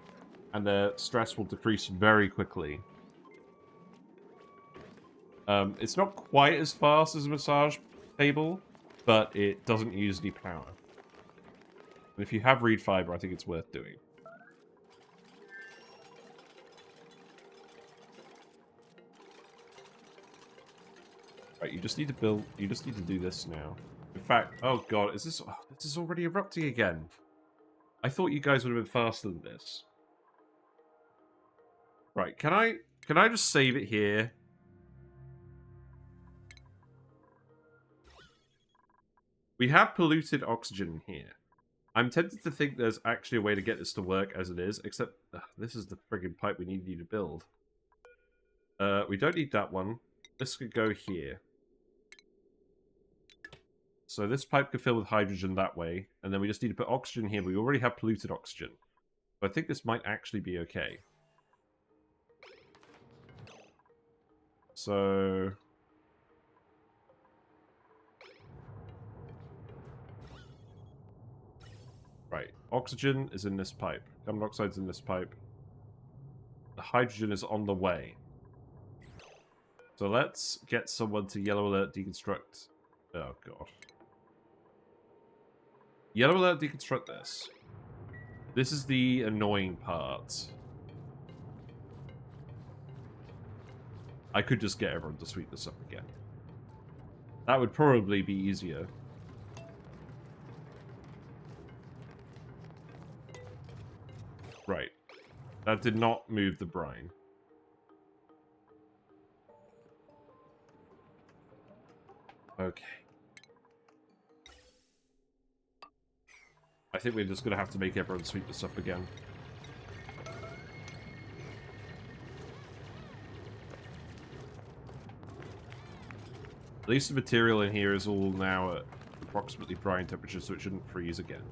and their stress will decrease very quickly. It's not quite as fast as a massage table, but it doesn't use any power. And if you have reed fiber, I think it's worth doing. Right, you just need to build. You just need to do this now. In fact, oh god, is this? Oh, this is already erupting again. I thought you guys would have been faster than this. Right, can I just save it here? We have polluted oxygen here. I'm tempted to think there's actually a way to get this to work as it is, except this is the friggin' pipe we need you to build. We don't need that one. This could go here. So this pipe could fill with hydrogen that way, and then we just need to put oxygen here, but we already have polluted oxygen. So I think this might actually be okay. So... right, oxygen is in this pipe. Carbon dioxide's in this pipe. The hydrogen is on the way. So let's get someone to yellow alert deconstruct. Oh god. Yellow alert deconstruct this. This is the annoying part. I could just get everyone to sweep this up again. That would probably be easier. Right. That did not move the brine. Okay. I think we're just going to have to make everyone sweep this up again. At least the material in here is all now at approximately brine temperature, so it shouldn't freeze again.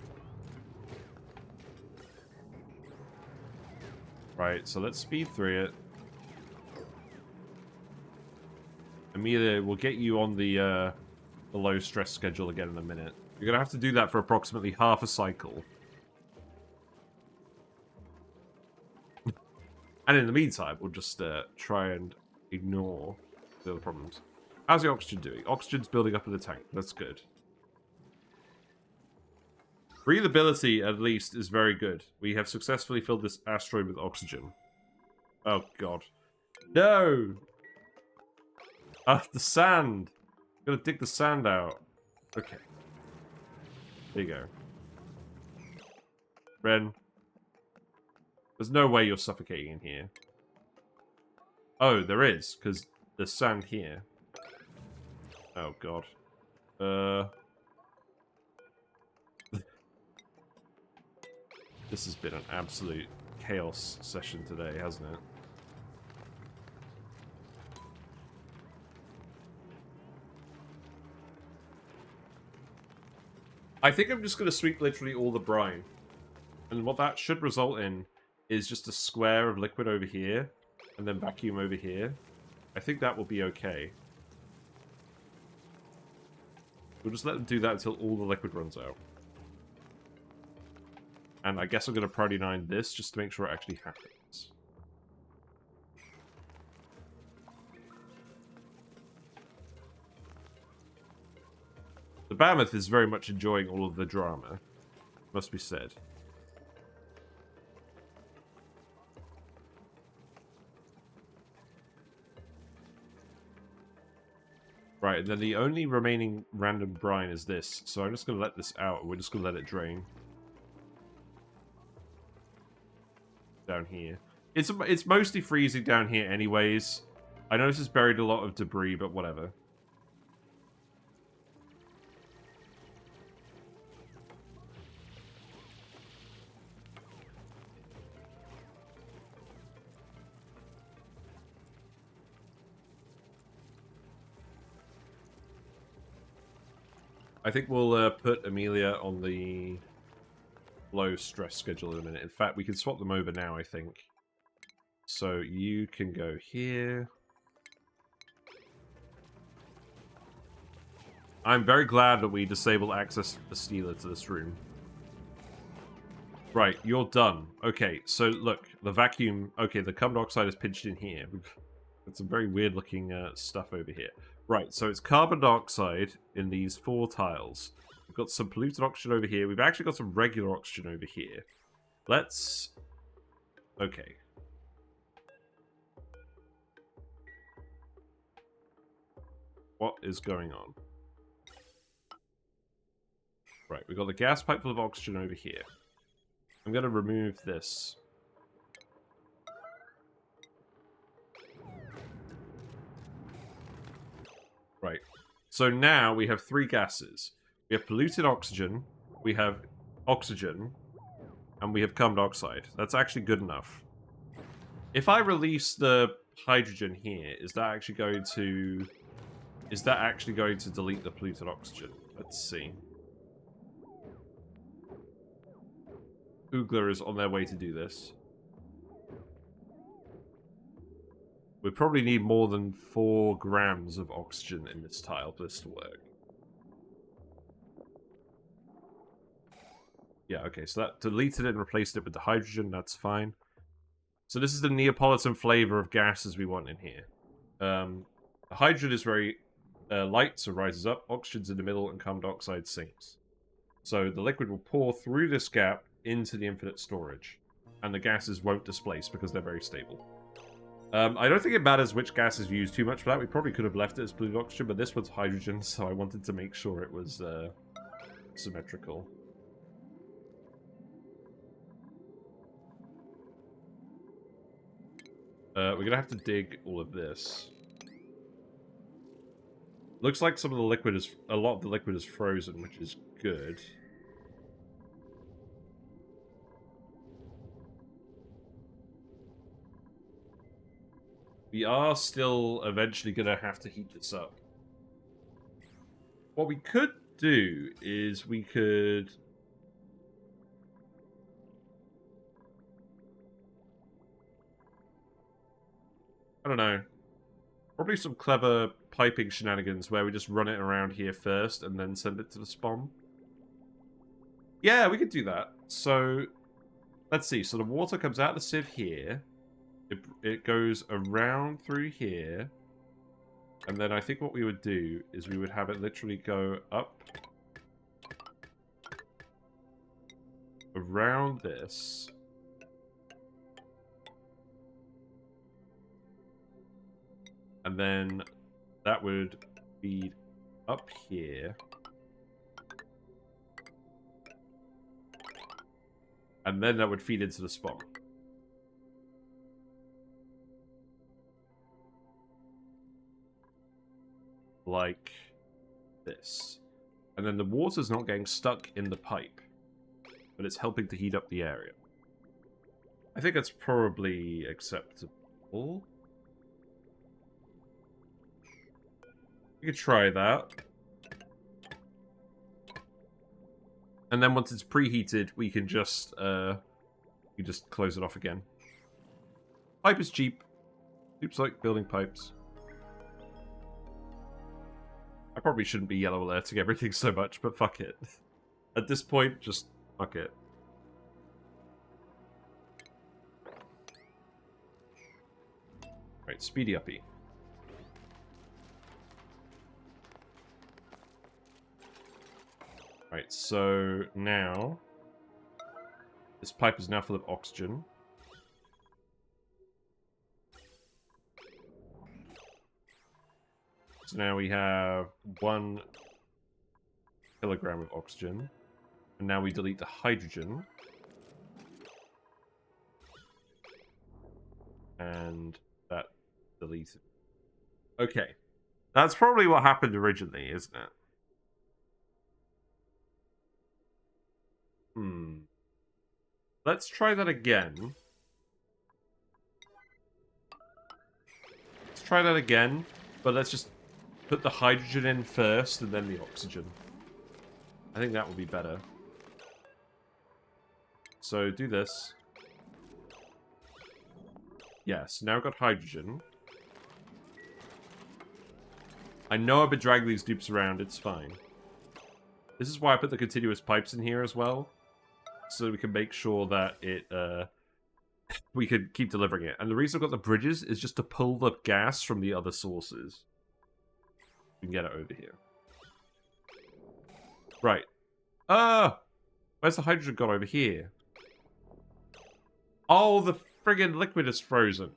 Right, so let's speed through it. Amelia, we'll get you on the low stress schedule again in a minute. You're going to have to do that for approximately half a cycle. And in the meantime, we'll just try and ignore the other problems. How's the oxygen doing? Oxygen's building up in the tank. That's good. Breathability, at least, is very good. We have successfully filled this asteroid with oxygen. Oh, God. No! The sand! I'm gonna dig the sand out. Okay. There you go. Ren. There's no way you're suffocating in here. Oh, there is, because there's sand here. Oh, God. This has been an absolute chaos session today, hasn't it? I think I'm just going to sweep literally all the brine. And what that should result in is just a square of liquid over here, and then vacuum over here. I think that will be okay. We'll just let them do that until all the liquid runs out. And I guess I'm going to priority 9 this, just to make sure it actually happens. The Mammoth is very much enjoying all of the drama, must be said. Right, and then the only remaining random brine is this, so I'm just going to let this out, and we're just going to let it drain. Down here. It's mostly freezing down here anyways. I know this has buried a lot of debris, but whatever. I think we'll put Amelia on the low stress schedule in a minute. In fact, we can swap them over now, I think. So you can go here. I'm very glad that we disabled access to the Stealer to this room. Right, you're done. Okay, so look, the vacuum... Okay, the carbon dioxide is pinched in here. We've got some very weird-looking stuff over here. Right, so it's carbon dioxide in these 4 tiles. We've got some polluted oxygen over here. We've actually got some regular oxygen over here. Let's... Okay. What is going on? Right, we've got the gas pipe full of oxygen over here. I'm going to remove this. Right. So now we have 3 gases. We have polluted oxygen, we have oxygen, and we have carbon dioxide. That's actually good enough. If I release the hydrogen here, is that actually going to... Is that actually going to delete the polluted oxygen? Let's see. Oogler is on their way to do this. We probably need more than 4 grams of oxygen in this tile for this to work. Yeah, okay, so that deleted it and replaced it with the hydrogen, that's fine. So this is the Neapolitan flavor of gases we want in here. The hydrogen is very light, so rises up. Oxygen's in the middle, and carbon dioxide sinks. So the liquid will pour through this gap into the infinite storage. And the gases won't displace because they're very stable. I don't think it matters which gases you use too much for that. We probably could have left it as polluted oxygen, but this one's hydrogen, so I wanted to make sure it was symmetrical. We're going to have to dig all of this. Looks like some of the liquid is... A lot of the liquid is frozen, which is good. We are still eventually going to have to heat this up. What we could do is we could... I don't know. Probably some clever piping shenanigans where we just run it around here first and then send it to the spawn. Yeah, we could do that. So, let's see. So the water comes out of the sieve here. It goes around through here. And then I think what we would do is we would have it literally go up. Around this. And then that would feed up here. And then that would feed into the spawn. Like this. And then the water's not getting stuck in the pipe. But it's helping to heat up the area. I think that's probably acceptable. We could try that. And then once it's preheated, we can just close it off again. Pipe is cheap. Dupes like building pipes. I probably shouldn't be yellow alerting everything so much, but fuck it. At this point, just fuck it. Right, speedy uppy. Right, so now this pipe is now full of oxygen. So now we have 1 kilogram of oxygen. And now we delete the hydrogen. And that deleted. Okay. That's probably what happened originally, isn't it? Let's try that again. Let's try that again, but let's just put the hydrogen in first and then the oxygen. I think that will be better. So do this. Yes, now I've got hydrogen. I know I've been dragging these dupes around, it's fine. This is why I put the continuous pipes in here as well. so we can make sure that we could keep delivering it. And the reason I've got the bridges is just to pull the gas from the other sources. We can get it over here. Right. Where's the hydrogen gone over here? Oh, the friggin' liquid is frozen.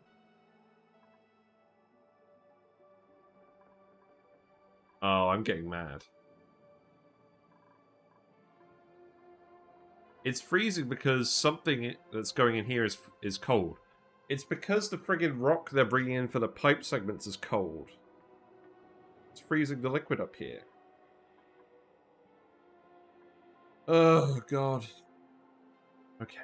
Oh, I'm getting mad. It's freezing because something that's going in here is cold. It's because the friggin' rock they're bringing in for the pipe segments is cold. It's freezing the liquid up here. Oh, God. Okay.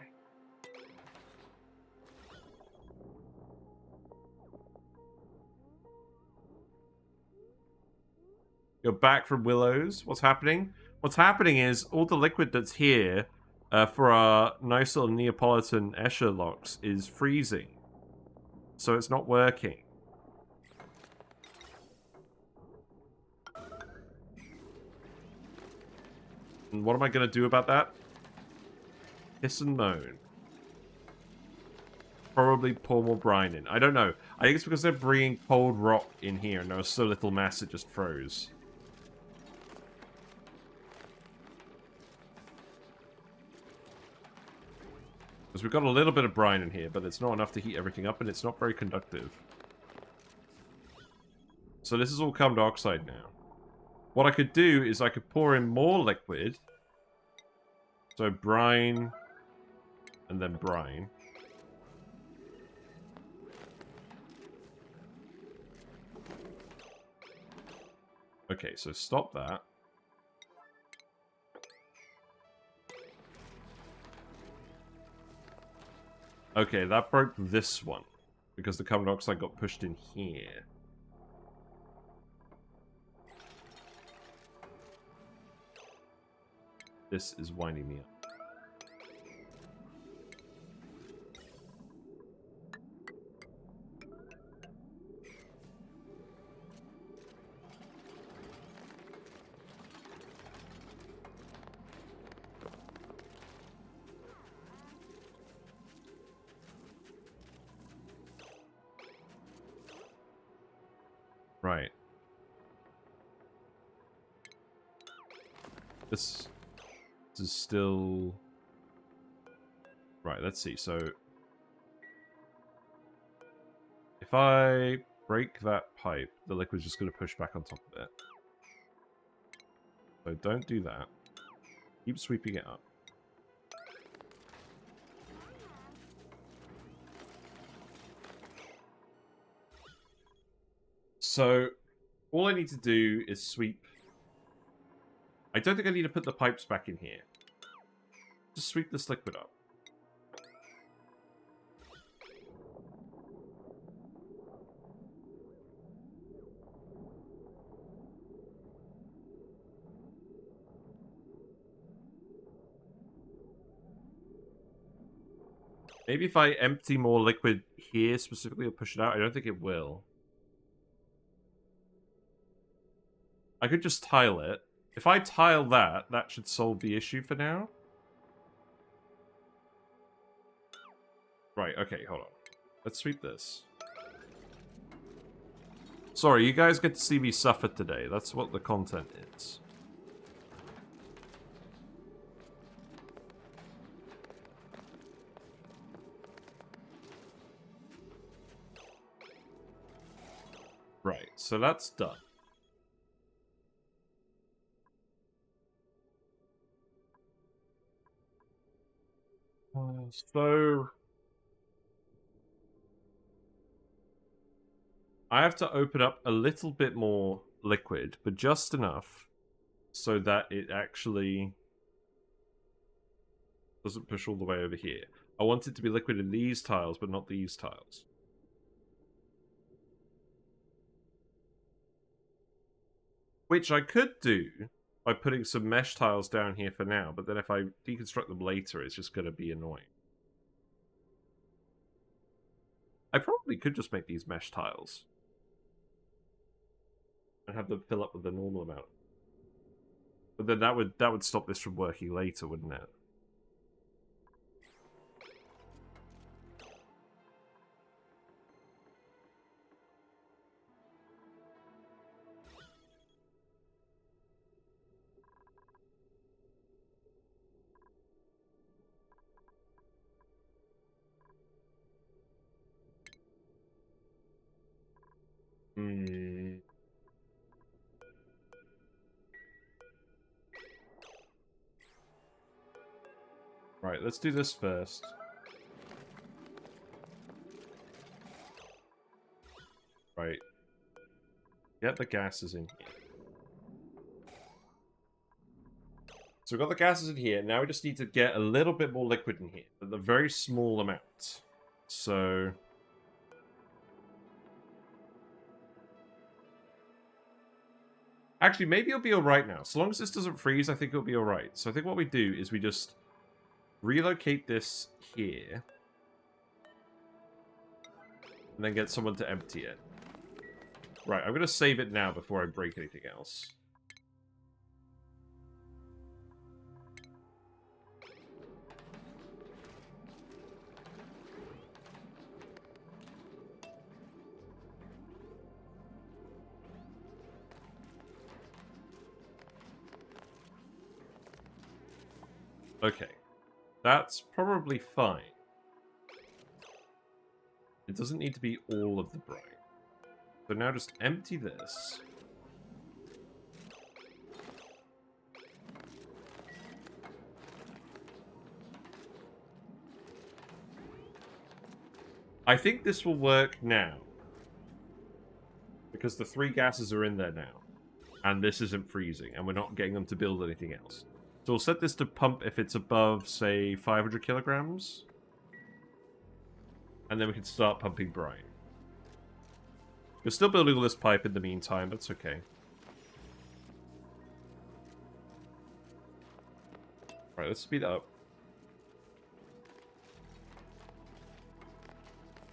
You're back from Willows. What's happening? What's happening is all the liquid that's here for our nice little Neapolitan Escher locks is freezing. So it's not working. And what am I going to do about that? Hiss and moan. Probably pour more brine in. I don't know. I think it's because they're bringing cold rock in here and there was so little mass it just froze. Because we've got a little bit of brine in here, but it's not enough to heat everything up, and it's not very conductive. So this is all carbon dioxide now. What I could do is I could pour in more liquid. So brine, and then brine. Okay, so stop that. Okay, that broke this one. Because the carbon dioxide got pushed in here. This is winding me up. Right. This is still... Right, let's see. So, if I break that pipe, the liquid's just going to push back on top of it. So don't do that. Keep sweeping it up. So, all I need to do is sweep. I don't think I need to put the pipes back in here. Just sweep this liquid up. Maybe if I empty more liquid here specifically, it'll push it out. I don't think it will. I could just tile it. If I tile that, that should solve the issue for now. Right, okay, hold on. Let's sweep this. Sorry, you guys get to see me suffer today. That's what the content is. Right, so that's done. So... I have to open up a little bit more liquid, but just enough so that it actually doesn't push all the way over here. I want it to be liquid in these tiles, but not these tiles. Which I could do by putting some mesh tiles down here for now, but then if I deconstruct them later, it's just going to be annoying. I probably could just make these mesh tiles. And have them fill up with the normal amount. But then that would stop this from working later, wouldn't it? Hmm. Right, let's do this first. Right. Get the gases in here. So we've got the gases in here. Now we just need to get a little bit more liquid in here. But a very small amount. So... Actually, maybe it'll be alright now. So long as this doesn't freeze, I think it'll be alright. So I think what we do is we just relocate this here. And then get someone to empty it. Right, I'm going to save it now before I break anything else. Okay. That's probably fine. It doesn't need to be all of the brine. So now just empty this. I think this will work now. Because the 3 gases are in there now. And this isn't freezing. And we're not getting them to build anything else. So we'll set this to pump if it's above, say, 500 kilograms. And then we can start pumping brine. We're still building all this pipe in the meantime, that's okay. Alright, let's speed up.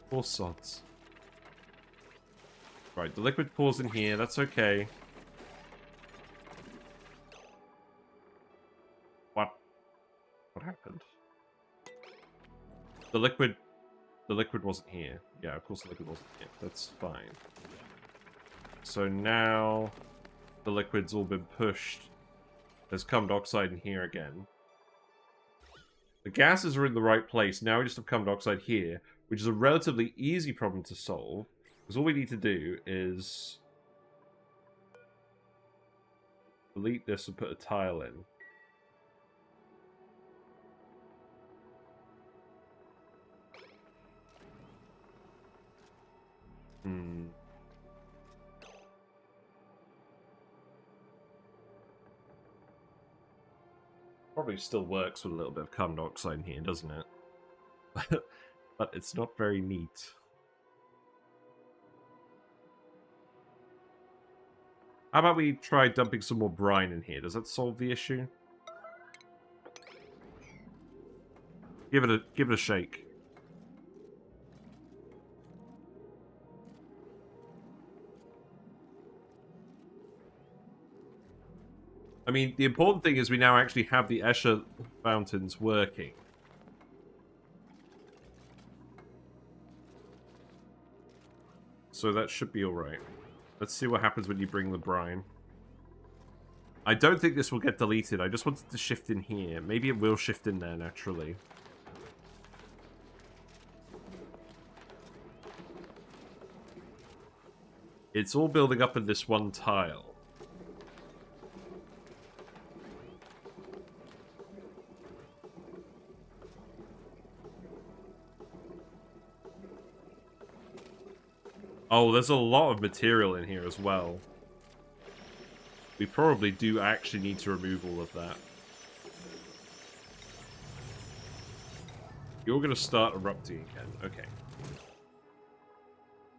4 sods. Right, the liquid pours in here, that's okay. What happened? The liquid wasn't here. Yeah, of course the liquid wasn't here. That's fine. So now the liquid's all been pushed. There's carbon dioxide in here again. The gases are in the right place. Now we just have carbon dioxide here, which is a relatively easy problem to solve. Because all we need to do is delete this and put a tile in. Probably still works with a little bit of carbon dioxide in here, doesn't it? But it's not very neat. How about we try dumping some more brine in here? Does that solve the issue? Give it a shake. I mean, the important thing is we now actually have the Escher fountains working. So that should be alright. Let's see what happens when you bring the brine. I don't think this will get deleted. I just wanted to shift in here. Maybe it will shift in there naturally. It's all building up in this one tile. Oh, there's a lot of material in here as well. We probably do actually need to remove all of that. You're going to start erupting again. Okay.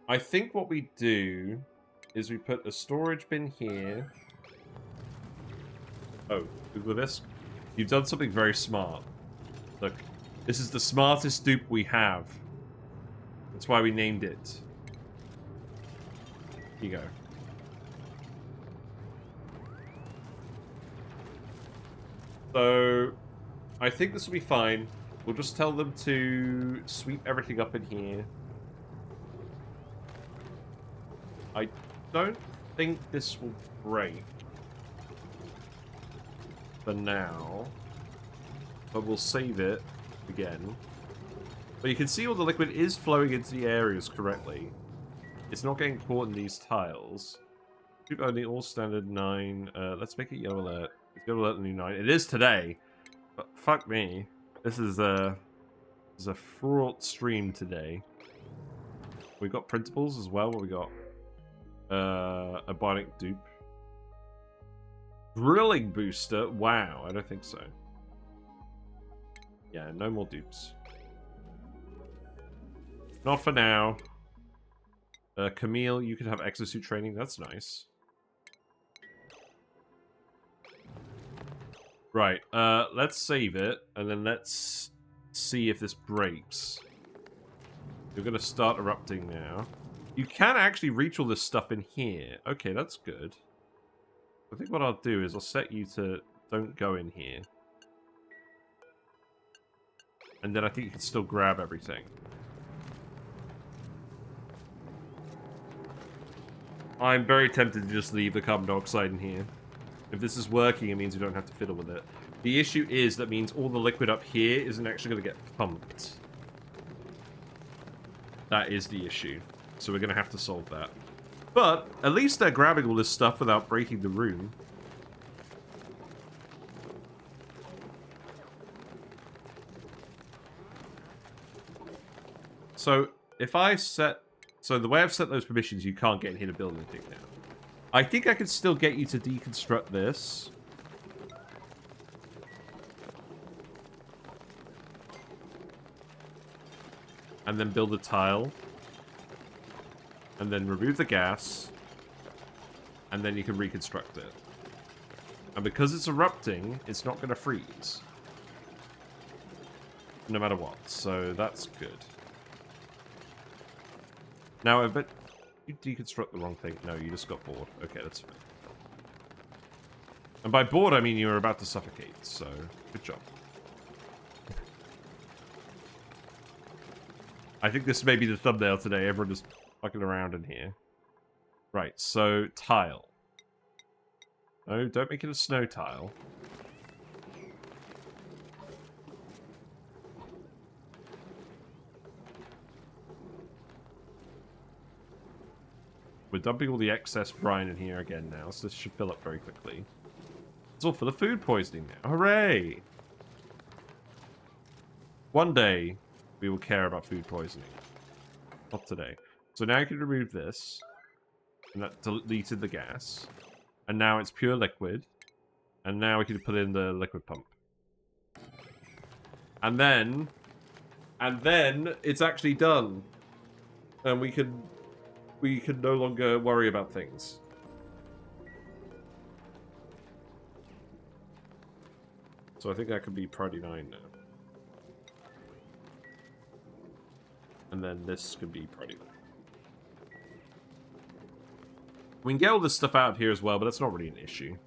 I think what we do is we put a storage bin here. Oh, Google this. You've done something very smart. Look, this is the smartest dupe we have. That's why we named it. Here you go. So, I think this will be fine. We'll just tell them to sweep everything up in here. I don't think this will break for now, but we'll save it again. But you can see all the liquid is flowing into the areas correctly. It's not getting caught in these tiles. Dupe only all standard 9. Let's make it yellow alert. It's yellow alert the new 9. It is today. But fuck me. This is a fraught stream today. We got printables as well. What we got? A bionic dupe. Drilling booster. Wow, I don't think so. Yeah, no more dupes. Not for now. Camille, you could have exosuit training. That's nice. Right, let's save it, and then let's see if this breaks. You're going to start erupting now. You can actually reach all this stuff in here. Okay, that's good. I think what I'll do is I'll set you to don't go in here. And then I think you can still grab everything. I'm very tempted to just leave the carbon dioxide in here. If this is working, it means we don't have to fiddle with it. The issue is that means all the liquid up here isn't actually going to get pumped. That is the issue. So we're going to have to solve that. But at least they're grabbing all this stuff without breaking the room. So if I set... So the way I've set those permissions, you can't get in here to build anything now. I think I can still get you to deconstruct this. And then build a tile. And then remove the gas. And then you can reconstruct it. And because it's erupting, it's not going to freeze. No matter what. So that's good. Now, I bet you deconstruct the wrong thing. No, you just got bored. Okay, that's fine. And by bored, I mean you were about to suffocate, so good job. I think this may be the thumbnail today. Everyone just fucking around in here. Right, so tile. No, don't make it a snow tile. We're dumping all the excess brine in here again now, so this should fill up very quickly. It's all for the food poisoning now. Hooray! One day, we will care about food poisoning. Not today. So now you can remove this. And that deleted the gas. And now it's pure liquid. And now we can put in the liquid pump. And then it's actually done. And we can no longer worry about things. So I think that could be priority 9 now. And then this could be priority 9. We can get all this stuff out of here as well, but that's not really an issue.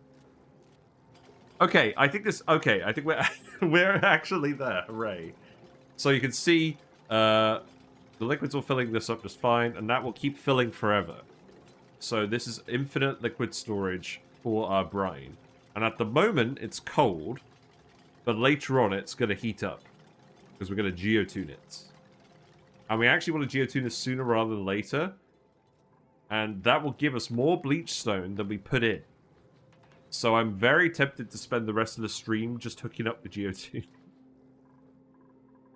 Okay, I think this... Okay, I think we're, we're actually there. Hooray. So you can see... the liquid's all filling this up just fine, and that will keep filling forever. So this is infinite liquid storage for our brine. And at the moment, it's cold, but later on, it's going to heat up. Because we're going to geotune it. And we actually want to geotune this sooner rather than later. And that will give us more bleach stone than we put in. So I'm very tempted to spend the rest of the stream just hooking up the geotune.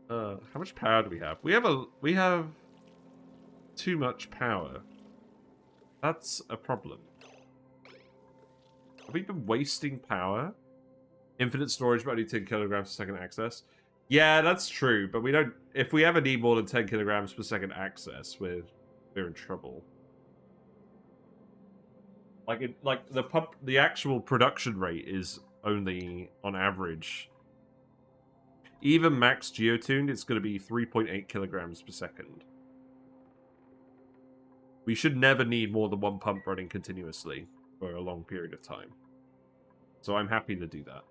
How much power do we have? We have too much power. That's a problem. Have we been wasting power? Infinite storage, but only 10 kilograms per second access. Yeah, that's true, but we don't... If we ever need more than 10 kilograms per second access, we're in trouble. Like the actual production rate is only on average. Even max geotuned, it's going to be 3.8 kilograms per second. We should never need more than one pump running continuously for a long period of time. So I'm happy to do that.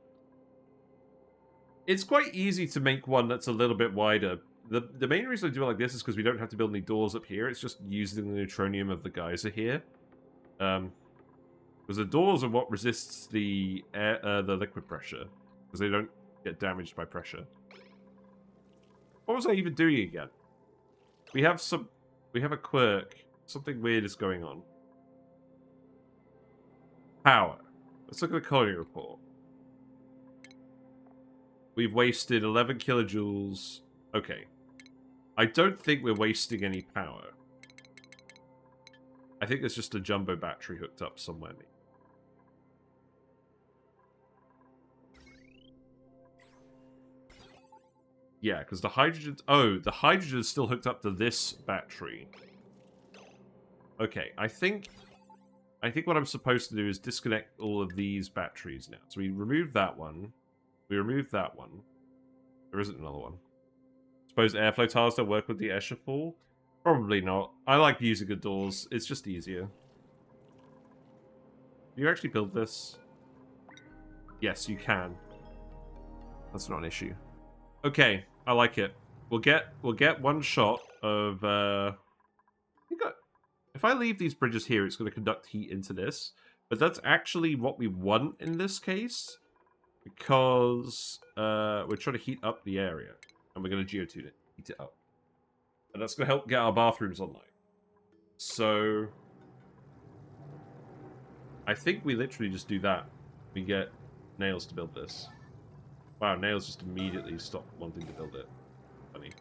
It's quite easy to make one that's a little bit wider. The main reason I do it like this is because we don't have to build any doors up here. It's just using the neutronium of the geyser here. Because the doors are what resists the liquid pressure. Because they don't get damaged by pressure. What was I even doing again? We have a quirk Something weird is going on. Power. Let's look at the colony report. We've wasted 11 kilojoules. Okay. I don't think we're wasting any power. I think there's just a jumbo battery hooked up somewhere. Yeah, because the hydrogen... Oh, the hydrogen is still hooked up to this battery. Okay, I think what I'm supposed to do is disconnect all of these batteries now. So we remove that one. We remove that one. There isn't another one. Suppose airflow tiles don't work with the Escher fall? Probably not. I like using the doors. It's just easier. Can you actually build this? Yes, you can. That's not an issue. Okay, I like it. We'll get one shot of if I leave these bridges here, it's going to conduct heat into this. But that's actually what we want in this case. Because we're trying to heat up the area. And we're going to geotune it. Heat it up. And that's going to help get our bathrooms online. So I think we literally just do that. We get Nails to build this. Wow, Nails just immediately stopped wanting to build it. Funny.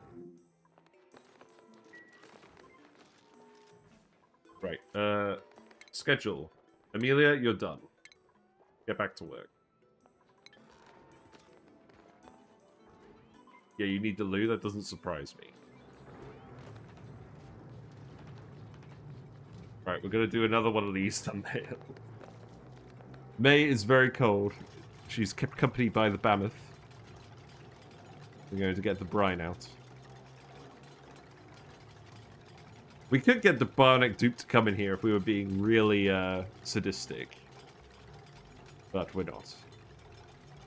Right, schedule. Amelia, you're done. Get back to work. Yeah, you need the loo? That doesn't surprise me. Right, we're gonna do another one of these thumbnails. May is very cold. She's kept company by the Mammoth. We're going to get the brine out. We could get the Bionic dupe to come in here if we were being really sadistic. But we're not.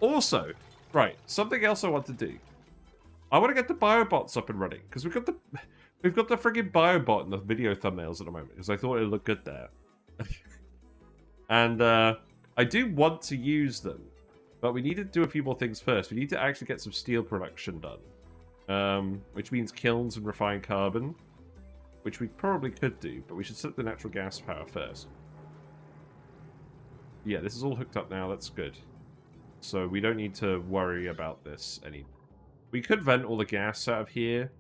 Also, right, something else I want to do. I want to get the biobots up and running. Because we've got the friggin' biobot in the video thumbnails at the moment. Because I thought it would look good there. And I do want to use them. But we need to do a few more things first. We need to actually get some steel production done. Which means kilns and refined carbon. Which we probably could do, but we should set the natural gas power first. Yeah, this is all hooked up now. That's good. So we don't need to worry about this anymore. We could vent all the gas out of here.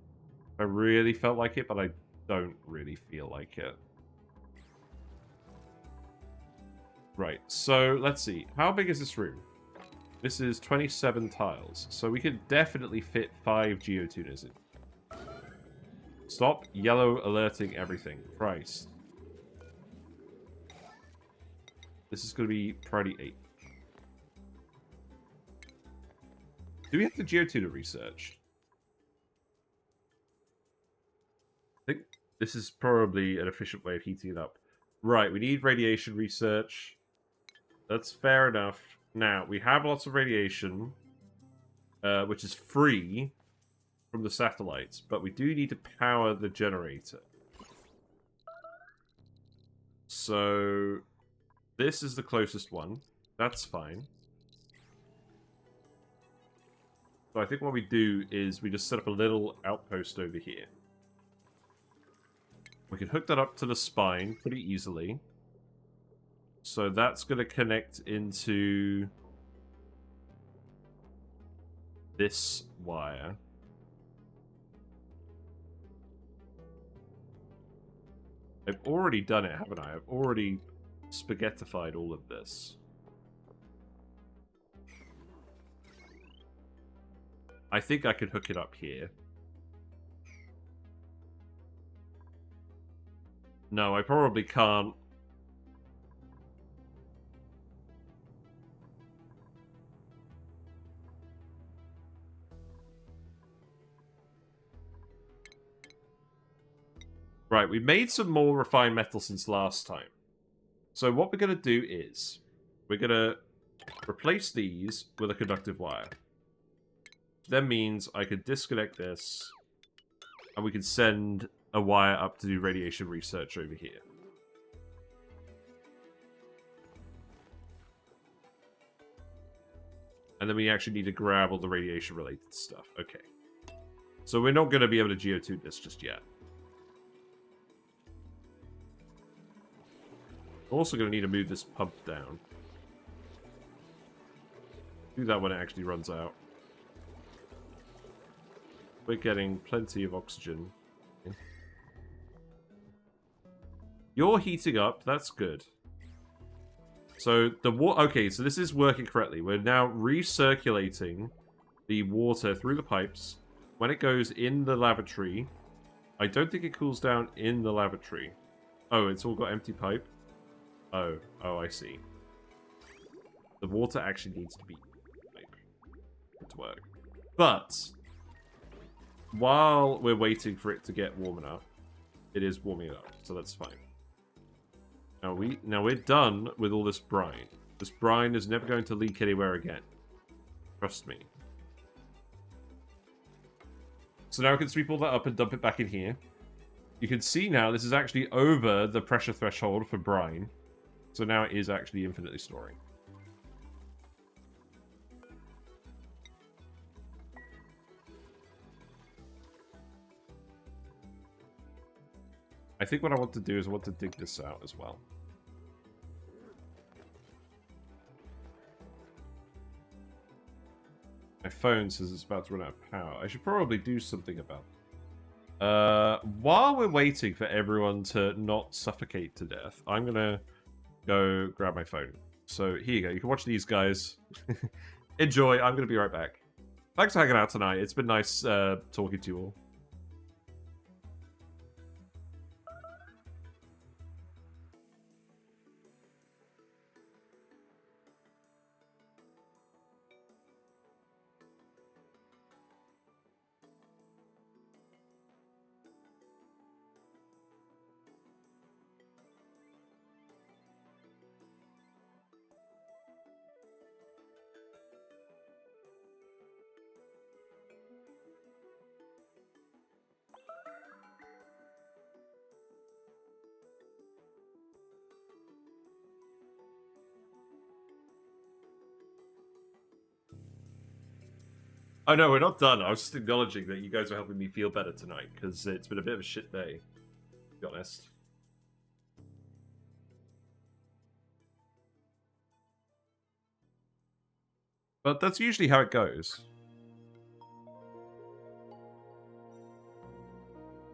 If I really felt like it, but I don't really feel like it. Right, so let's see. How big is this room? This is 27 tiles, so we could definitely fit 5 Geotuners in. Stop yellow alerting everything. Christ. This is going to be priority 8. Do we have the Geotuner research? I think this is probably an efficient way of heating it up. Right, we need radiation research. That's fair enough. Now, we have lots of radiation, which is free from the satellites, but we do need to power the generator. So, this is the closest one. That's fine. So I think what we do is we just set up a little outpost over here. We can hook that up to the spine pretty easily. So that's going to connect into this wire. I've already done it, haven't I? I've already spaghettified all of this. I think I could hook it up here. No, I probably can't. Right, we made some more refined metal since last time. So what we're going to do is, we're going to replace these with a conductive wire. Which then means I could disconnect this, and we can send a wire up to do radiation research over here. And then we actually need to grab all the radiation-related stuff. Okay. So we're not going to be able to geotune this just yet. We're also going to need to move this pump down. Do that when it actually runs out. We're getting plenty of oxygen. You're heating up. That's good. So the water... Okay, so this is working correctly. We're now recirculating the water through the pipes. When it goes in the lavatory... I don't think it cools down in the lavatory. Oh, it's all got empty pipe? Oh, I see. The water actually needs to be pipe to work. But while we're waiting for it to get warm enough, it is warming up, so that's fine. Now we're done with all this brine. This brine is never going to leak anywhere again. Trust me. So now we can sweep all that up and dump it back in here. You can see now this is actually over the pressure threshold for brine. So now it is actually infinitely storing. I think what I want to do is I want to dig this out as well. My phone says it's about to run out of power. I should probably do something about it. While we're waiting for everyone to not suffocate to death, I'm going to go grab my phone. So here you go. You can watch these guys. Enjoy. I'm going to be right back. Thanks for hanging out tonight. It's been nice talking to you all. Oh no, we're not done. I was just acknowledging that you guys are helping me feel better tonight, because it's been a bit of a shit day, to be honest. But that's usually how it goes.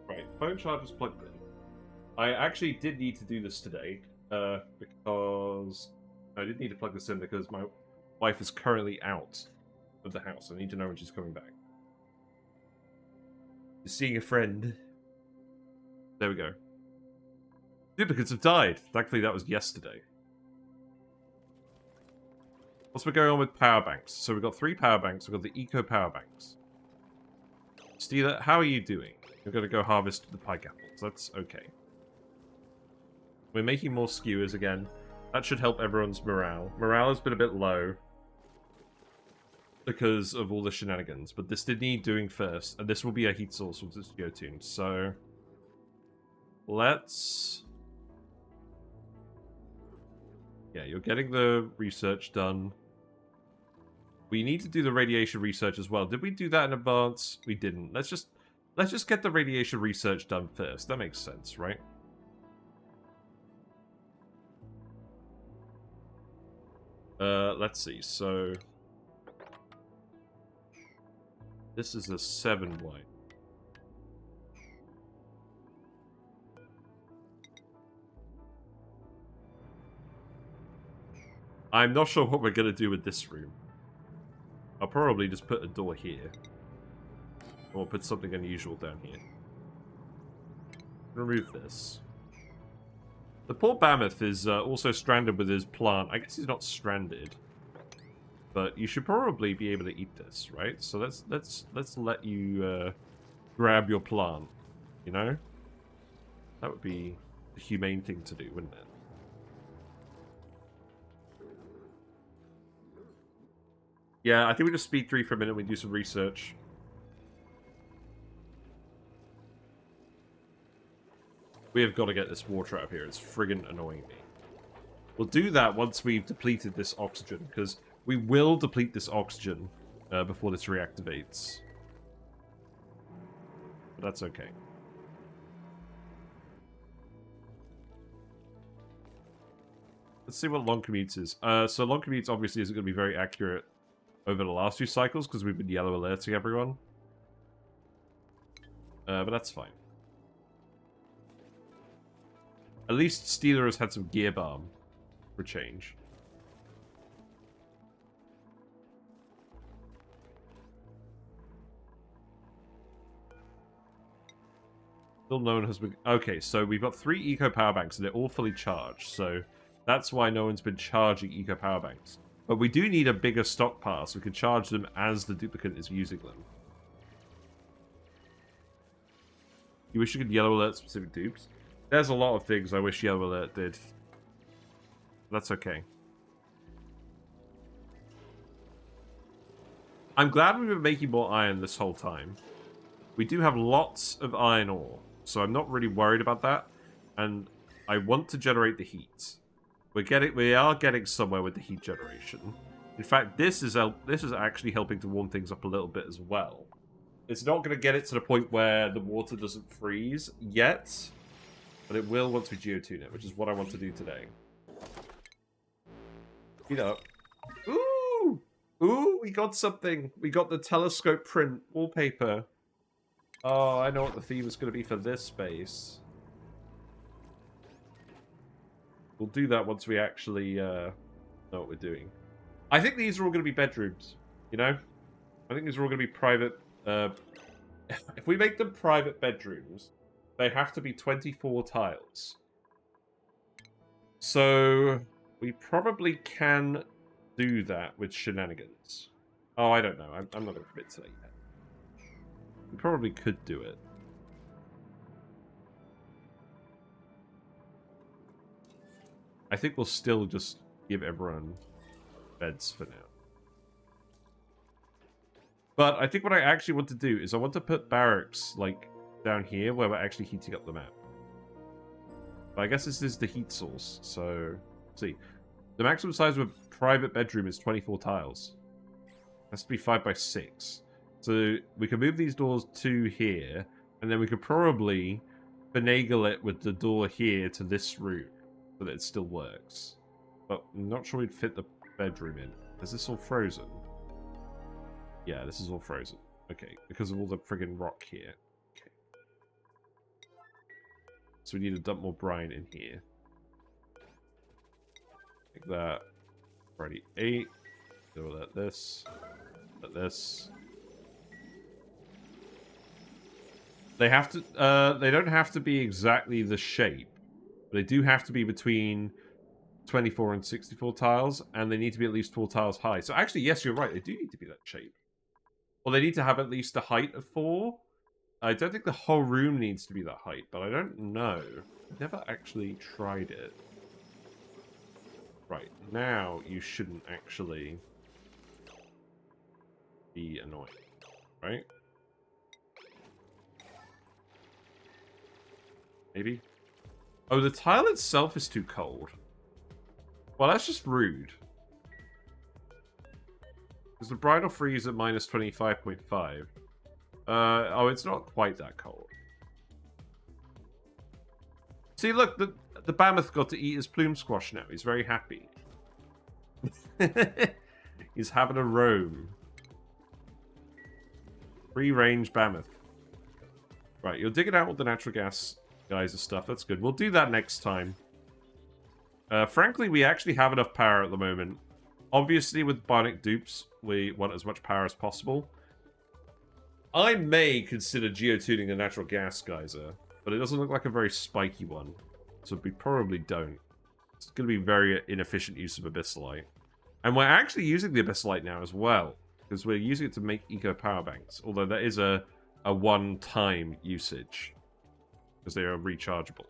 Right, phone charger's plugged in. I actually did need to do this today, because... I did need to plug this in because my wife is currently out of the house. I need to know when she's coming back. Just seeing a friend. There we go. Duplicates have died. Thankfully, that was yesterday. What's been going on with power banks? So we've got 3 power banks. We've got the eco power banks. Steeler, how are you doing? We're going to go harvest the pike apples. That's okay. We're making more skewers again. That should help everyone's morale. Morale has been a bit low because of all the shenanigans, but this did need doing first, and this will be a heat source with this Geotuners. So let's... Yeah, you're getting the research done. We need to do the radiation research as well. Did we do that in advance? We didn't. Let's just get the radiation research done first. That makes sense, right? Let's see. So this is a 7 wide. I'm not sure what we're going to do with this room. I'll probably just put a door here. Or put something unusual down here. Remove this. The poor Mammoth is also stranded with his plant. I guess he's not stranded. But you should probably be able to eat this, right? So let's let you grab your plant, you know? That would be the humane thing to do, wouldn't it? Yeah, I think we just speed 3 for a minute. We do some research. We have got to get this water out of here. It's friggin' annoying me. We'll do that once we've depleted this oxygen, because we will deplete this oxygen before this reactivates. But that's okay. Let's see what long commutes is. So long commutes obviously isn't going to be very accurate over the last few cycles because we've been yellow alerting everyone. But that's fine. At least Steeler has had some gear balm for change. Still no one has been... Okay, so we've got 3 eco power banks and they're all fully charged. So that's why no one's been charging eco power banks. But we do need a bigger stockpile so we can charge them as the duplicate is using them. You wish you could yellow alert specific dupes? There's a lot of things I wish yellow alert did. That's okay. I'm glad we've been making more iron this whole time. We do have lots of iron ore, so I'm not really worried about that. And I want to generate the heat. We are getting somewhere with the heat generation. In fact, this is actually helping to warm things up a little bit as well. It's not going to get it to the point where the water doesn't freeze yet, but it will once we geotune it, which is what I want to do today. Heat up. Ooh! Ooh, we got something. We got the telescope print wallpaper. Oh, I know what the theme is going to be for this space. We'll do that once we actually know what we're doing. I think these are all going to be bedrooms, you know? I think these are all going to be private... if we make them private bedrooms, they have to be 24 tiles. So, we probably can do that with shenanigans. Oh, I don't know. I'm not going to commit to that yet. We probably could do it. I think we'll still just give everyone beds for now. But I think what I actually want to do is I want to put barracks, like, down here where we're actually heating up the map. But I guess this is the heat source, so... Let's see. The maximum size of a private bedroom is 24 tiles. Has to be 5 by 6. So we can move these doors to here, and then we could probably finagle it with the door here to this room, so that it still works. But I'm not sure we'd fit the bedroom in. Is this all frozen? Yeah, this is all frozen. Okay, because of all the friggin' rock here. Okay. So we need to dump more brine in here. Like that. Already 8. So we'll let this. Let this. They have to, they don't have to be exactly the shape. But they do have to be between 24 and 64 tiles. And they need to be at least 4 tiles high. So actually, yes, you're right. They do need to be that shape. Well, they need to have at least a height of 4. I don't think the whole room needs to be that height, but I don't know. I've never actually tried it. Right, now you shouldn't actually be annoying, right? Maybe? Oh, the tile itself is too cold. Well, that's just rude. Because the brine will freeze at minus 25.5. Oh, it's not quite that cold. See, look, the Mammoth got to eat his plume squash now. He's very happy. He's having a roam. Free-range Mammoth. Right, you're digging out all the natural gas geyser stuff. That's good. We'll do that next time. Frankly, we actually have enough power at the moment. Obviously, with Bionic dupes, we want as much power as possible. I may consider geotuning a natural gas geyser, but it doesn't look like a very spiky one, so we probably don't. It's going to be very inefficient use of Abyssalite. And we're actually using the Abyssalite now as well, because we're using it to make eco power banks, although that is a one-time usage, because they are rechargeable.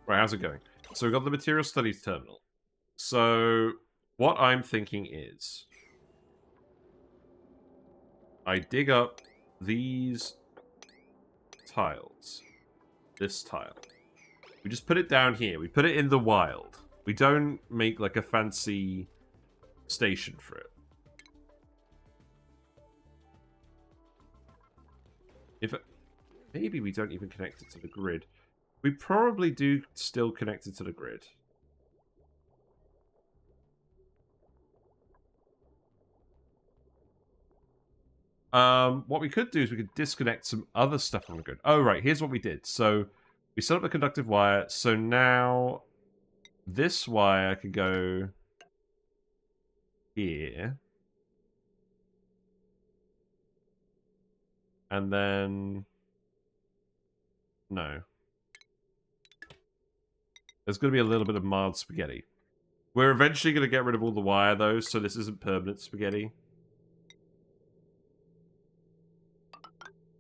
Right, how's it going? So we've got the Material Studies Terminal. So what I'm thinking is I dig up these tiles. This tile. We just put it down here. We put it in the wild. We don't make like a fancy station for it. Maybe we don't even connect it to the grid. We probably do still connect it to the grid. What we could do is we could disconnect some other stuff from the grid. Oh, right. Here's what we did. So we set up the conductive wire. So now this wire could go here. And then... No. There's going to be a little bit of mild spaghetti. We're eventually going to get rid of all the wire, though, so this isn't permanent spaghetti.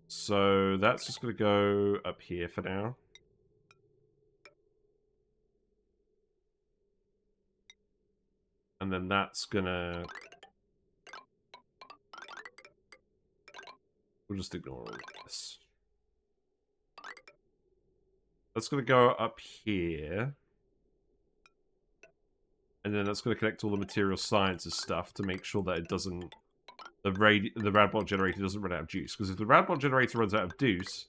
So that's just going to go up here for now. And then that's going to... We'll just ignore all this. That's going to go up here. And then that's going to connect all the material sciences stuff to make sure that it doesn't... The Radbot generator doesn't run out of juice. Because if the Radbot generator runs out of juice...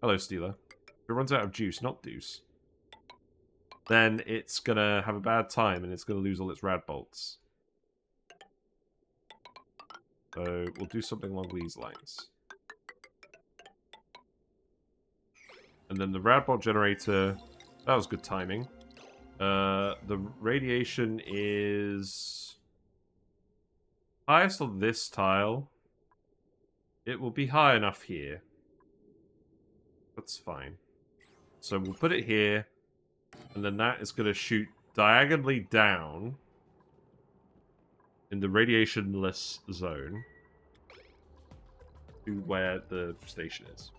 Hello, Steeler. If it runs out of juice, not deuce, then it's going to have a bad time and it's going to lose all its Radbolts. So we'll do something along these lines. And then the Radbot generator... That was good timing. The radiation is... highest on this tile. It will be high enough here. That's fine. So we'll put it here. And then that is going to shoot diagonally down in the radiationless zone to where the station is.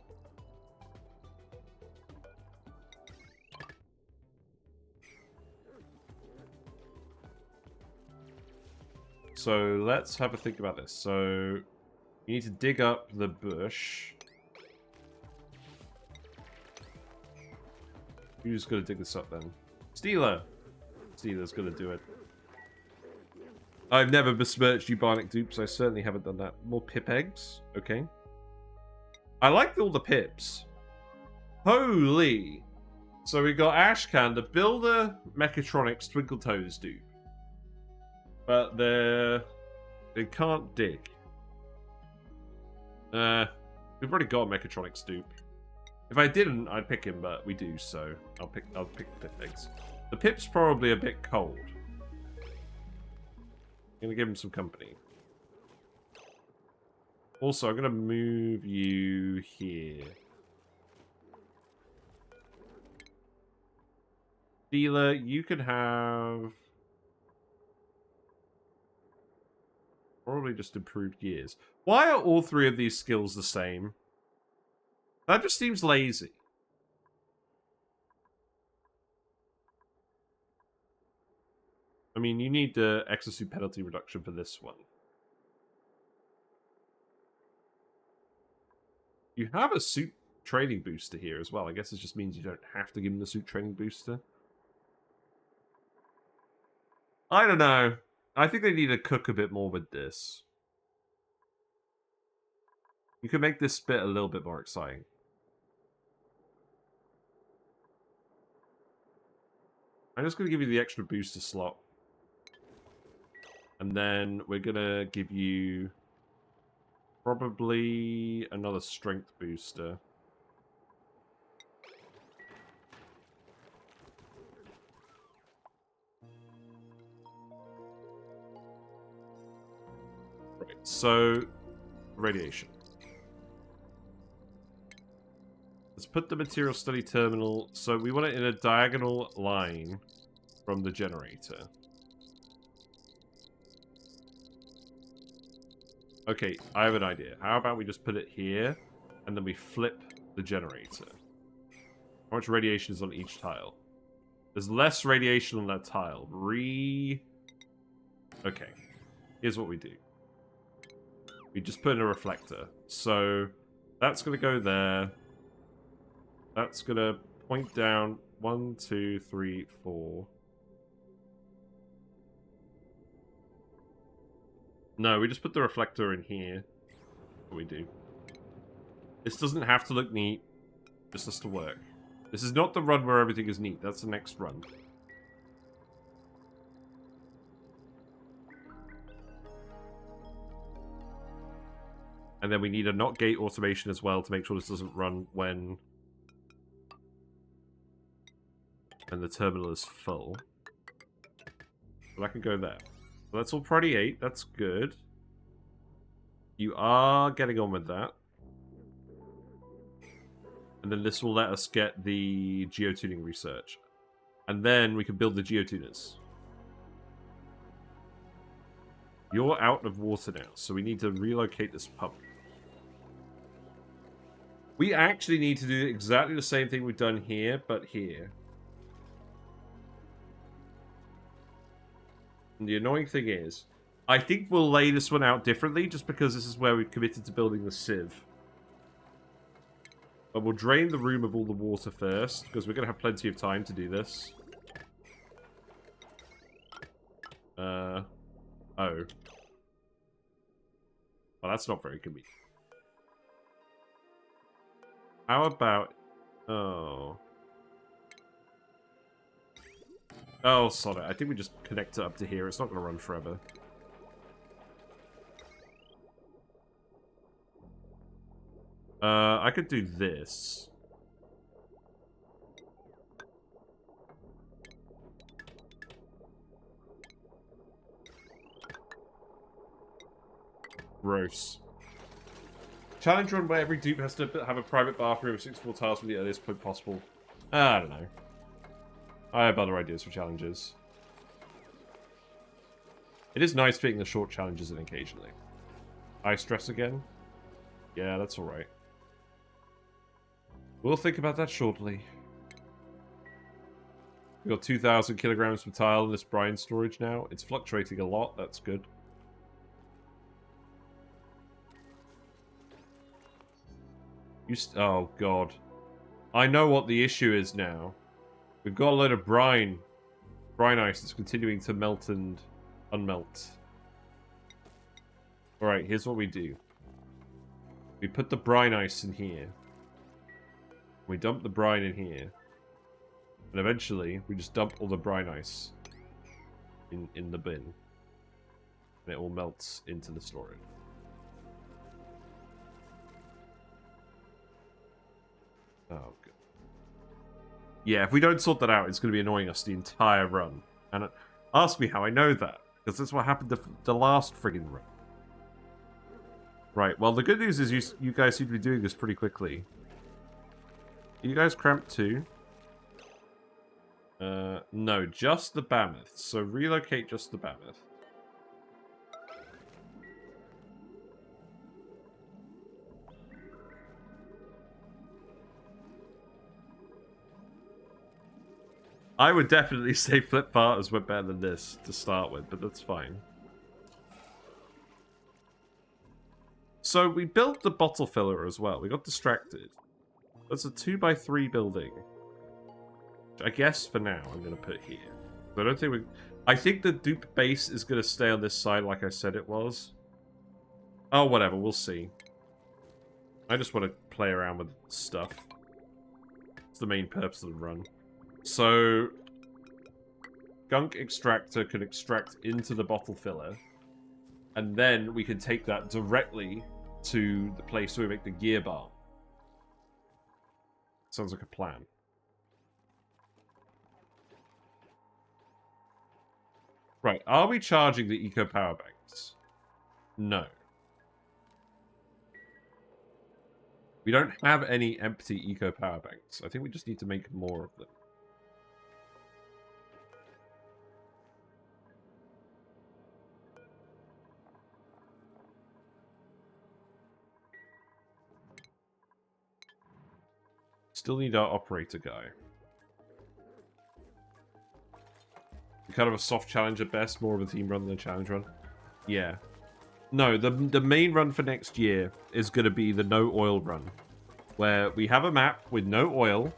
So let's have a think about this. So you need to dig up the bush. Who's going to dig this up then? Steeler! Steeler's going to do it. I've never besmirched you, Bionic dupes. I certainly haven't done that. More pip eggs. Okay. I like all the pips. Holy! So we got Ashcan, the Builder Mechatronics Twinkle Toes dupe. But they can't dig. We've already got a Mechatronics dupe. If I didn't, I'd pick him, but we do, so I'll pick the pip eggs. The pip's probably a bit cold. I'm gonna give him some company. Also, I'm gonna move you here. Dealer, you could have... probably just improved gears. Why are all three of these skills the same? That just seems lazy. I mean, you need the exosuit penalty reduction for this one. You have a suit training booster here as well. I guess it just means you don't have to give him the suit training booster. I don't know. I think they need to cook a bit more with this. You can make this bit a little bit more exciting. I'm just going to give you the extra booster slot. And then we're going to give you probably another strength booster. Right, so radiation. Let's put the material study terminal. So we want it in a diagonal line from the generator. Okay, I have an idea. How about we just put it here, and then we flip the generator? How much radiation is on each tile? There's less radiation on that tile. Okay, here's what we do. We just put in a reflector. So that's going to go there. That's going to point down 1, 2, 3, 4. No, we just put the reflector in here. What we do. This doesn't have to look neat. Just has to work. This is not the run where everything is neat. That's the next run. And then we need a not gate automation as well to make sure this doesn't run when the terminal is full. But I can go there. So that's all priority 8. That's good. You are getting on with that. And then this will let us get the geotuning research. And then we can build the geotuners. You're out of water now, so we need to relocate this pump. We actually need to do exactly the same thing we've done here, but here. And the annoying thing is, I think we'll lay this one out differently, just because this is where we've committed to building the sieve. But we'll drain the room of all the water first, because we're going to have plenty of time to do this. Oh. Well, that's not very convenient. How about... Oh. Oh, sod it. I think we just connect it up to here. It's not going to run forever. I could do this. Gross. Challenge run where every dupe has to have a private bathroom of 64 tiles from the earliest point possible. I don't know. I have other ideas for challenges. It is nice fitting the short challenges in occasionally. High stress again? Yeah, that's alright. We'll think about that shortly. We've got 2,000 kilograms per tile in this brine storage now. It's fluctuating a lot, that's good. Oh, God. I know what the issue is now. We've got a load of brine ice that's continuing to melt and unmelt. Alright, here's what we do. We put the brine ice in here. We dump the brine in here. And eventually, we just dump all the brine ice in the bin. And it all melts into the storage. Oh, good. Yeah, if we don't sort that out, it's going to be annoying us the entire run. And ask me how I know that. Because that's what happened the last friggin' run. Right, well, the good news is you guys seem to be doing this pretty quickly. Are you guys cramped too? No, just the Mammoth. So relocate just the Mammoth. I would definitely say flip farters were better than this to start with, but that's fine. So we built the bottle filler as well. We got distracted. That's a 2x3 building. Which I guess for now I'm going to put here. I don't think we... I think the dupe base is going to stay on this side like I said it was. Oh, whatever. We'll see. I just want to play around with stuff. It's the main purpose of the run. So, gunk extractor can extract into the bottle filler, and then we can take that directly to the place where we make the gear bar. Sounds like a plan. Right, are we charging the eco power banks? No. We don't have any empty eco power banks. I think we just need to make more of them. Still need our operator guy. Kind of a soft challenge at best, more of a team run than a challenge run. Yeah. No, the main run for next year is going to be the no oil run. Where we have a map with no oil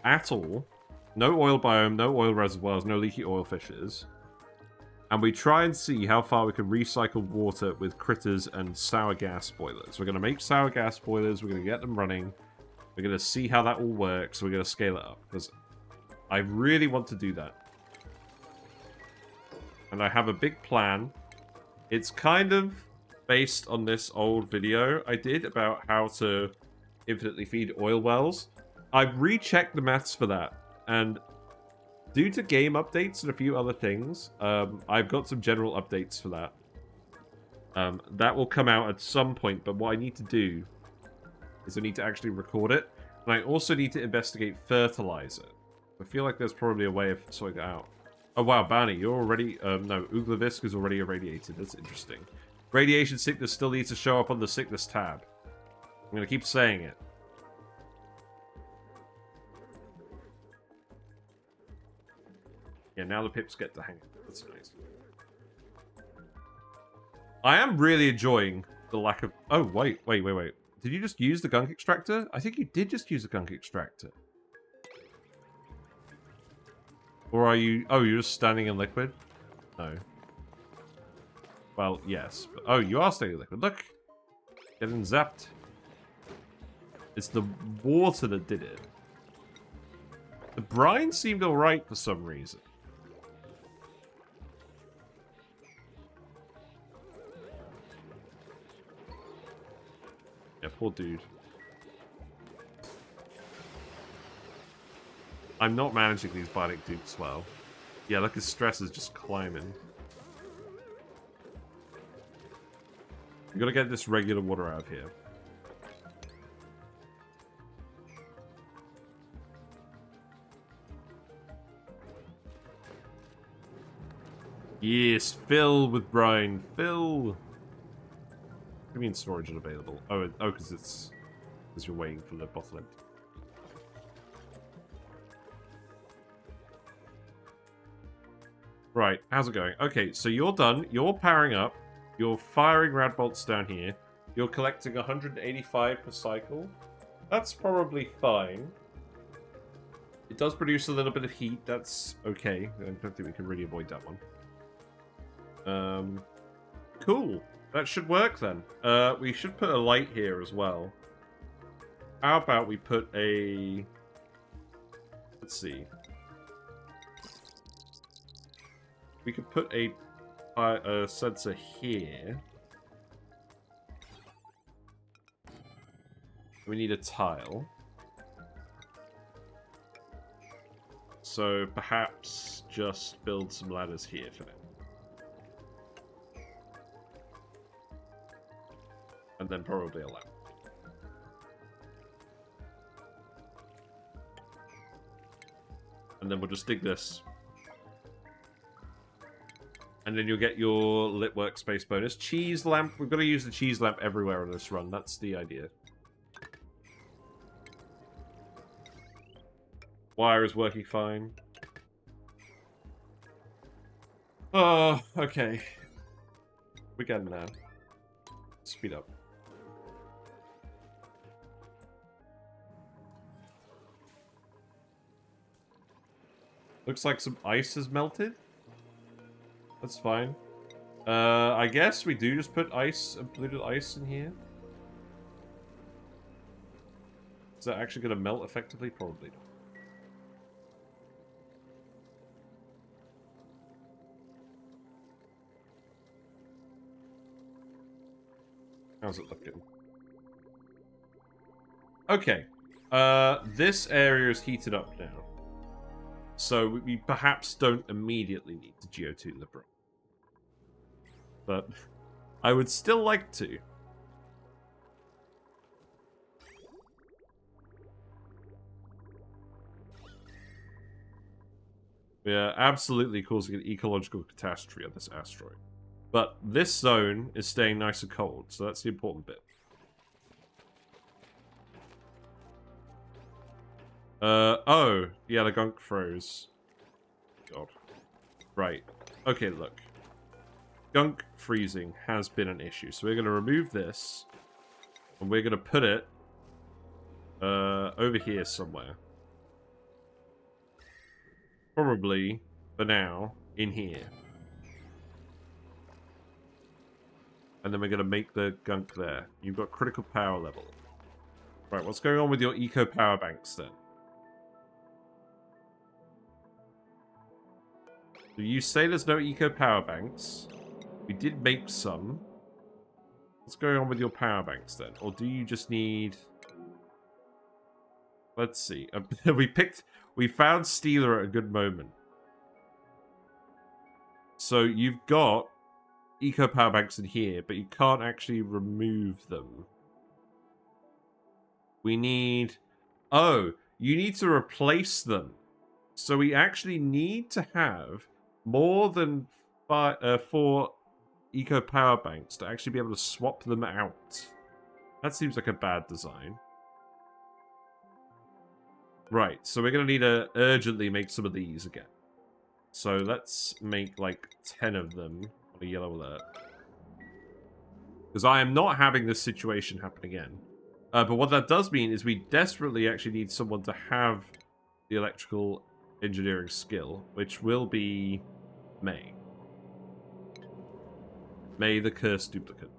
at all. No oil biome, no oil reservoirs, no leaky oil fishes. And we try and see how far we can recycle water with critters and sour gas boilers. We're going to make sour gas boilers, we're going to get them running. We're going to see how that all works. We're going to scale it up because I really want to do that. And I have a big plan. It's kind of based on this old video I did about how to infinitely feed oil wells. I've rechecked the maths for that. And due to game updates and a few other things, I've got some general updates for that. That will come out at some point, but what I need to do is I need to actually record it. And I also need to investigate fertilizer. I feel like there's probably a way of sorting it out. Oh wow, Barney, you're already... no, Uglavisk is already irradiated. That's interesting. Radiation sickness still needs to show up on the sickness tab. I'm going to keep saying it. Yeah, now the pips get to hang out. That's nice. I am really enjoying the lack of... Oh, wait. Did you just use the gunk extractor? I think you did just use the gunk extractor. Or are you... Oh, you're just standing in liquid? No. Well, yes. But, oh, you are standing in liquid. Look! Getting zapped. It's the water that did it. The brine seemed alright for some reason. Yeah, poor dude. I'm not managing these bionic dupes well. Yeah, look, his stress is just climbing. We gotta get this regular water out of here. Yes, fill with brine. Fill! What do you mean storage unavailable? Oh, because you're waiting for the bottle empty. Right, how's it going? Okay, so you're done. You're powering up. You're firing rad bolts down here. You're collecting 185 per cycle. That's probably fine. It does produce a little bit of heat. That's okay. I don't think we can really avoid that one. Cool. That should work then. We should put a light here as well. How about we put a... Let's see. We could put a sensor here. We need a tile. So perhaps just build some ladders here for now. And then probably a lamp. And then we'll just dig this. And then you'll get your lit workspace bonus. Cheese lamp. We've got to use the cheese lamp everywhere on this run. That's the idea. Wire is working fine. Oh, okay. We're getting there. Speed up. Looks like some ice has melted. That's fine. I guess we do just put ice, polluted ice in here. Is that actually going to melt effectively? Probably not. How's it looking? Okay. This area is heated up now. So we perhaps don't immediately need to geotune the brine. But I would still like to. We are absolutely causing an ecological catastrophe on this asteroid. But this zone is staying nice and cold, so that's the important bit. Oh, yeah, the gunk froze. God. Right. Okay, look. Gunk freezing has been an issue, so we're going to remove this, and we're going to put it over here somewhere. Probably, for now, in here. And then we're going to make the gunk there. You've got critical power level. Right, what's going on with your eco power banks then? So you say there's no eco power banks. We did make some. What's going on with your power banks then? Or do you just need... Let's see. We found Steeler at a good moment. So you've got eco power banks in here, but you can't actually remove them. We need... Oh, you need to replace them. So we actually need to have more than 4 eco power banks to actually be able to swap them out. That seems like a bad design. Right, so we're going to need to urgently make some of these again. So let's make like 10 of them on a yellow alert. Because I am not having this situation happen again. But what that does mean is we desperately actually need someone to have the electrical engineering skill, which will be May. May the cursed duplicate.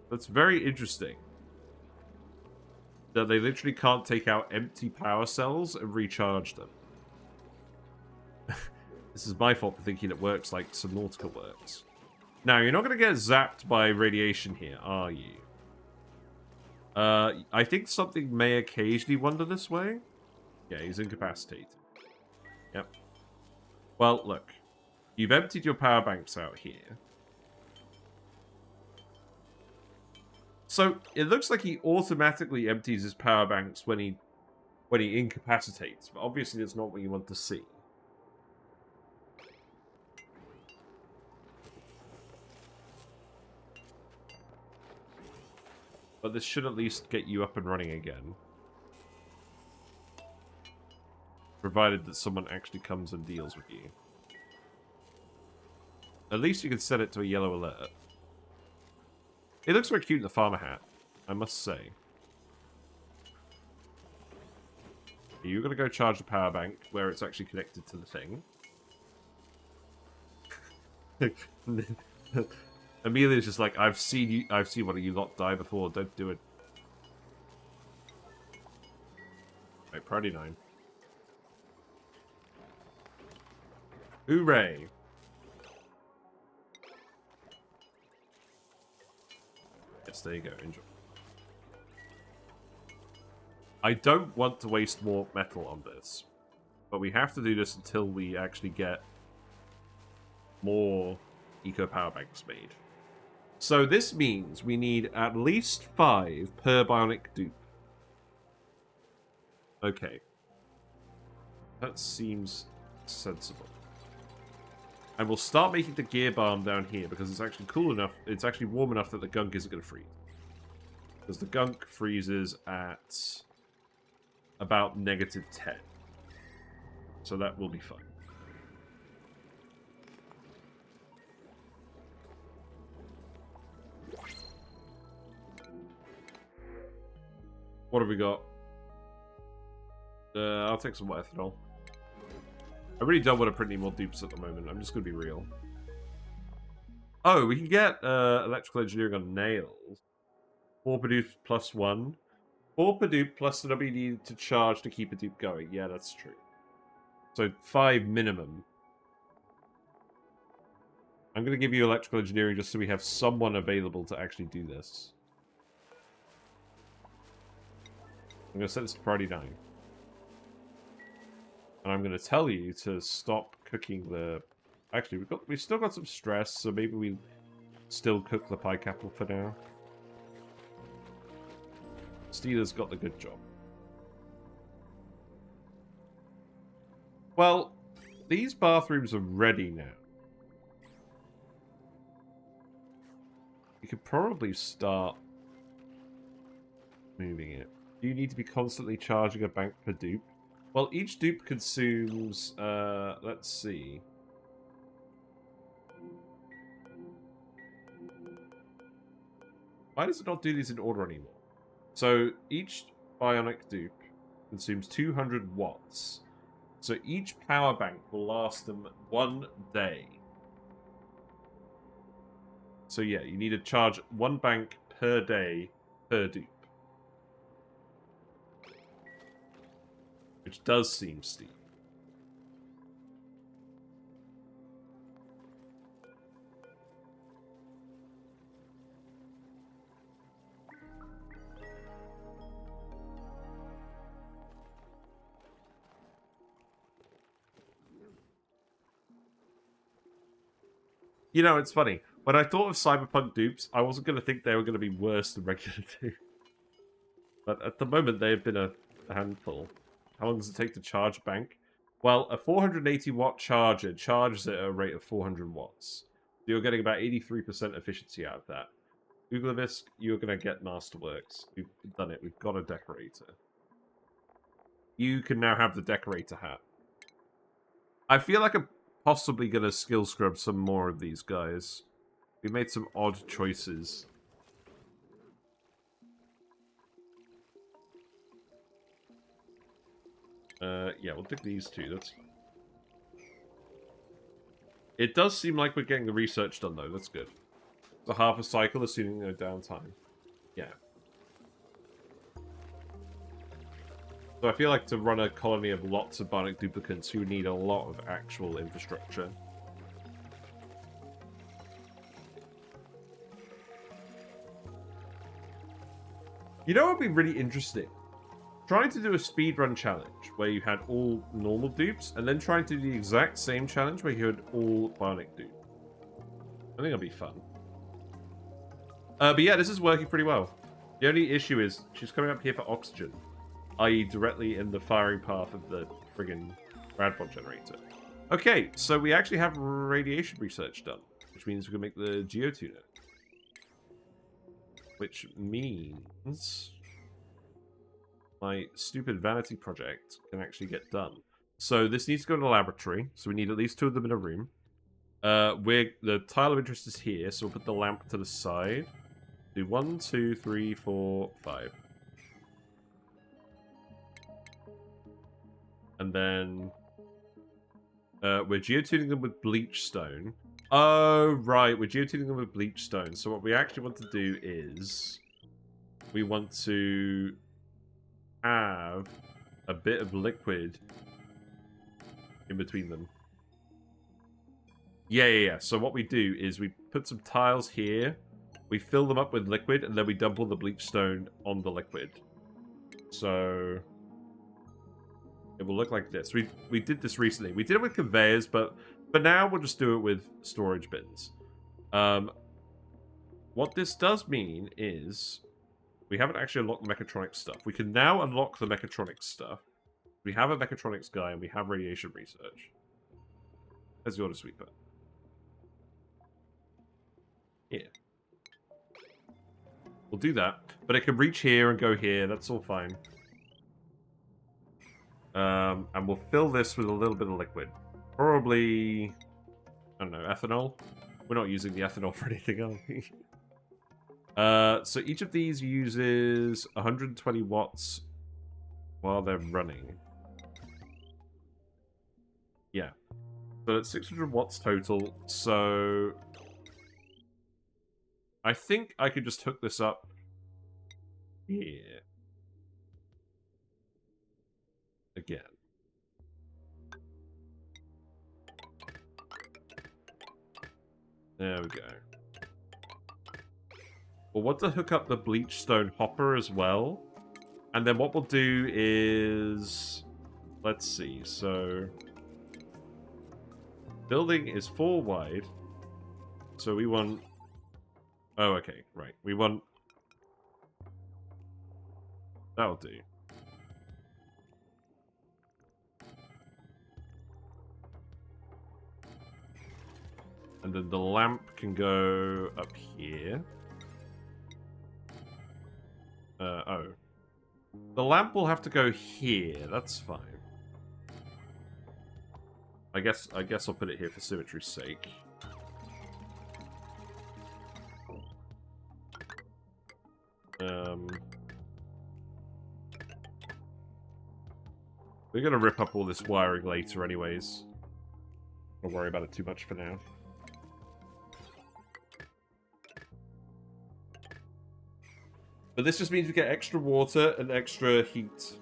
That's very interesting. That they literally can't take out empty power cells and recharge them. This is my fault for thinking it works like Subnautica works. Now, you're not going to get zapped by radiation here, are you? I think something may occasionally wander this way. Yeah, he's incapacitated. Yep. Well, look. You've emptied your power banks out here. So, it looks like he automatically empties his power banks when he incapacitates. But obviously, that's not what you want to see. But this should at least get you up and running again. Provided that someone actually comes and deals with you. At least you can set it to a yellow alert. It looks very cute in the farmer hat, I must say. You're going to go charge the power bank where it's actually connected to the thing. Amelia's just like, I've seen one of you lot die before, don't do it. Right, priority 9. Hooray! Yes, there you go, enjoy. I don't want to waste more metal on this, but we have to do this until we actually get more eco power banks made. So this means we need at least 5 per bionic dupe. Okay. That seems sensible. And we'll start making the gear barn down here because it's actually cool enough. It's actually warm enough that the gunk isn't going to freeze. Because the gunk freezes at about -10. So that will be fun. What have we got? I'll take some more ethanol. I really don't want to print any more dupes at the moment. I'm just going to be real. Oh, we can get electrical engineering on nails. 4 per dupe plus 1. 4 per dupe plus the number you need to charge to keep a dupe going. Yeah, that's true. So 5 minimum. I'm going to give you electrical engineering just so we have someone available to actually do this. I'm going to set this to priority 9. And I'm going to tell you to stop cooking the... Actually, we've still got some stress, so maybe we still cook the pie capsule for now. Steeler's got the good job. Well, these bathrooms are ready now. You could probably start moving it. Do you need to be constantly charging a bank per dupe? Well, each dupe consumes, let's see. Why does it not do these in order anymore? So, each bionic dupe consumes 200 watts. So, each power bank will last them 1 day. So, yeah, you need to charge 1 bank per day per dupe. Which does seem steep. You know, it's funny. When I thought of Cyberpunk dupes, I wasn't going to think they were going to be worse than regular dupes. But at the moment, they've been a handful. How long does it take to charge bank? Well, a 480-watt charger charges it at a rate of 400 watts. So you're getting about 83% efficiency out of that. Googleabisk, you're going to get Masterworks. We've done it. We've got a decorator. You can now have the decorator hat. I feel like I'm possibly going to skill scrub some more of these guys. We made some odd choices. Yeah, we'll take these two. That's... It does seem like we're getting the research done, though. That's good. It's a half a cycle, assuming no downtime. Yeah. So I feel like to run a colony of lots of bionic duplicates, you would need a lot of actual infrastructure. You know what would be really interesting? Trying to do a speedrun challenge where you had all normal dupes, and then trying to do the exact same challenge where you had all bionic dupe. I think it'll be fun. But yeah, this is working pretty well. The only issue is she's coming up here for oxygen, i.e. directly in the firing path of the friggin' Radbot generator. Okay, so we actually have radiation research done, which means we can make the Geotuner. Which means my stupid vanity project can actually get done. So this needs to go to the laboratory, so we need at least 2 of them in a room. The tile of interest is here, so we'll put the lamp to the side. Do 1, 2, 3, 4, 5. And then we're geotuning them with bleach stone. Oh, right, we're geotuning them with bleach stone. So what we actually want to do is we want to have a bit of liquid in between them. Yeah. So what we do is we put some tiles here, we fill them up with liquid, and then we dump all the bleach stone on the liquid. So it will look like this. We did this recently. We did it with conveyors, but for now we'll just do it with storage bins. What this does mean is we haven't actually unlocked the mechatronics stuff. We can now unlock the mechatronics stuff. We have a mechatronics guy, and we have radiation research. There's the auto sweeper. Here. We'll do that. But it can reach here and go here. That's all fine. And we'll fill this with a little bit of liquid. Probably, I don't know, ethanol? We're not using the ethanol for anything, are we? So each of these uses 120 watts while they're running. Yeah. So it's 600 watts total. So I think I could just hook this up here. Again. There we go. We'll want to hook up the bleach stone hopper as well. And then what we'll do is... Let's see, so... Building is 4 wide. So we want... Oh, okay, right. We want... That'll do. And then the lamp can go up here. Oh. The lamp will have to go here. That's fine. I guess I'll put it here for symmetry's sake. We're gonna rip up all this wiring later anyways. Don't worry about it too much for now. But this just means we get extra water and extra heat.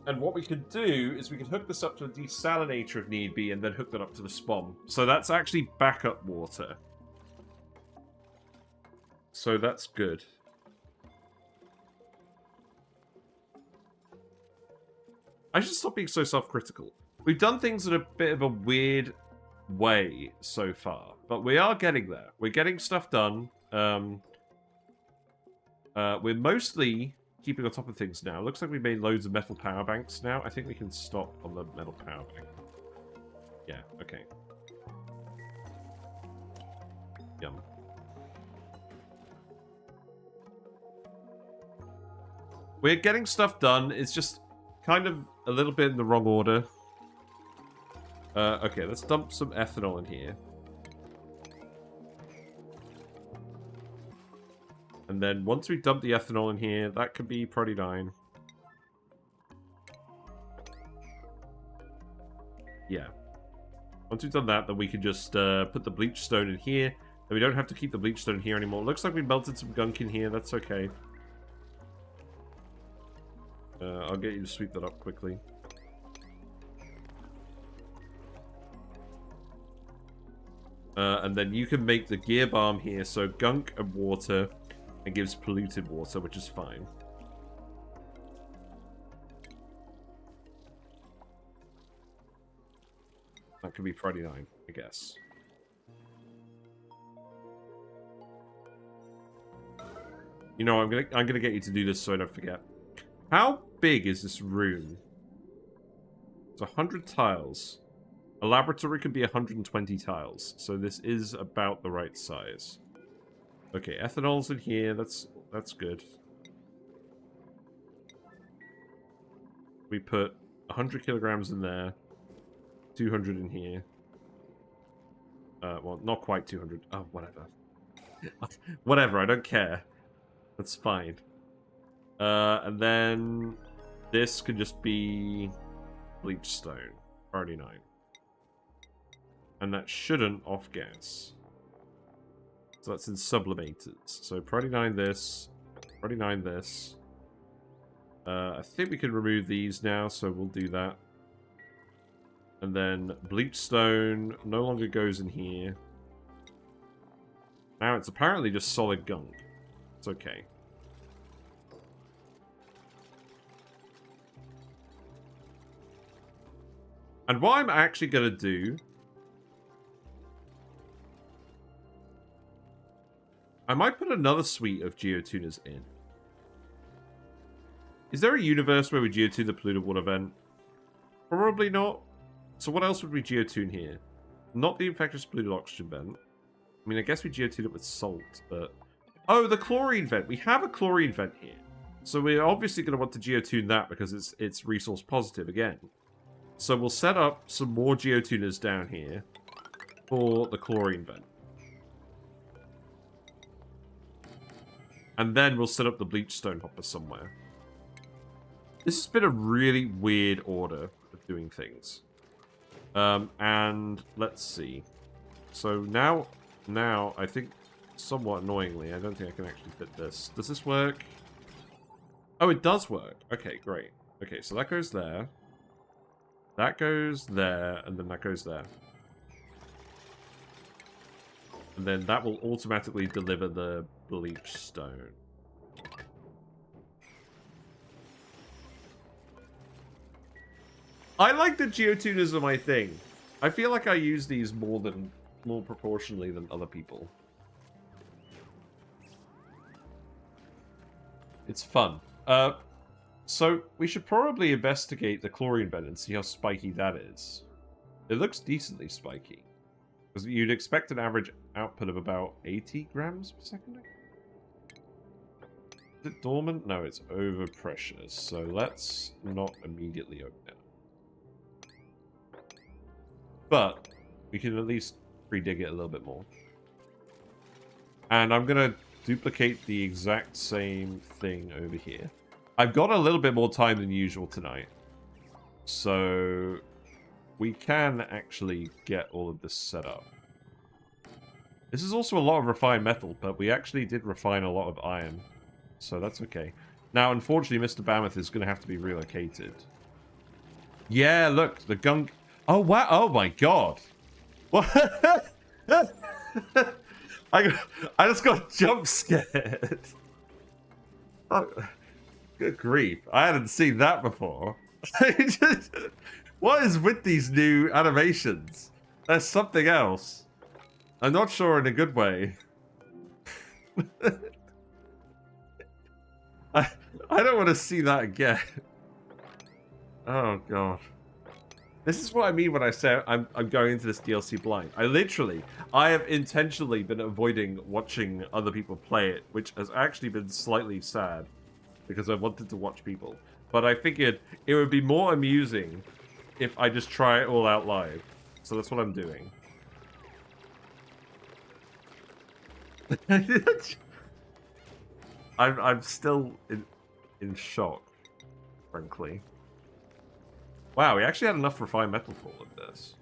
And what we could do is we could hook this up to a desalinator if need be, and then hook that up to the spawn. So that's actually backup water. So that's good. I should stop being so self-critical. We've done things in a bit of a weird way so far, but we are getting there. We're getting stuff done. We're mostly keeping on top of things now. Looks like we made loads of metal power banks now. I think we can stop on the metal power bank. Yeah, okay. Yum. We're getting stuff done. It's just kind of a little bit in the wrong order. Okay, let's dump some ethanol in here. And then once we dump the ethanol in here, that could be Prody 9. Yeah. Once we've done that, then we can just put the bleach stone in here. And we don't have to keep the bleach stone here anymore. Looks like we melted some gunk in here. That's okay. I'll get you to sweep that up quickly. And then you can make the gear balm here. So gunk and water. And gives polluted water, which is fine. That could be Friday 9, I guess. You know, I'm gonna get you to do this so I don't forget. How big is this room? It's 100 tiles. A laboratory could be 120 tiles, so this is about the right size. Okay, ethanol's in here. That's good. We put 100 kilograms in there. 200 in here. Well, not quite 200. Oh, whatever. Whatever, I don't care. That's fine. And then this could just be bleach stone. Already 9. And that shouldn't off gas. So that's in sublimators. So Prody 9 this. Prody 9 this. I think we can remove these now, so we'll do that. And then bleach stone no longer goes in here. Now it's apparently just solid gunk. It's okay. And what I'm actually going to do... I might put another suite of Geotuners in. Is there a universe where we geotune the polluted water vent? Probably not. So what else would we geotune here? Not the infectious polluted oxygen vent. I mean, I guess we geotune it with salt, but... Oh, the chlorine vent. We have a chlorine vent here. So we're obviously going to want to geotune that because it's resource positive again. So we'll set up some more Geotuners down here for the chlorine vent. And then we'll set up the bleach stone hopper somewhere. This has been a really weird order of doing things. And let's see. So now, I think, somewhat annoyingly, I don't think I can actually fit this. Does this work? Oh, it does work. Okay, great. Okay, so that goes there. That goes there, and then that goes there. And then that will automatically deliver the bleach stone. I like the Geotuners are my thing. I feel like I use these more proportionally than other people. It's fun. So we should probably investigate the chlorine vent and see how spiky that is. It looks decently spiky. Because you'd expect an average output of about 80 grams per second. Is it dormant? No, it's overpressure. So let's not immediately open it. But we can at least pre-dig it a little bit more. And I'm going to duplicate the exact same thing over here. I've got a little bit more time than usual tonight. So we can actually get all of this set up. This is also a lot of refined metal, but we actually did refine a lot of iron. So that's okay. Now, unfortunately, Mr. Mammoth is going to have to be relocated. Yeah, look, the gunk... Oh, wow. Oh, my God. What? I just got jump scared. Oh, good grief. I hadn't seen that before. What is with these new animations? There's something else. I'm not sure in a good way. I don't want to see that again. Oh, God. This is what I mean when I say I'm going into this DLC blind. I have intentionally been avoiding watching other people play it, which has actually been slightly sad because I wanted to watch people. But I figured it would be more amusing if I just try it all out live. So that's what I'm doing. I'm still in shock, frankly. Wow, we actually had enough refined metal for all of this.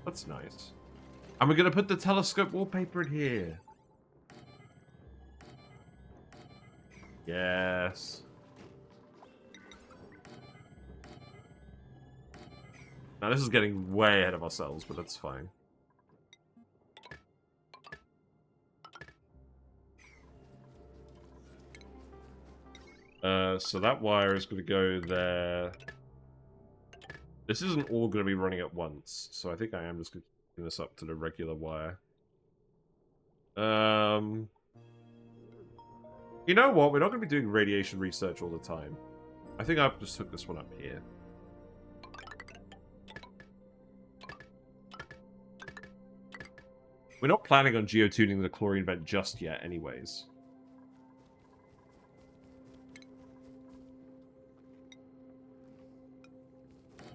That's nice. And we're going to put the telescope wallpaper in here. Yes. Now this is getting way ahead of ourselves, but that's fine. So that wire is going to go there. This isn't all going to be running at once, so I think I am just going to bring this up to the regular wire. You know what? We're not going to be doing radiation research all the time. I think I've just hook this one up here. We're not planning on geotuning the chlorine vent just yet, anyways.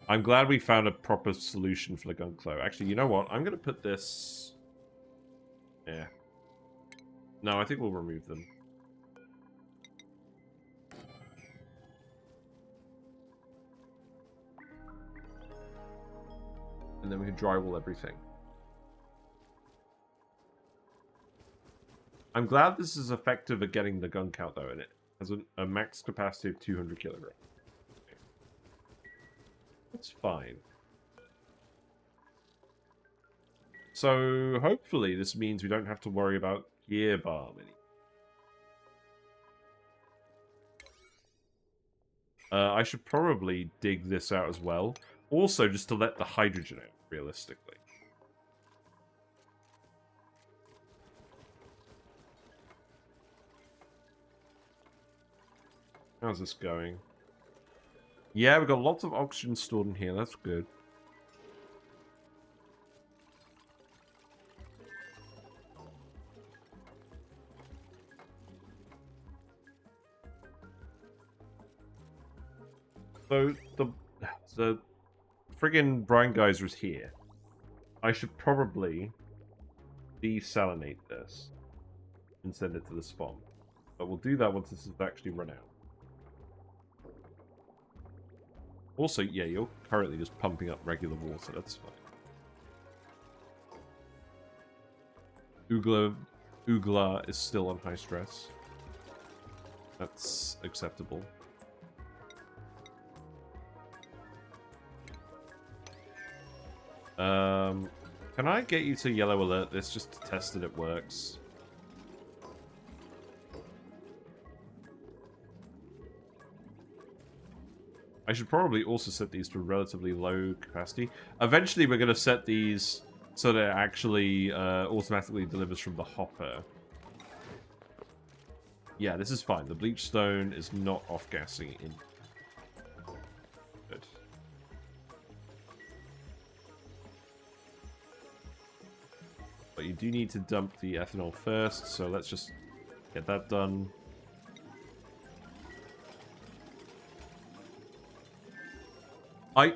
I'm glad we found a proper solution for the gun glow. Actually, you know what? I'm going to put this... Yeah. No, I think we'll remove them. And then we can drywall everything. I'm glad this is effective at getting the gun count, though, and it has a max capacity of 200 kilograms. That's fine. So, hopefully, this means we don't have to worry about gear balm anymore. I should probably dig this out as well. Also, just to let the hydrogen out, realistically. How's this going? Yeah, we've got lots of oxygen stored in here. That's good. So, the friggin' Brine Geyser is here. I should probably desalinate this and send it to the spawn. But we'll do that once this has actually run out. Also, yeah, you're currently just pumping up regular water, that's fine. Oogla is still on high stress. That's acceptable. Can I get you to yellow alert this just to test that it works? I should probably also set these to relatively low capacity. Eventually, we're going to set these so that it actually automatically delivers from the hopper. Yeah, this is fine. The bleach stone is not off-gassing in. Good. But you do need to dump the ethanol first, so let's just get that done.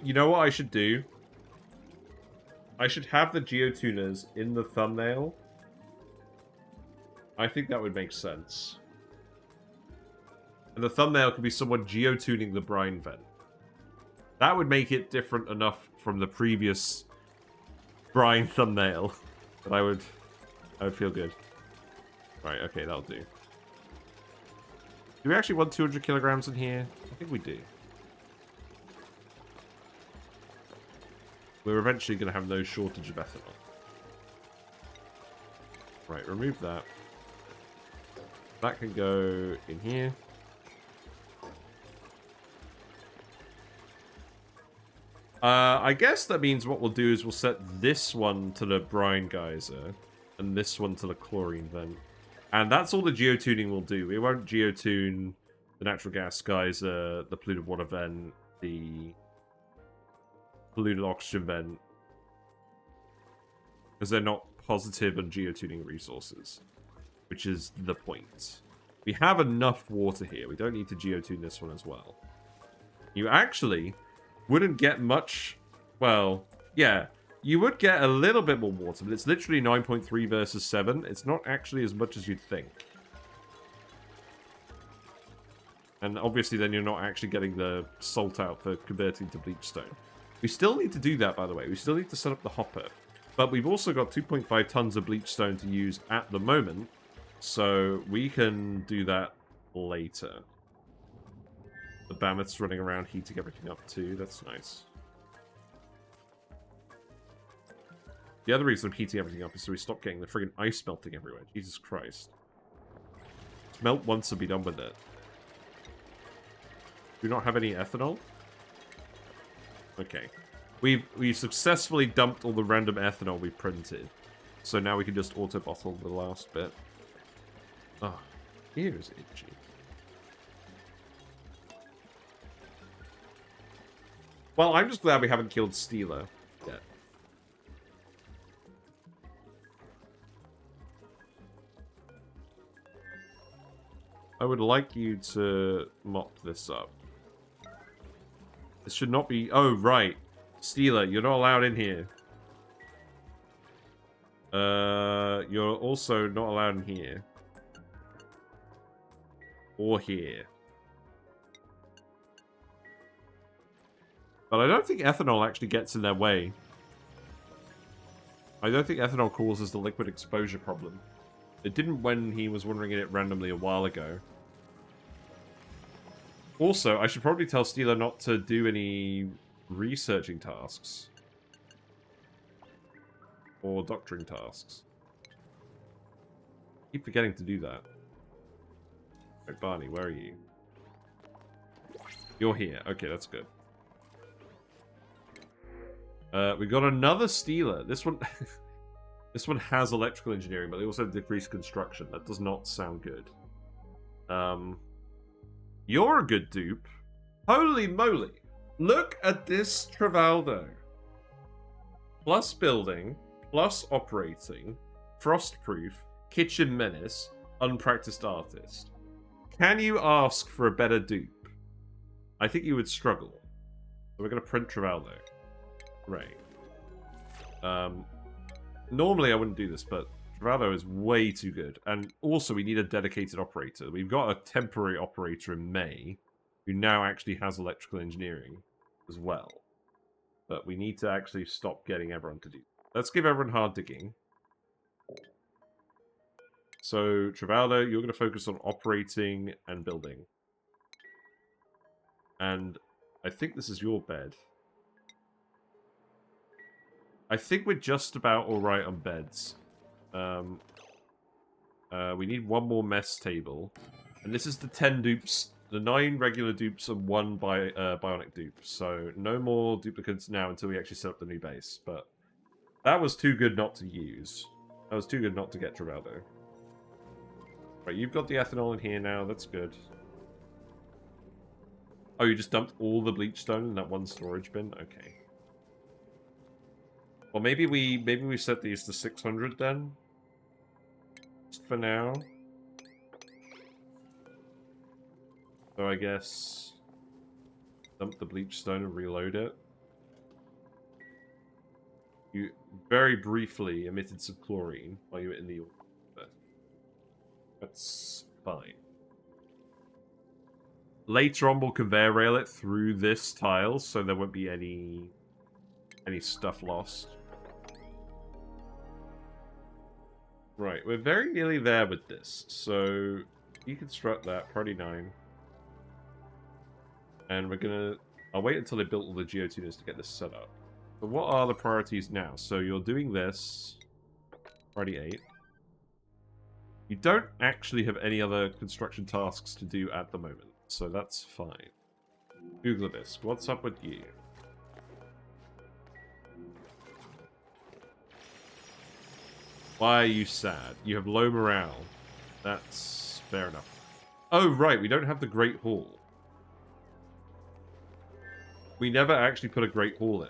You know what I should do? I should have the Geotuners in the thumbnail. I think that would make sense. And the thumbnail could be someone geotuning the brine vent. That would make it different enough from the previous brine thumbnail But I would feel good. Right, okay, that'll do. Do we actually want 200 kilograms in here? I think we do. We're eventually going to have no shortage of ethanol. Right, remove that. That can go in here. I guess that means what we'll do is we'll set this one to the Brine Geyser and this one to the chlorine vent. And that's all the geotuning will do. We won't geotune the natural gas geyser, the polluted water vent, the polluted oxygen vent, because they're not positive on geotuning resources, which is the point. We have enough water here. We don't need to geotune this one as well. You actually wouldn't get much. Well, yeah, you would get a little bit more water, but it's literally 9.3 versus 7. It's not actually as much as you'd think. And obviously then you're not actually getting the salt out for converting to bleach stone. We still need to do that, by the way. We still need to set up the hopper. But we've also got 2.5 tons of bleach stone to use at the moment. So we can do that later. The Mammoth's running around heating everything up too. That's nice. The other reason I'm heating everything up is so we stop getting the friggin' ice melting everywhere. Jesus Christ. Just melt once and be done with it. Do we not have any ethanol? Okay. We've successfully dumped all the random ethanol we printed. So now we can just auto-bottle the last bit. Oh, ears itchy. Well, I'm just glad we haven't killed Steeler yet. I would like you to mop this up. This should not be... Oh, right. Steeler, you're not allowed in here. You're also not allowed in here. Or here. But I don't think ethanol actually gets in their way. I don't think ethanol causes the liquid exposure problem. It didn't when he was wandering in it randomly a while ago. Also, I should probably tell Steeler not to do any researching tasks. Or doctoring tasks. Keep forgetting to do that. Right, Barney, where are you? You're here. Okay, that's good. We got another Steeler. This one... This one has electrical engineering, but they also have decreased construction. That does not sound good. You're a good dupe. Holy moly. Look at this Travaldo. Plus building, plus operating, frostproof, kitchen menace, unpracticed artist. Can you ask for a better dupe? I think you would struggle. So we're going to print Travaldo. Right. Normally I wouldn't do this, but Travaldo is way too good. And also we need a dedicated operator. We've got a temporary operator in May who now actually has electrical engineering as well. But we need to actually stop getting everyone to do. Let's give everyone hard digging. So Travaldo, you're going to focus on operating and building. And I think this is your bed. I think we're just about alright on beds. We need one more mess table. And this is the 10 dupes. The 9 regular dupes and 1 bionic dupe. So no more duplicates now until we actually set up the new base. But that was too good not to use. That was too good not to get Travaldo. Right, you've got the ethanol in here now. That's good. Oh, you just dumped all the bleach stone in that one storage bin? Okay. Well, maybe we set these to 600 then. Just for now. So I guess dump the bleach stone and reload it. You very briefly emitted some chlorine while you were in the orbit. That's fine. Later on, we'll conveyor rail it through this tile, so there won't be any stuff lost. Right, we're very nearly there with this. So, deconstruct that, priority 9. And we're gonna... I'll wait until they built all the Geotuners to get this set up. But what are the priorities now? So you're doing this. Priority 8. You don't actually have any other construction tasks to do at the moment. So that's fine. Google this. What's up with you? Why are you sad? You have low morale. That's fair enough. Oh, right. We don't have the Great Hall. We never actually put a Great Hall in.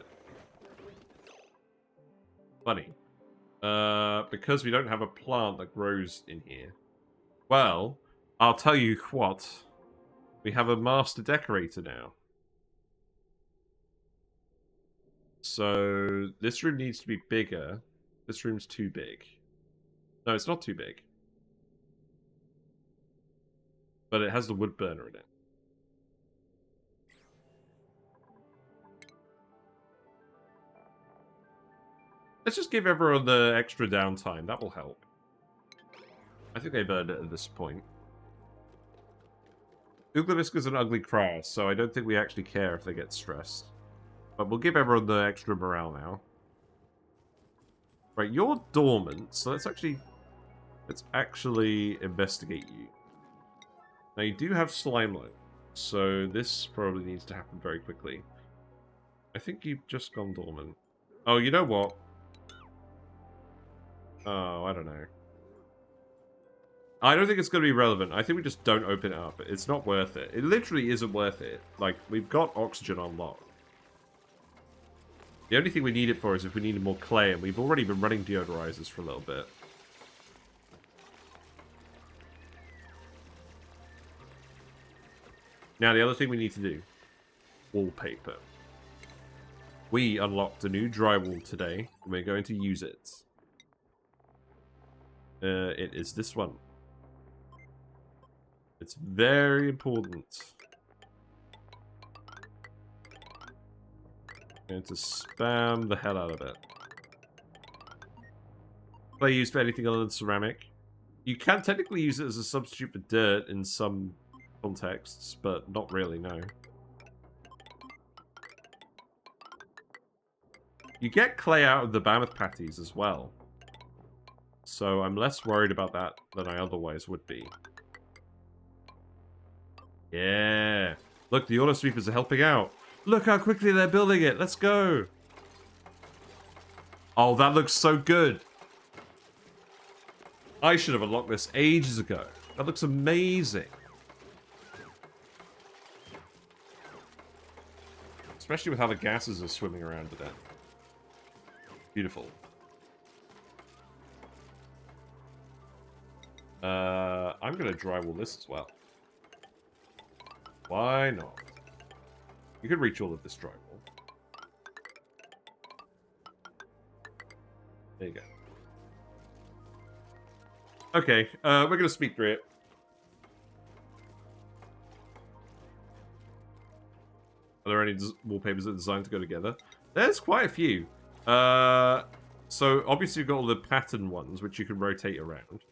Funny. Because we don't have a plant that grows in here. Well, I'll tell you what. We have a master decorator now. So, this room needs to be bigger. This room's too big. No, it's not too big. But it has the wood burner in it. Let's just give everyone the extra downtime. That will help. I think they've earned it at this point. Uglivisk is an ugly crash, so I don't think we actually care if they get stressed. But we'll give everyone the extra morale now. Right, you're dormant, so let's actually investigate you. Now you do have slime load, so this probably needs to happen very quickly. I think you've just gone dormant. Oh, you know what? Oh, I don't know. I don't think it's going to be relevant. I think we just don't open it up. It's not worth it. It literally isn't worth it. Like, we've got oxygen on lock. The only thing we need it for is if we needed more clay, and we've already been running deodorizers for a little bit. Now, the other thing we need to do. Wallpaper. We unlocked a new drywall today, and we're going to use it. It is this one. It's very important. I'm going to spam the hell out of it. Play used for anything other than ceramic. You can technically use it as a substitute for dirt in some contexts, but not really, no. You get clay out of the mammoth patties as well. So I'm less worried about that than I otherwise would be. Yeah. Look, the auto sweepers are helping out. Look how quickly they're building it. Let's go. Oh, that looks so good. I should have unlocked this ages ago. That looks amazing. Especially with how the gases are swimming around in it. Beautiful. I'm going to drywall this as well. Why not? You could reach all of this drywall. There you go. Okay, we're going to speed through it. Are there any wallpapers that are designed to go together? There's quite a few. So obviously you've got all the pattern ones, which you can rotate around.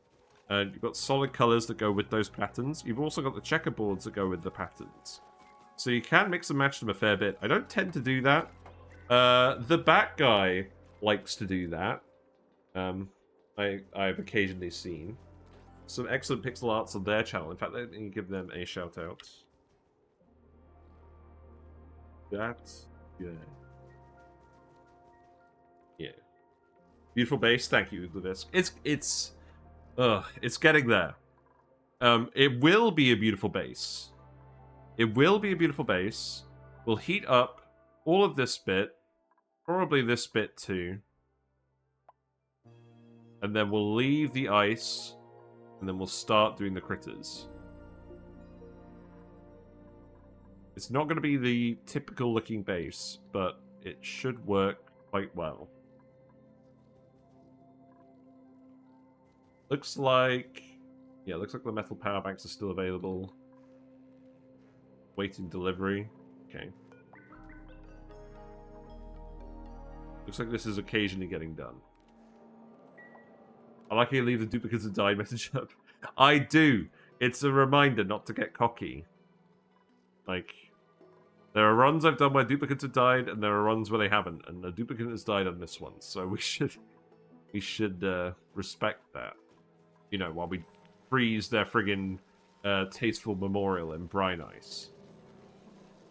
And you've got solid colors that go with those patterns. You've also got the checkerboards that go with the patterns. So you can mix and match them a fair bit. I don't tend to do that. The Bat Guy likes to do that. I've occasionally seen some excellent pixel arts on their channel. In fact, let me give them a shout out. That's good. Yeah. Beautiful base. Thank you, Uglivisk. It's getting there. It will be a beautiful base. It will be a beautiful base. We'll heat up all of this bit. Probably this bit too. And then we'll leave the ice. And then we'll start doing the critters. It's not going to be the typical looking base, but it should work quite well. Looks like... Yeah, looks like the metal power banks are still available. Waiting delivery. Okay. Looks like this is occasionally getting done. I like how you leave the duplicates of died message up. I do. It's a reminder not to get cocky. Like, there are runs I've done where duplicates have died, and there are runs where they haven't, and the duplicate has died on this one. So we should respect that. You know, while we freeze their friggin' tasteful memorial in brine ice.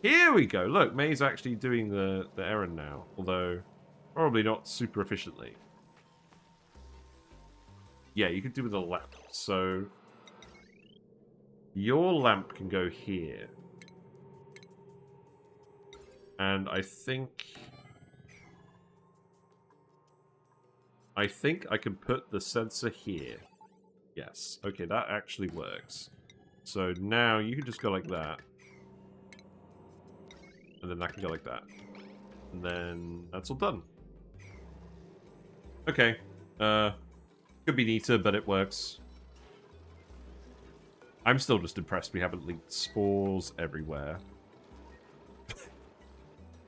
Here we go. Look, May's actually doing the errand now, although probably not super efficiently. Yeah, you could do with a lamp. So your lamp can go here. And I think I can put the sensor here. Yes. Okay, that actually works. So now you can just go like that. And then that can go like that. And then that's all done. Okay. Could be neater, but it works. I'm still just impressed we haven't leaked spores everywhere.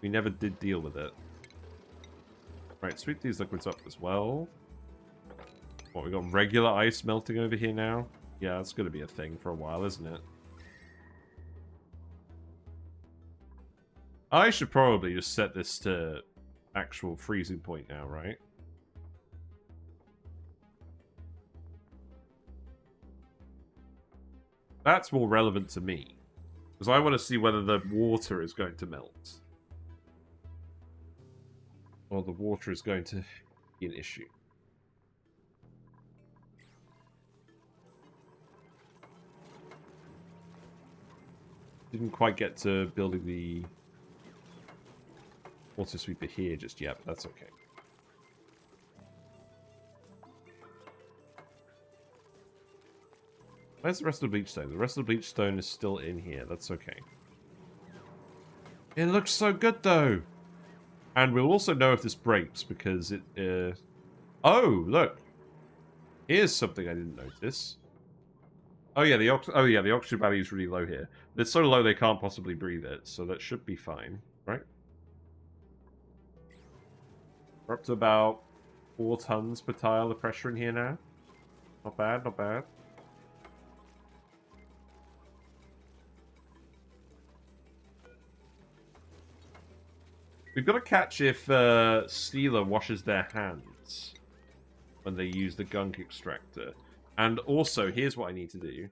We never did deal with it. Right, sweep these liquids up as well. What, we got regular ice melting over here now? Yeah, that's going to be a thing for a while, isn't it? I should probably just set this to actual freezing point now, right? That's more relevant to me. Because I want to see whether the water is going to melt. Or the water is going to be an issue. Didn't quite get to building the water sweeper here just yet, but that's okay. Where's the rest of the bleach stone? The rest of the bleach stone is still in here. That's okay. It looks so good, though! And we'll also know if this breaks, because it... Oh, look! Here's something I didn't notice. Oh yeah, the oxygen value is really low here. It's so low they can't possibly breathe it, so that should be fine, right? We're up to about 4 tons per tile of pressure in here now. Not bad, not bad. We've got to catch if Steeler washes their hands when they use the gunk extractor. And also, here's what I need to do.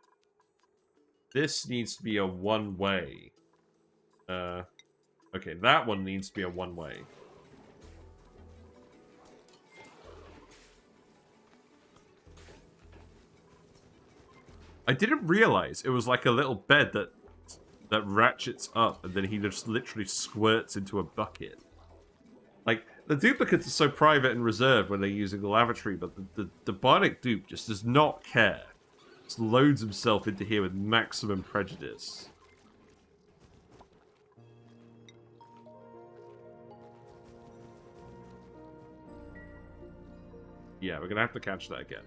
This needs to be a one-way. Okay, that one needs to be a one-way. I didn't realize it was like a little bed that ratchets up, and then he just literally squirts into a bucket. Like, the duplicates are so private and reserved when they're using the lavatory, but the Bionic dupe just does not care. Just loads himself into here with maximum prejudice. Yeah, we're gonna have to catch that again.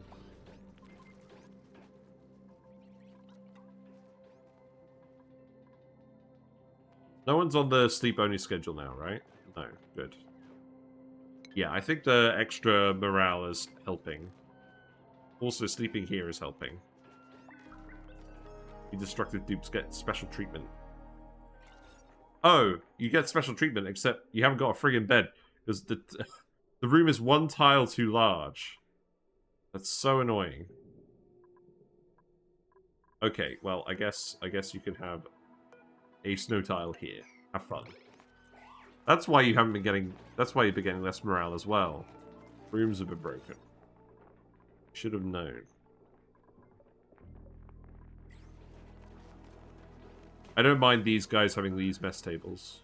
No one's on the sleep-only schedule now, right? No, good. Yeah, I think the extra morale is helping. Also, sleeping here is helping. You destructive dupes get special treatment. Oh, you get special treatment, except you haven't got a friggin' bed. Because the room is 1 tile too large. That's so annoying. Okay, well, I guess you can have a snow tile here. Have fun. That's why you haven't been getting... That's why you've been getting less morale as well. Rooms have been broken. Should have known. I don't mind these guys having these mess tables.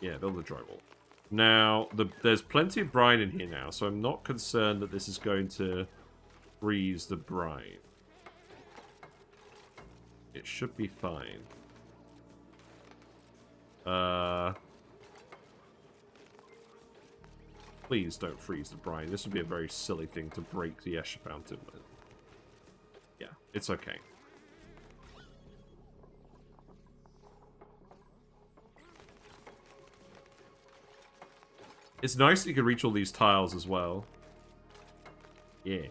Yeah, build the drywall. Now, there's plenty of brine in here now, so I'm not concerned that this is going to freeze the brine. It should be fine. Please don't freeze the brine. This would be a very silly thing to break the Escher fountain with. Yeah, it's okay. It's nice that you can reach all these tiles as well. Yeah.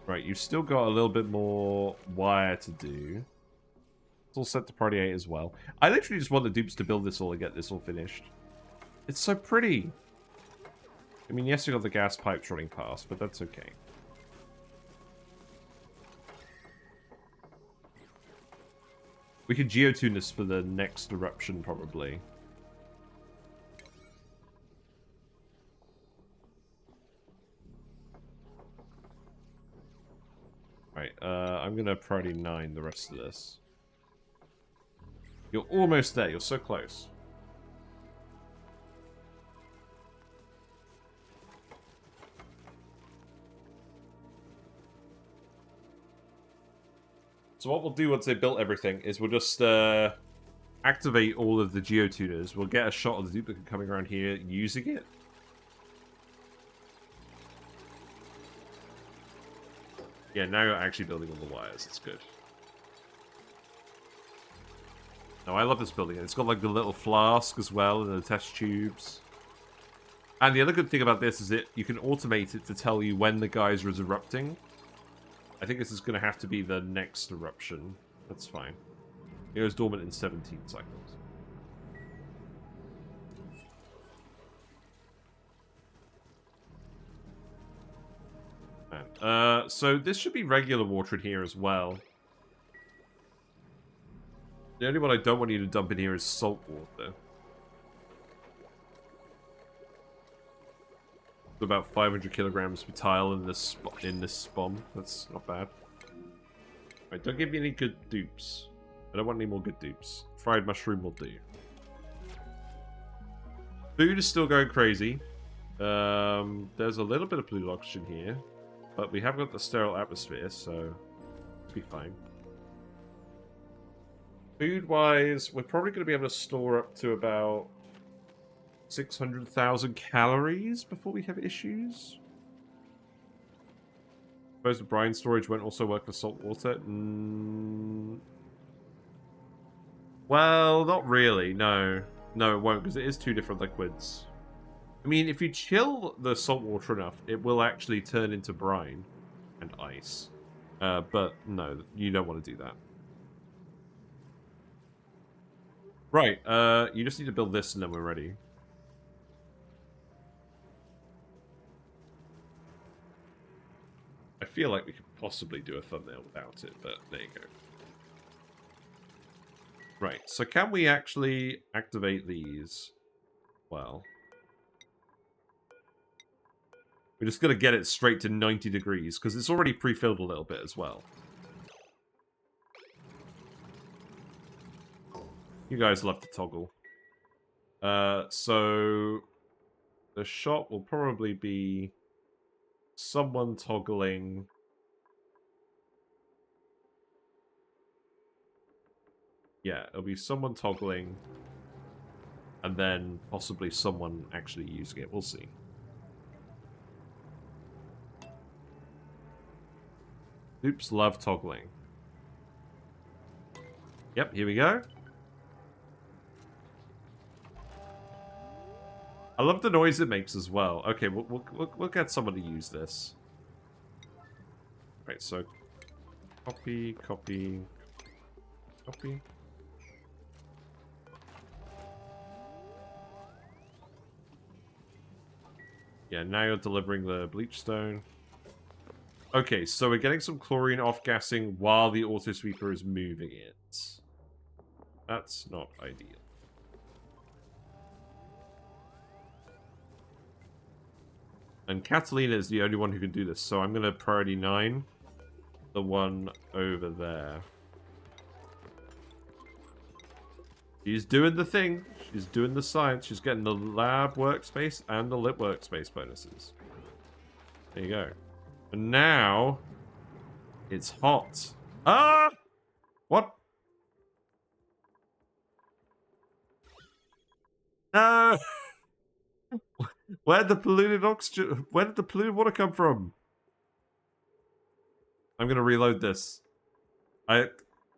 Right, you've still got a little bit more wire to do. It's all set to priority 8 as well. I literally just want the dupes to build this all and get this all finished. It's so pretty. I mean, yes, you got the gas pipes running past, but that's okay. We could geotune this for the next eruption, probably. Right, I'm gonna priority 9 the rest of this. You're almost there, you're so close. So what we'll do once they built everything is we'll just activate all of the Geotuners. We'll get a shot of the duplicate coming around here using it. Yeah, now you're actually building all the wires. It's good. No, I love this building. It's got like the little flask as well and the test tubes. And the other good thing about this is you can automate it to tell you when the geyser is erupting. I think this is going to have to be the next eruption. That's fine. It goes dormant in 17 cycles. Man. So this should be regular water in here as well. The only one I don't want you to dump in here is salt water. About 500 kilograms per tile in this spawn. That's not bad. Right, don't give me any good dupes. I don't want any more good dupes. Fried mushroom will do. Food is still going crazy. There's a little bit of blue oxygen here, but we have got the sterile atmosphere, so it'll be fine. Food-wise, we're probably going to be able to store up to about 600,000 calories before we have issues. Suppose the brine storage won't also work for salt water. Well, not really. No, it won't because it is two different liquids. I mean, if you chill the salt water enough, it will actually turn into brine and ice. But no, you don't want to do that. Right. You just need to build this and then we're ready. I feel like we could possibly do a thumbnail without it, but there you go. Right, so can we actually activate these? Well, we're just going to get it straight to 90 degrees, because it's already pre-filled a little bit as well. You guys love to toggle. So the shot will probably be someone toggling. Yeah, it'll be someone toggling, and then possibly someone actually using it. We'll see. Oops, love toggling. Yep, here we go. I love the noise it makes as well. Okay, we'll get someone to use this. Right, so copy, copy, copy. Yeah, now you're delivering the bleach stone. Okay, so we're getting some chlorine off-gassing while the autosweeper is moving it. That's not ideal. And Catalina is the only one who can do this, so I'm going to priority 9 the one over there. She's doing the thing. She's doing the science. She's getting the lab workspace and the lit workspace bonuses. There you go. And now it's hot. Ah! What? No! Where did the polluted oxygen? Where did the polluted water come from? I'm gonna reload this. Should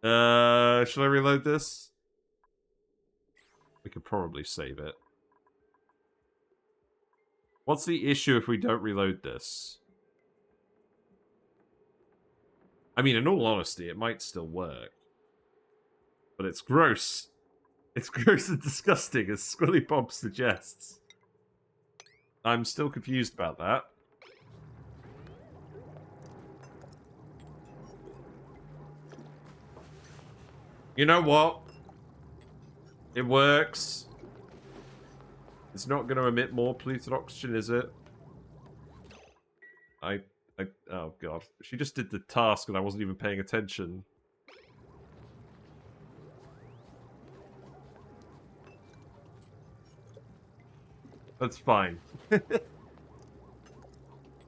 I reload this? We could probably save it. What's the issue if we don't reload this? I mean, in all honesty, it might still work. But it's gross. It's gross and disgusting, as Squilly Bob suggests. I'm still confused about that. You know what? It works. It's not going to emit more polluted oxygen, is it? Oh god. She just did the task and I wasn't even paying attention. That's fine.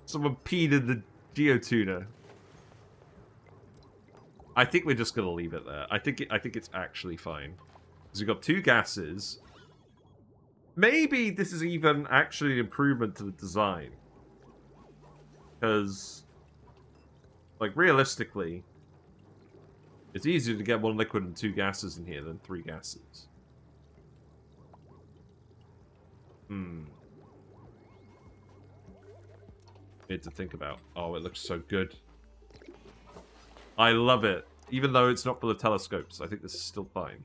Someone peed in the Geotuner. I think we're just gonna leave it there. I think it's actually fine. Because we've got two gases. Maybe this is even actually an improvement to the design. Because, like, realistically, it's easier to get one liquid and two gases in here than three gases. Need to think about. Oh, it looks so good. I love it. Even though it's not for the telescopes, I think this is still fine.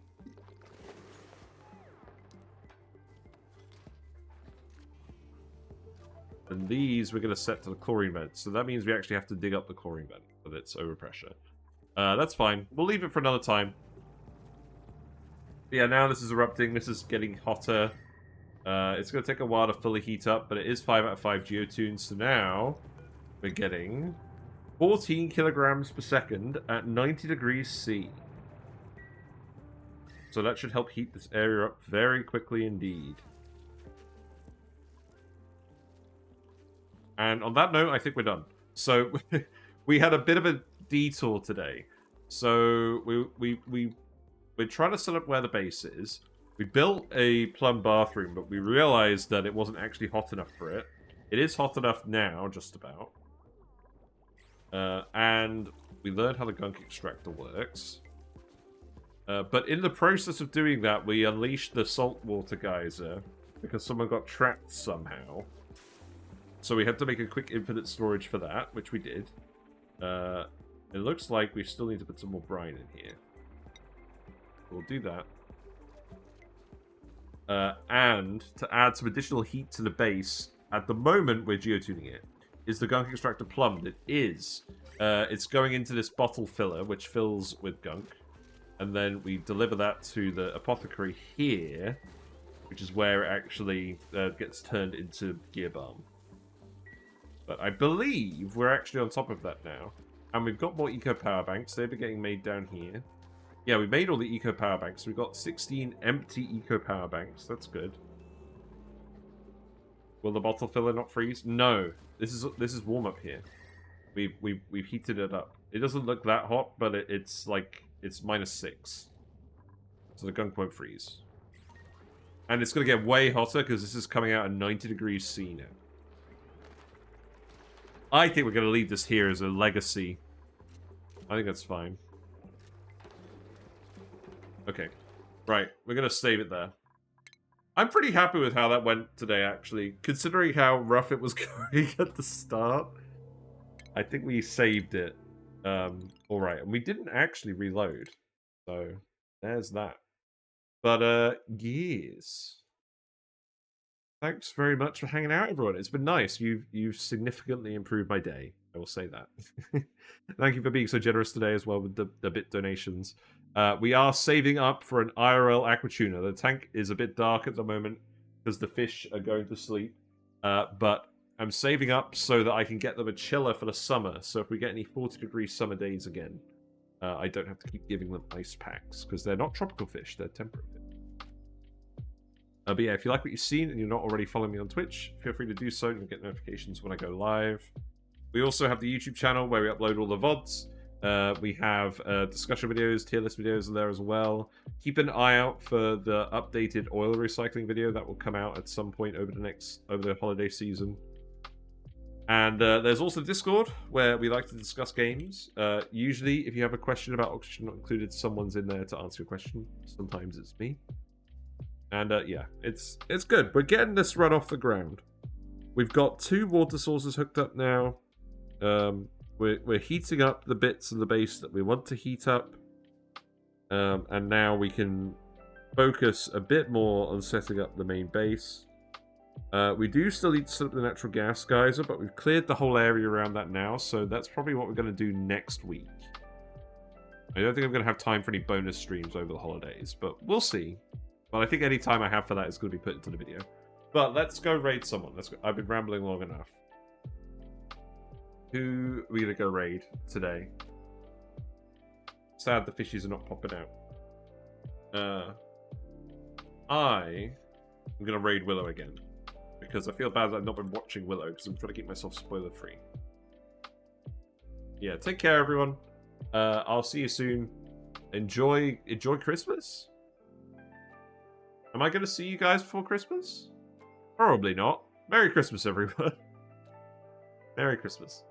And these we're going to set to the chlorine vent. So that means we actually have to dig up the chlorine vent with its overpressure. That's fine. We'll leave it for another time. But yeah, now this is erupting. This is getting hotter. It's going to take a while to fully heat up, but it is 5 out of 5 geotunes. So now we're getting 14 kilograms per second at 90 degrees C. So that should help heat this area up very quickly indeed. And on that note, I think we're done. So we had a bit of a detour today. So we're trying to set up where the base is. We built a plum bathroom, but we realized that it wasn't actually hot enough for it. It is hot enough now, just about. And we learned how the gunk extractor works. But in the process of doing that, we unleashed the saltwater geyser because someone got trapped somehow. So we had to make a quick infinite storage for that, which we did. It looks like we still need to put some more brine in here. We'll do that. And to add some additional heat to the base, at the moment we're geotuning it. Is the gunk extractor plumbed? It is. It's going into this bottle filler, which fills with gunk. And then we deliver that to the apothecary here, which is where it actually gets turned into gear balm. But I believe we're actually on top of that now. And we've got more eco power banks. They've been getting made down here. Yeah, we made all the eco power banks. We've got 16 empty eco power banks. That's good. Will the bottle filler not freeze? No. This is warm up here. We've heated it up. It doesn't look that hot, but it's like it's -6. So the gunk won't freeze. And it's gonna get way hotter because this is coming out at 90 degrees C now. I think we're going to leave this here as a legacy. I think that's fine. Okay. Right. We're going to save it there. I'm pretty happy with how that went today, actually. Considering how rough it was going at the start. I think we saved it. Alright. And we didn't actually reload. So, there's that. But, yes. Thanks very much for hanging out, everyone. It's been nice. You've significantly improved my day. I will say that. Thank you for being so generous today as well with the bit donations. We are saving up for an IRL aqua tuna. The tank is a bit dark at the moment because the fish are going to sleep. But I'm saving up so that I can get them a chiller for the summer. So if we get any 40-degree summer days again, I don't have to keep giving them ice packs because they're not tropical fish. They're temperate fish. But yeah, if you like what you've seen and you're not already following me on Twitch, feel free to do so and you'll get notifications when I go live. We also have the YouTube channel where we upload all the VODs. We have discussion videos, tier list videos there as well. Keep an eye out for the updated oil recycling video that will come out at some point over the holiday season. And there's also Discord where we like to discuss games. Usually, if you have a question about Oxygen Not Included, someone's in there to answer your question. Sometimes it's me. And yeah, it's good. We're getting this run off the ground. We've got 2 water sources hooked up now. We're heating up the bits of the base that we want to heat up. And now we can focus a bit more on setting up the main base. We do still need to set up the natural gas geyser, but we've cleared the whole area around that now, so that's probably what we're going to do next week. I don't think I'm going to have time for any bonus streams over the holidays, but we'll see. But I think any time I have for that is going to be put into the video. But let's go raid someone. Let's go. I've been rambling long enough. Who are we going to go raid today? Sad the fishies are not popping out. I am going to raid Willow again. Because I feel bad that I've not been watching Willow, because I'm trying to keep myself spoiler-free. Yeah, take care, everyone. I'll see you soon. Enjoy Christmas? Am I going to see you guys before Christmas? Probably not. Merry Christmas, everyone. Merry Christmas.